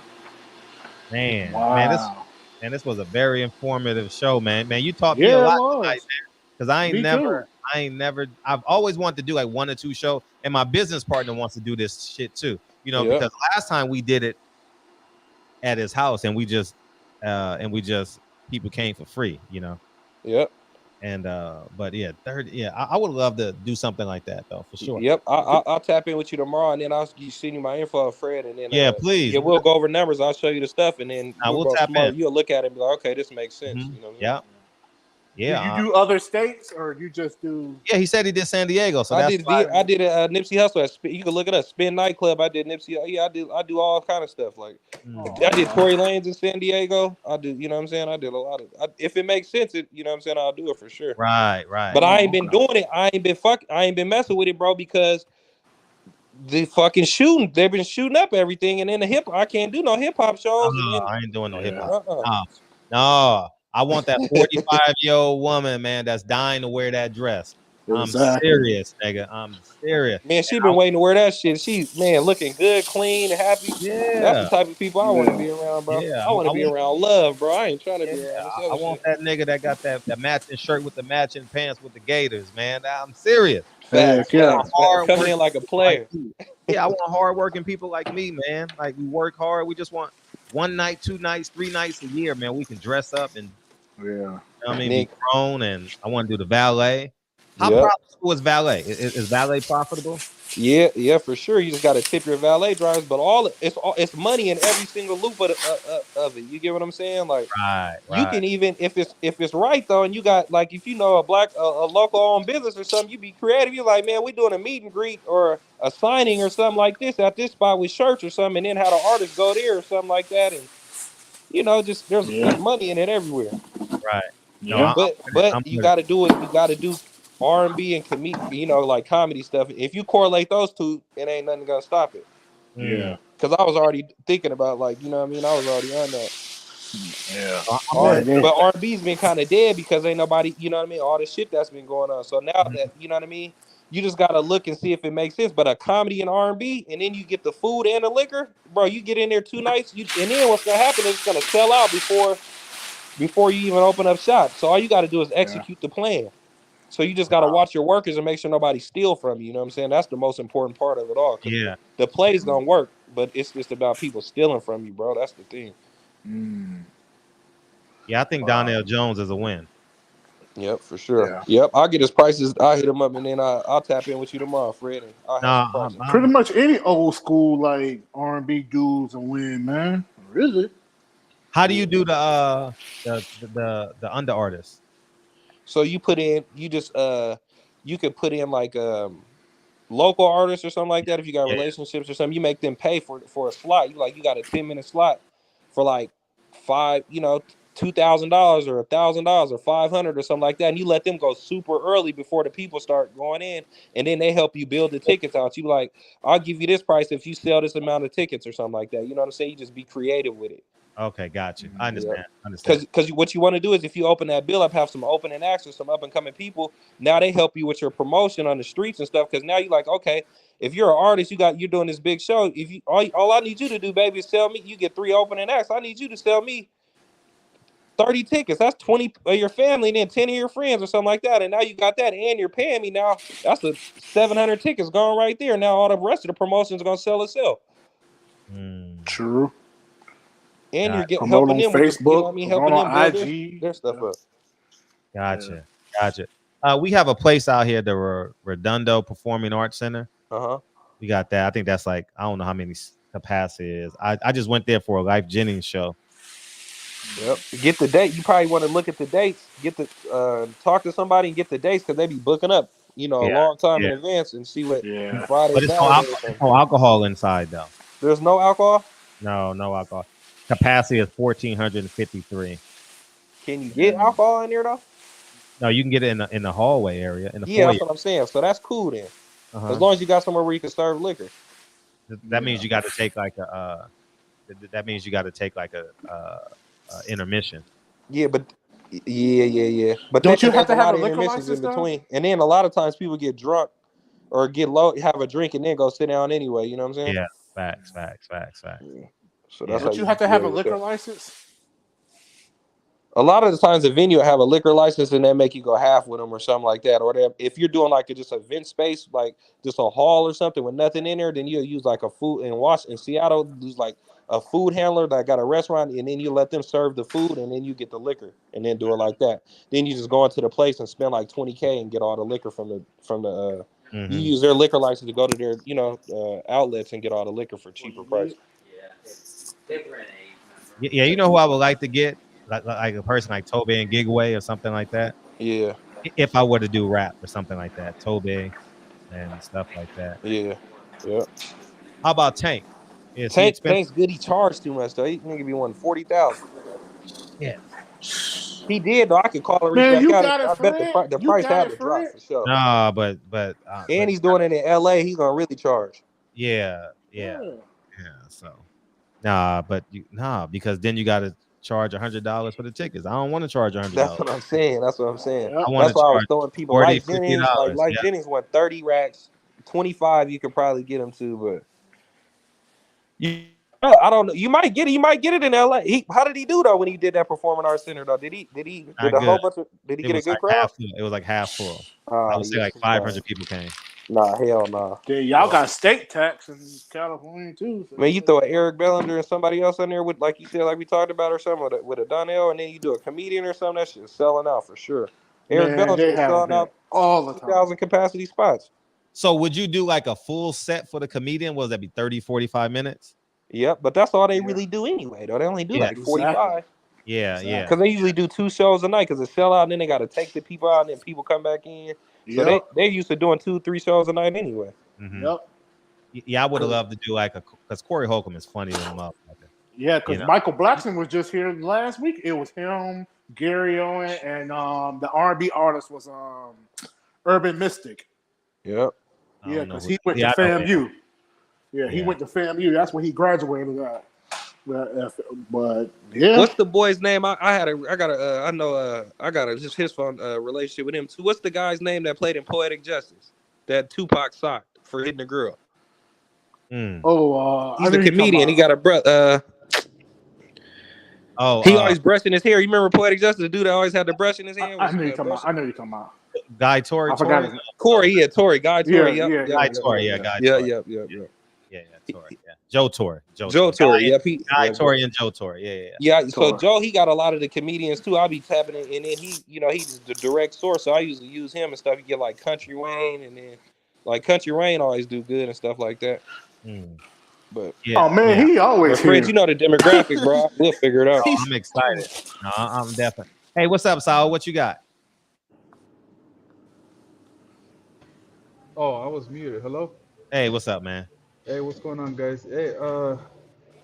Man. Wow. Man, this was a very informative show, man. Man, you taught me a lot tonight, man. Because I ain't never, I've always wanted to do like 1 or 2 shows, and my business partner wants to do this shit too. You know, because last time we did it at his house, and we just people came for free, you know. Yep. And but yeah, I would love to do something like that though, for sure. Yep. I'll tap in with you tomorrow, and then I'll send you my info, Fred, and then please. Yeah, we'll go over numbers. I'll show you the stuff, and then we'll tap in. You'll look at it and be like, okay, this makes sense. You know what I mean? Yeah. Do you do other states, or you just do? Yeah, he said he did San Diego. So I did a Nipsey Hussle. You can look it up. Spin Nightclub. I did Nipsey. Yeah, I do all kind of stuff. Like I did Tory Lanez in San Diego. I do. You know what I'm saying? I did a lot of. If it makes sense, you know what I'm saying, I'll do it for sure. Right. But I ain't been doing it. I ain't been messing with it, bro, because the fucking shooting. They've been shooting up everything, and then I can't do no hip hop shows, and then I ain't doing no hip Yeah. hop. No, I want that 45-year-old woman, man, that's dying to wear that dress. I'm Exactly. serious, nigga. I'm serious. man, she been waiting to wear that shit. She looking good, clean, and happy. That's the Yeah, type of people I want to Yeah. be around, bro. yeah. I want to I be want. around love, bro. I ain't trying to Yeah, be around this I other want shit. that nigga that got that matching shirt with the matching pants with the gators, man. I'm serious. Facts, Heck yeah. facts, facts. Coming in like a player. Yeah, I want hardworking people like me, man. Like we work hard. We just want 1 night, 2 nights, 3 nights a year, man. We can dress up and Yeah. you know what I mean, Nick. be grown, and I want to do the valet. How Yep. profitable is valet? Is valet profitable? Yeah, for sure. You just got to tip your valet drivers, but it's money in every single loop of it. You get what I'm saying? Like Right. you can even if it's right though, and you got like if you know a local owned business or something, you be creative. You're like, man, we doing a meet and greet or a signing or something like this at this spot with shirts or something, and then have the artist go there or something like that, and just there's money in it everywhere. Right. No, Yeah. But you got to do it. You got to do R&B and comedy, like comedy stuff. If you correlate those two, it ain't nothing gonna stop it. Yeah. Because I was already thinking about I was already on that. Yeah. But R&B's been kind of dead because ain't nobody, all the shit that's been going on. So now that you just gotta look and see if it makes sense. But a comedy and R&B, and then you get the food and the liquor, bro. You get in there 2 nights, and then what's gonna happen is it's gonna sell out before you even open up shop. So all you got to do is execute the plan. So you just got to watch your workers and make sure nobody steal from you. You know what I'm saying? That's the most important part of it all. Yeah. The play's going to work, but it's just about people stealing from you, bro. That's the thing. Yeah, I think Donnell Jones is a win. Yep, for sure. Yep, I'll get his prices. I'll hit him up, and then I'll tap in with you tomorrow, Fred. And I'll have some prices. Pretty much any old school like R&B dudes a win, man. Really? How do you do the under artists? So you put in, you could put in like local artists or something like that. If you got relationships or something, you make them pay for a slot. You got a 10-minute slot for like $2,000 or $1,000 or $500 or something like that, and you let them go super early before the people start going in, and then they help you build the tickets out. You like, I'll give you this price if you sell this amount of tickets or something like that. You know what I'm saying? You just be creative with it. Okay, got you. I understand. Because what you want to do is if you open that bill up, have some opening acts or some up and coming people. Now they help you with your promotion on the streets and stuff. Because now you're like, okay, if you're an artist, you're doing this big show. If you all I need you to do, baby, is sell me. You get 3 opening acts. I need you to sell me 30 tickets. That's 20 of your family, and then 10 of your friends or something like that. And now you got that, and you're paying me now. That's the 700 tickets gone right there. Now all the rest of the promotions are gonna sell itself. True. And you're helping on them Facebook, with helping them on build IG. their stuff up. Gotcha. We have a place out here, the Redondo Performing Arts Center. We got that. I think that's like, I don't know how many capacity is. I just went there for a Life Jennings show. Yep. Get the date. You probably want to look at the dates. Get the talk to somebody and get the dates because they be booking up, a long time in advance and see what Friday. But it's no alcohol inside though. There's no alcohol. No alcohol. Capacity is 1,453. Can you get alcohol in there though? No, you can get it in the hallway area. In the foyer. Foyer. That's what I'm saying. So that's cool then. As long as you got somewhere where you can serve liquor. That means you got to take like a. That means you got to take like a intermission. Yeah, but yeah. But don't you have to have a liquor license in between? And then a lot of times people get drunk or get low, have a drink, and then go sit down anyway. You know what I'm saying? Yeah. Facts. Yeah. So that's don't you have to have a liquor license? A lot of the times the venue will have a liquor license and they make you go half with them or something like that. Or if you're doing like just a event space, like just a hall or something with nothing in there, then you'll use like a food in Seattle, there's like a food handler that got a restaurant, and then you let them serve the food and then you get the liquor and then do it like that. Then you just go into the place and spend like $20K and get all the liquor from the you use their liquor license to go to their, outlets and get all the liquor for cheaper price. Yeah, you know who I would like to get? Like a person like Tobe and Gigway or something like that. Yeah. If I were to do rap or something like that, Tobe and stuff like that. Yeah. How about Tank? Tank's good. He charged too much though. He nigga be wanting 40,000. Yeah. He did though. I could call him. Man, you got got it. I bet the price had to drop for sure. Nah, but and he's doing it in LA. He's gonna really charge. Yeah. Yeah. So because then you got to charge $100 for the tickets. I don't want to charge $100. That's what I'm saying. That's what I'm saying. Yep. I want That's to why I was charge throwing people 40 like $50. Jennings. Like Yeah. Jennings went 30 racks, 25 you could probably get him to, but I don't know. You might get it in LA. How did he do though when he did that Performing Arts Center though? Did he Not a good. whole bunch of did he It get a was good like crowd? half full. It was like half full. I would say like 500 people came. Nah, hell nah. Dude, y'all got state tax in California too. So Man, you throw an Eric Bellinger and somebody else in there with, like you said, like we talked about or something, with a Donnell, and then you do a comedian or something, that shit's selling out for sure. Eric man, Bellinger they was have selling that out all the time. 2,000 capacity spots. So would you do like a full set for the comedian? Was that be 30, 45 minutes? Yep, but that's all they really do anyway, though. They only do like 45. Yeah. Because they usually do 2 shows a night because it's sell out, and then they got to take the people out, and then people come back in. So they used to doing 2-3 shows a night anyway. Yep. Yeah, I would have loved to do like because Corey Holcomb is funny than a motherfucker. Yeah, because Michael Blackson was just here last week. It was him, Gary Owen, and the R&B artist was Urban Mystic. Yep. Yeah, because he went to FAMU. Yeah, he went to FAMU. That's where he graduated at. But yeah, what's the boy's name? I got just his phone relationship with him too. What's the guy's name that played in Poetic Justice? That Tupac socked for hitting a girl. He's a comedian. He got a brother. He always brushing his hair. You remember Poetic Justice? The dude that always had the brush in his hand. I know you're talking about. Guy Tory. I forgot his name. Corey. Yeah, Tory. Guy Tory. Guy Tory. Yeah, Guy Tory. Yeah, Tory. Yeah. Joe Tory. Yep. Guy Tory and Joe Tory. Yeah. So Joe, he got a lot of the comedians too. I'll be tapping it, and then he's the direct source. So I usually use him and stuff. You get like Country Wayne, and then like Country Wayne always do good and stuff like that. But he always Fred, you know the demographic, bro. We'll figure it out. I'm excited. No, I'm definitely. Hey, what's up, Sal? What you got? Oh, I was muted. Hello? Hey, what's up, man? Hey, what's going on, guys? Hey, I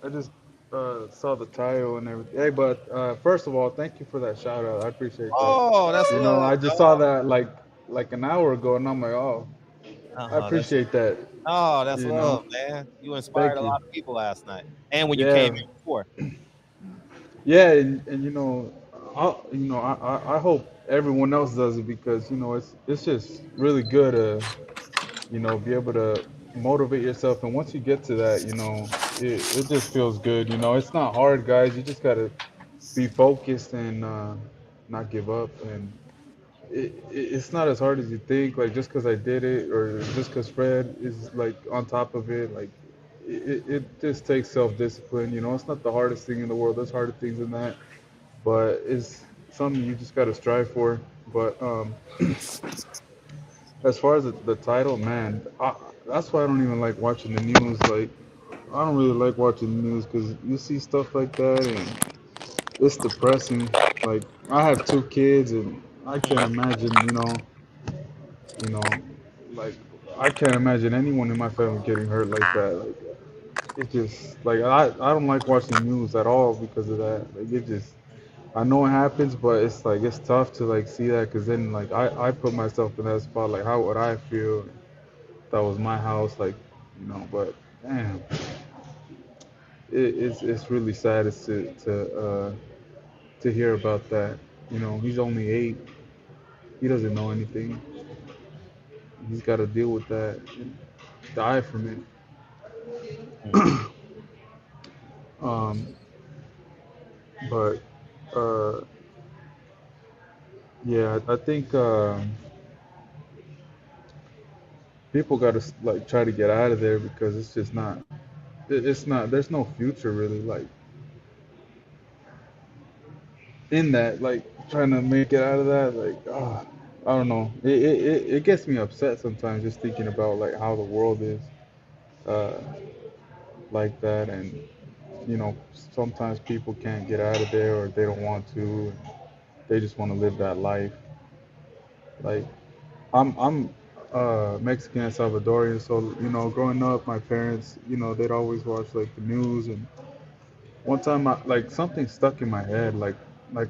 just saw the title and everything. Hey, but first of all, thank you for that shout out. I appreciate that. Oh, that's I just saw that like an hour ago, and I'm like, I appreciate that. Oh, that's love, man. You inspired a lot of people last night, and when you came in before. Yeah, and I hope everyone else does it because it's just really good to be able to motivate yourself, and once you get to that, it just feels good. It's not hard, guys. You just gotta be focused and not give up, and it's not as hard as you think. Like just because I did it, or just because Fred is like on top of it, like it just takes self-discipline. It's not the hardest thing in the world. There's harder things than that, but it's something you just gotta strive for. But as far as the title, man, that's why I don't even like watching the news. Like, I don't really like watching the news because you see stuff like that and it's depressing. Like, I have 2 kids and I can't imagine, like, I can't imagine anyone in my family getting hurt like that. Like, it just, like, I don't like watching the news at all because of that. Like, it just, I know it happens, but it's like, it's tough to like see that because then like, I put myself in that spot. Like, how would I feel? That was my house, like, but damn, it's really sad to hear about that. He's only 8. He doesn't know anything. He's got to deal with that and die from it. But yeah, I think people got to like try to get out of there because it's just not. It's not. There's no future really. Like in that, like trying to make it out of that. Like, I don't know. It gets me upset sometimes just thinking about like how the world is like that, and sometimes people can't get out of there or they don't want to. They just want to live that life. Like I'm Mexican and Salvadorian, so growing up, my parents, they'd always watch like the news, and one time, like something stuck in my head, like I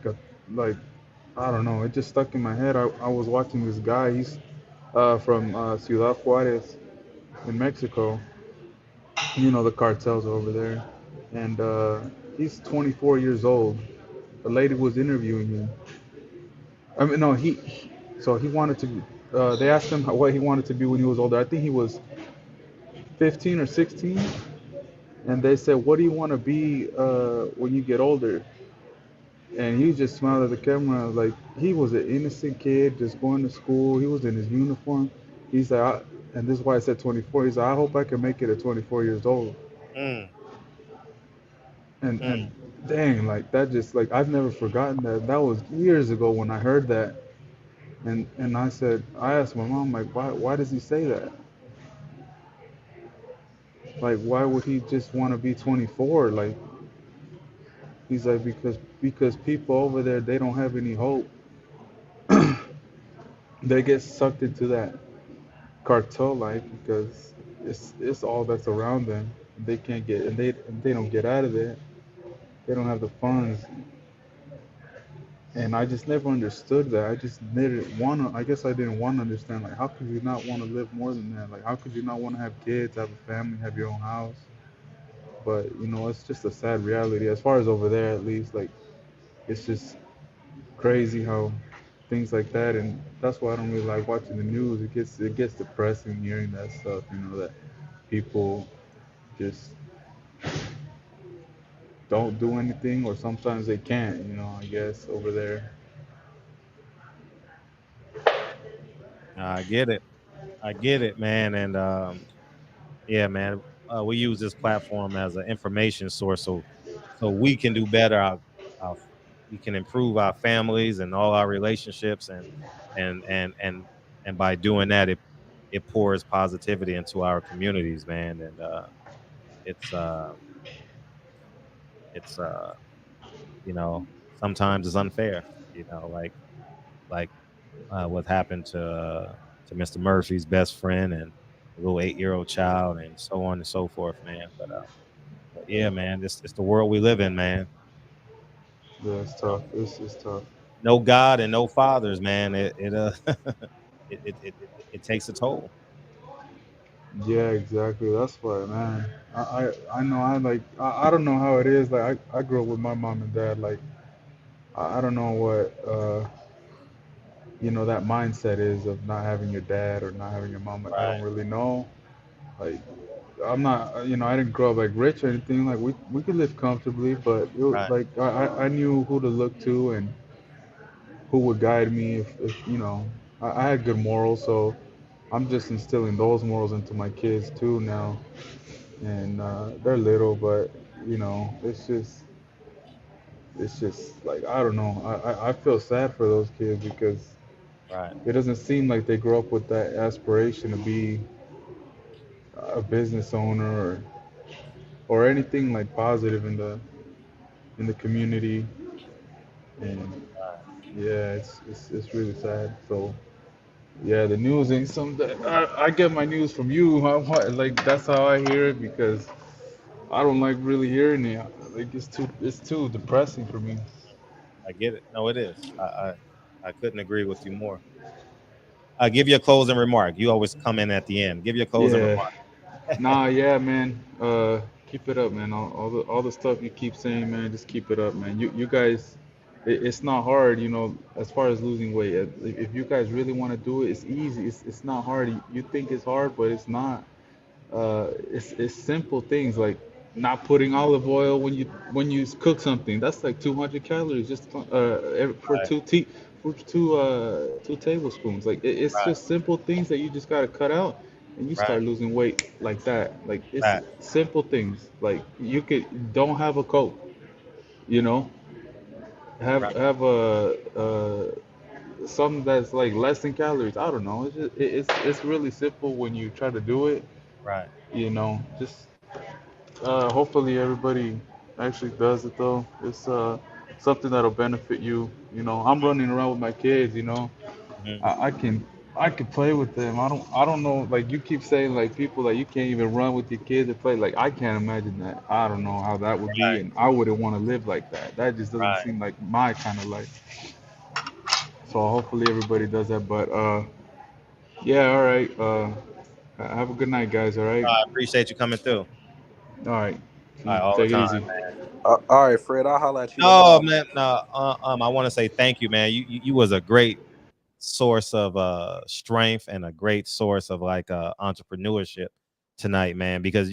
don't know, it just stuck in my head. I was watching this guy. He's from Ciudad Juarez in Mexico, The cartels over there, and he's 24 years old. A lady was interviewing him. I mean, no, so he wanted to. They asked him what he wanted to be when he was older. I think he was 15 or 16, and they said, "What do you want to be when you get older?" And he just smiled at the camera like he was an innocent kid just going to school. He was in his uniform. He's like, and this is why I said 24. He's like, I hope I can make it at 24 years old. Mm. And dang, like that just like I've never forgotten that. That was years ago when I heard that. And I asked my mom like, why does he say that? Like why would he just want to be 24? Like he's like because people over there they don't have any hope. They get sucked into that cartel life because it's all that's around them. They can't get and they don't get out of it. They don't have the funds. And I just never understood that. I just didn't want to. I guess I didn't want to understand. Like, how could you not want to live more than that? Like, how could you not want to have kids, have a family, have your own house? But it's just a sad reality. As far as over there, at least, like, it's just crazy how things like that. And that's why I don't really like watching the news. It gets depressing hearing that stuff. That people just don't do anything, or sometimes they can't. I guess over there. I get it, man. And yeah, man, we use this platform as an information source, so we can do better. Our, we can improve our families and all our relationships, and and and and by doing that, it pours positivity into our communities, man. And it's it's sometimes it's unfair, like what happened to Mr. Murphy's best friend and a little 8-year-old child, and so on and so forth, man. But yeah, man, it's the world we live in, man. Yeah, it's tough. It's tough. No God and no fathers, man. It takes a toll. Yeah, exactly. That's why, man. I know I don't know how it is. Like I grew up with my mom and dad. Like I don't know what that mindset is of not having your dad or not having your mom. Like, I don't Right, really know. Like I'm not I didn't grow up like rich or anything. Like we could live comfortably, but right, like I knew who to look to and who would guide me if I had good morals. So I'm just instilling those morals into my kids too now. And they're little, but it's just like I don't know. I feel sad for those kids because right, it doesn't seem like they grow up with that aspiration to be a business owner or anything like positive in the community. And yeah, it's really sad. So yeah, the news ain't something that I get my news from you. Like that's how I hear it because I don't like really hearing it. Like it's too depressing for me. I get it. No, it is. I couldn't agree with you more. Give your closing remark. You always come in at the end. Give your closing Yeah. remark. Nah, yeah, man. Keep it up, man. All the stuff you keep saying, man, just keep it up, man. You guys, it's not hard, as far as losing weight. If you guys really want to do it, it's easy. It's not hard. You think it's hard, but it's not. It's simple things like not putting olive oil when you cook something. That's like 200 calories just for Right, two tablespoons. Like it's right, just simple things that you just gotta cut out, and you right, start losing weight like that. Like it's right, simple things. Like you could don't have a Coke, you know, have right, have a something that's like less than calories. I don't know. It's really simple when you try to do it. right. Just hopefully everybody actually does it though. It's something that'll benefit you. I'm running around with my kids. Mhm. I can play with them. I don't know. Like you keep saying, like people like you can't even run with your kids and play. Like I can't imagine that. I don't know how that would be, Right, and I wouldn't want to live like that. That just doesn't right. seem like my kind of life. So hopefully everybody does that. But yeah, all right. Have a good night, guys. All right. I appreciate you coming through. All right. All right, all the Take it time, easy. man. All right, Fred. I'll holler at you No, tomorrow. man. No, I want to say thank you, man. You was a great source of strength and a great source of like entrepreneurship tonight, man. Because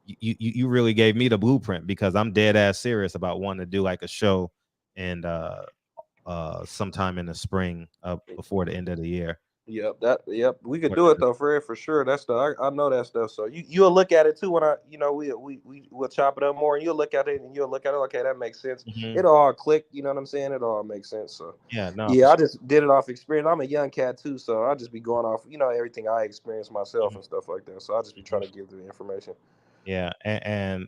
you really gave me the blueprint, because I'm dead ass serious about wanting to do like a show and sometime in the spring before the end of the year. Yep, we could do it though, Fred, for sure. That's the I know that stuff. So you'll look at it too when we'll chop it up more, and you'll look at it and you'll look at it. Okay, that makes sense. Mhm. It'll all click. You know what I'm saying? It all makes sense. So Yeah, no, yeah, I just did it off experience. I'm a young cat too, so I just be going off everything I experienced myself and stuff like that. So I just be trying to give the information. Yeah, and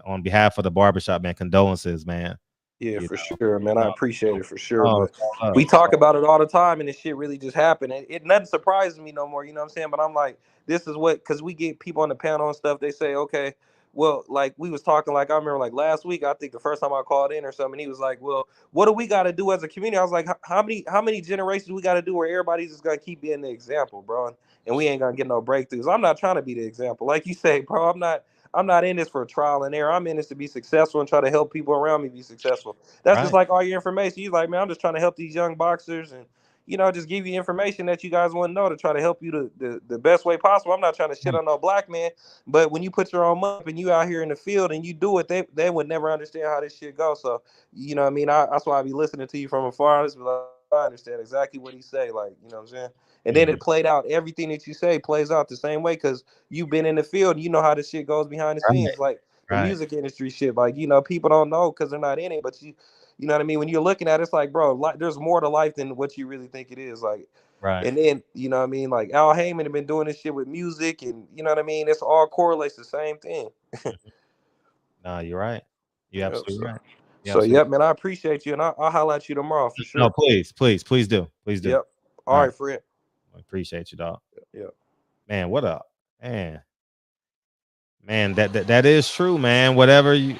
on behalf of the barbershop, man, condolences, man. Yeah, for sure, man. I appreciate it for sure. Oh, But we talk about it all the time, and this shit really just happened. It nothing surprises me no more. You know what I'm saying? But I'm like, this is what, because we get people on the panel and stuff. They say, okay, well, like we was talking, like I remember, like last week, I think the first time I called in or something, he was like, well, what do we got to do as a community? I was like, how many generations we got to do where everybody's just gonna keep being the example, bro, and we ain't gonna get no breakthroughs. I'm not trying to be the example, like you say, bro. I'm not in this for trial and error. I'm in this to be successful and try to help people around me be successful. That's just like all your information. You like, man, I'm just trying to help these young boxers and, just give you information that you guys want to know to try to help you the best way possible. I'm not trying to shit on no black man, but when you put your own money up and you out here in the field and you do it, they would never understand how this shit goes. So, you know what I mean? That's why I be listening to you from afar. I understand exactly what he say, like, you know what I'm saying? And then it played out. Everything that you say plays out the same way because you've been in the field. You know how this shit goes behind the scenes, like the music industry shit. Like, people don't know because they're not in it. But you know what I mean? When you're looking at it, it's like, bro, there's more to life than what you really think it is. Like, and then, you know what I mean? Like, Al Haymon have been doing this shit with music and, you know what I mean? It's all correlates the same thing. No, you're right. You're absolutely right. So, yep, man, I appreciate you. And I'll holler at you tomorrow for sure. No, please do. Please do. Yep. All right, Fred. I appreciate you, dog. Yeah. Man, what up? Man, that is true, man.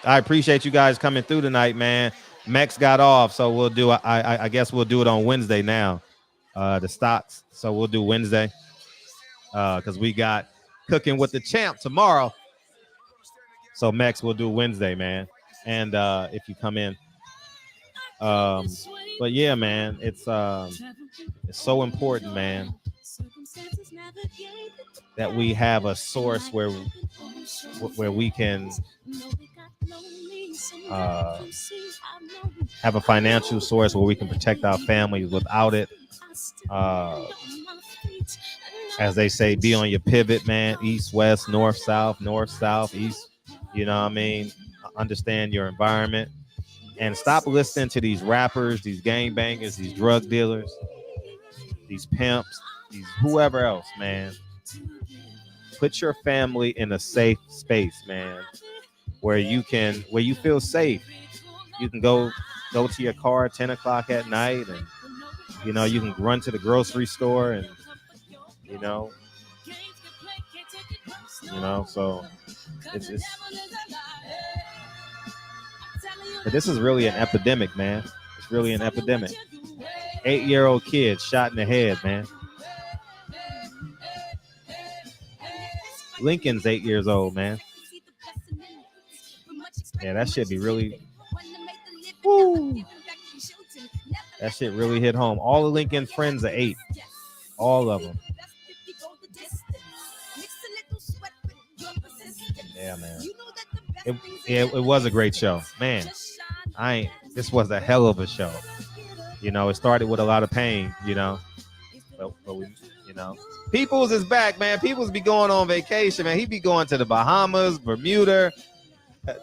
I appreciate you guys coming through tonight, man. Mex got off, so we'll do I guess we'll do it on Wednesday now. The stocks. So we'll do Wednesday. Because we got Cooking with the Champ tomorrow. So Mex will do Wednesday, man. And if you come in. But yeah, man, it's so important, man, that we have a source where we can have a financial source where we can protect our families. Without it, as they say, be on your pivot, man. East, west, north, south, east. You know what I mean? Understand your environment. And stop listening to these rappers, these gangbangers, these drug dealers, these pimps, these whoever else, man. Put your family in a safe space, man, where you feel safe. You can go to your car at 10 o'clock at night, and you can run to the grocery store, and so it's but this is really an epidemic, man. It's really an epidemic. 8-year-old kid shot in the head, man. Lincoln's 8 years old, man. Yeah, that shit be really. Woo. That shit really hit home. All the Lincoln friends are 8. All of them. Yeah, man. It was a great show, man. This was a hell of a show. It started with a lot of pain, but we, Peoples is back, man. Peoples be going on vacation, man. He be going to the Bahamas, Bermuda,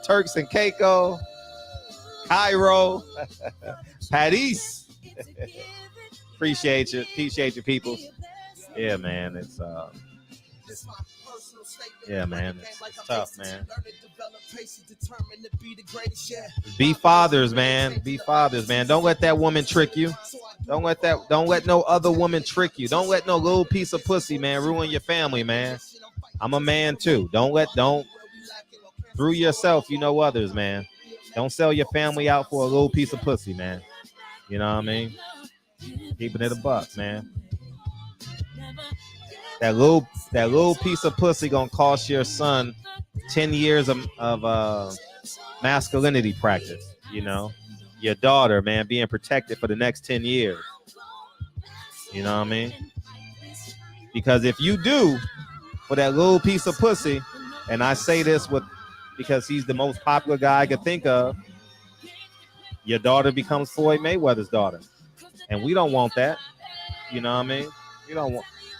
Turks and Caicos, Cairo, Paris. Appreciate you, Peoples. Yeah, man. It's tough, man. Be fathers, man. Be fathers, man. Don't let that woman trick you. Don't let no other woman trick you. Don't let no little piece of pussy, man, ruin your family, man. I'm a man too. Don't through yourself, others, man. Don't sell your family out for a little piece of pussy, man. You know what I mean? Keeping it a buck, man. That little piece of pussy gonna cost your son 10 years of masculinity practice, you know. Your daughter, man, being protected for the next 10 years. You know what I mean? Because if you do, for that little piece of pussy, and I say this because he's the most popular guy I could think of, your daughter becomes Floyd Mayweather's daughter. And we don't want that. You know what I mean? We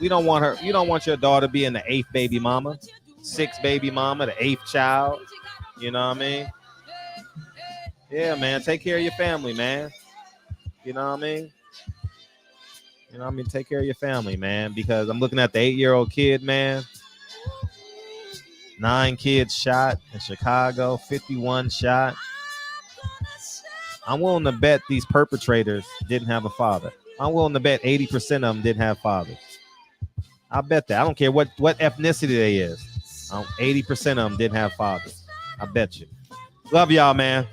don't want her. You don't want your daughter being the 8th baby mama, 6th baby mama, the 8th child. You know what I mean? Yeah, man. Take care of your family, man. You know what I mean? You know what I mean? Take care of your family, man. Because I'm looking at the 8-year-old kid, man. 9 kids shot in Chicago, 51 shot. I'm willing to bet these perpetrators didn't have a father. I'm willing to bet 80% of them didn't have fathers. I bet that. I don't care what ethnicity they is. 80% of them didn't have fathers. I bet you. Love y'all, man.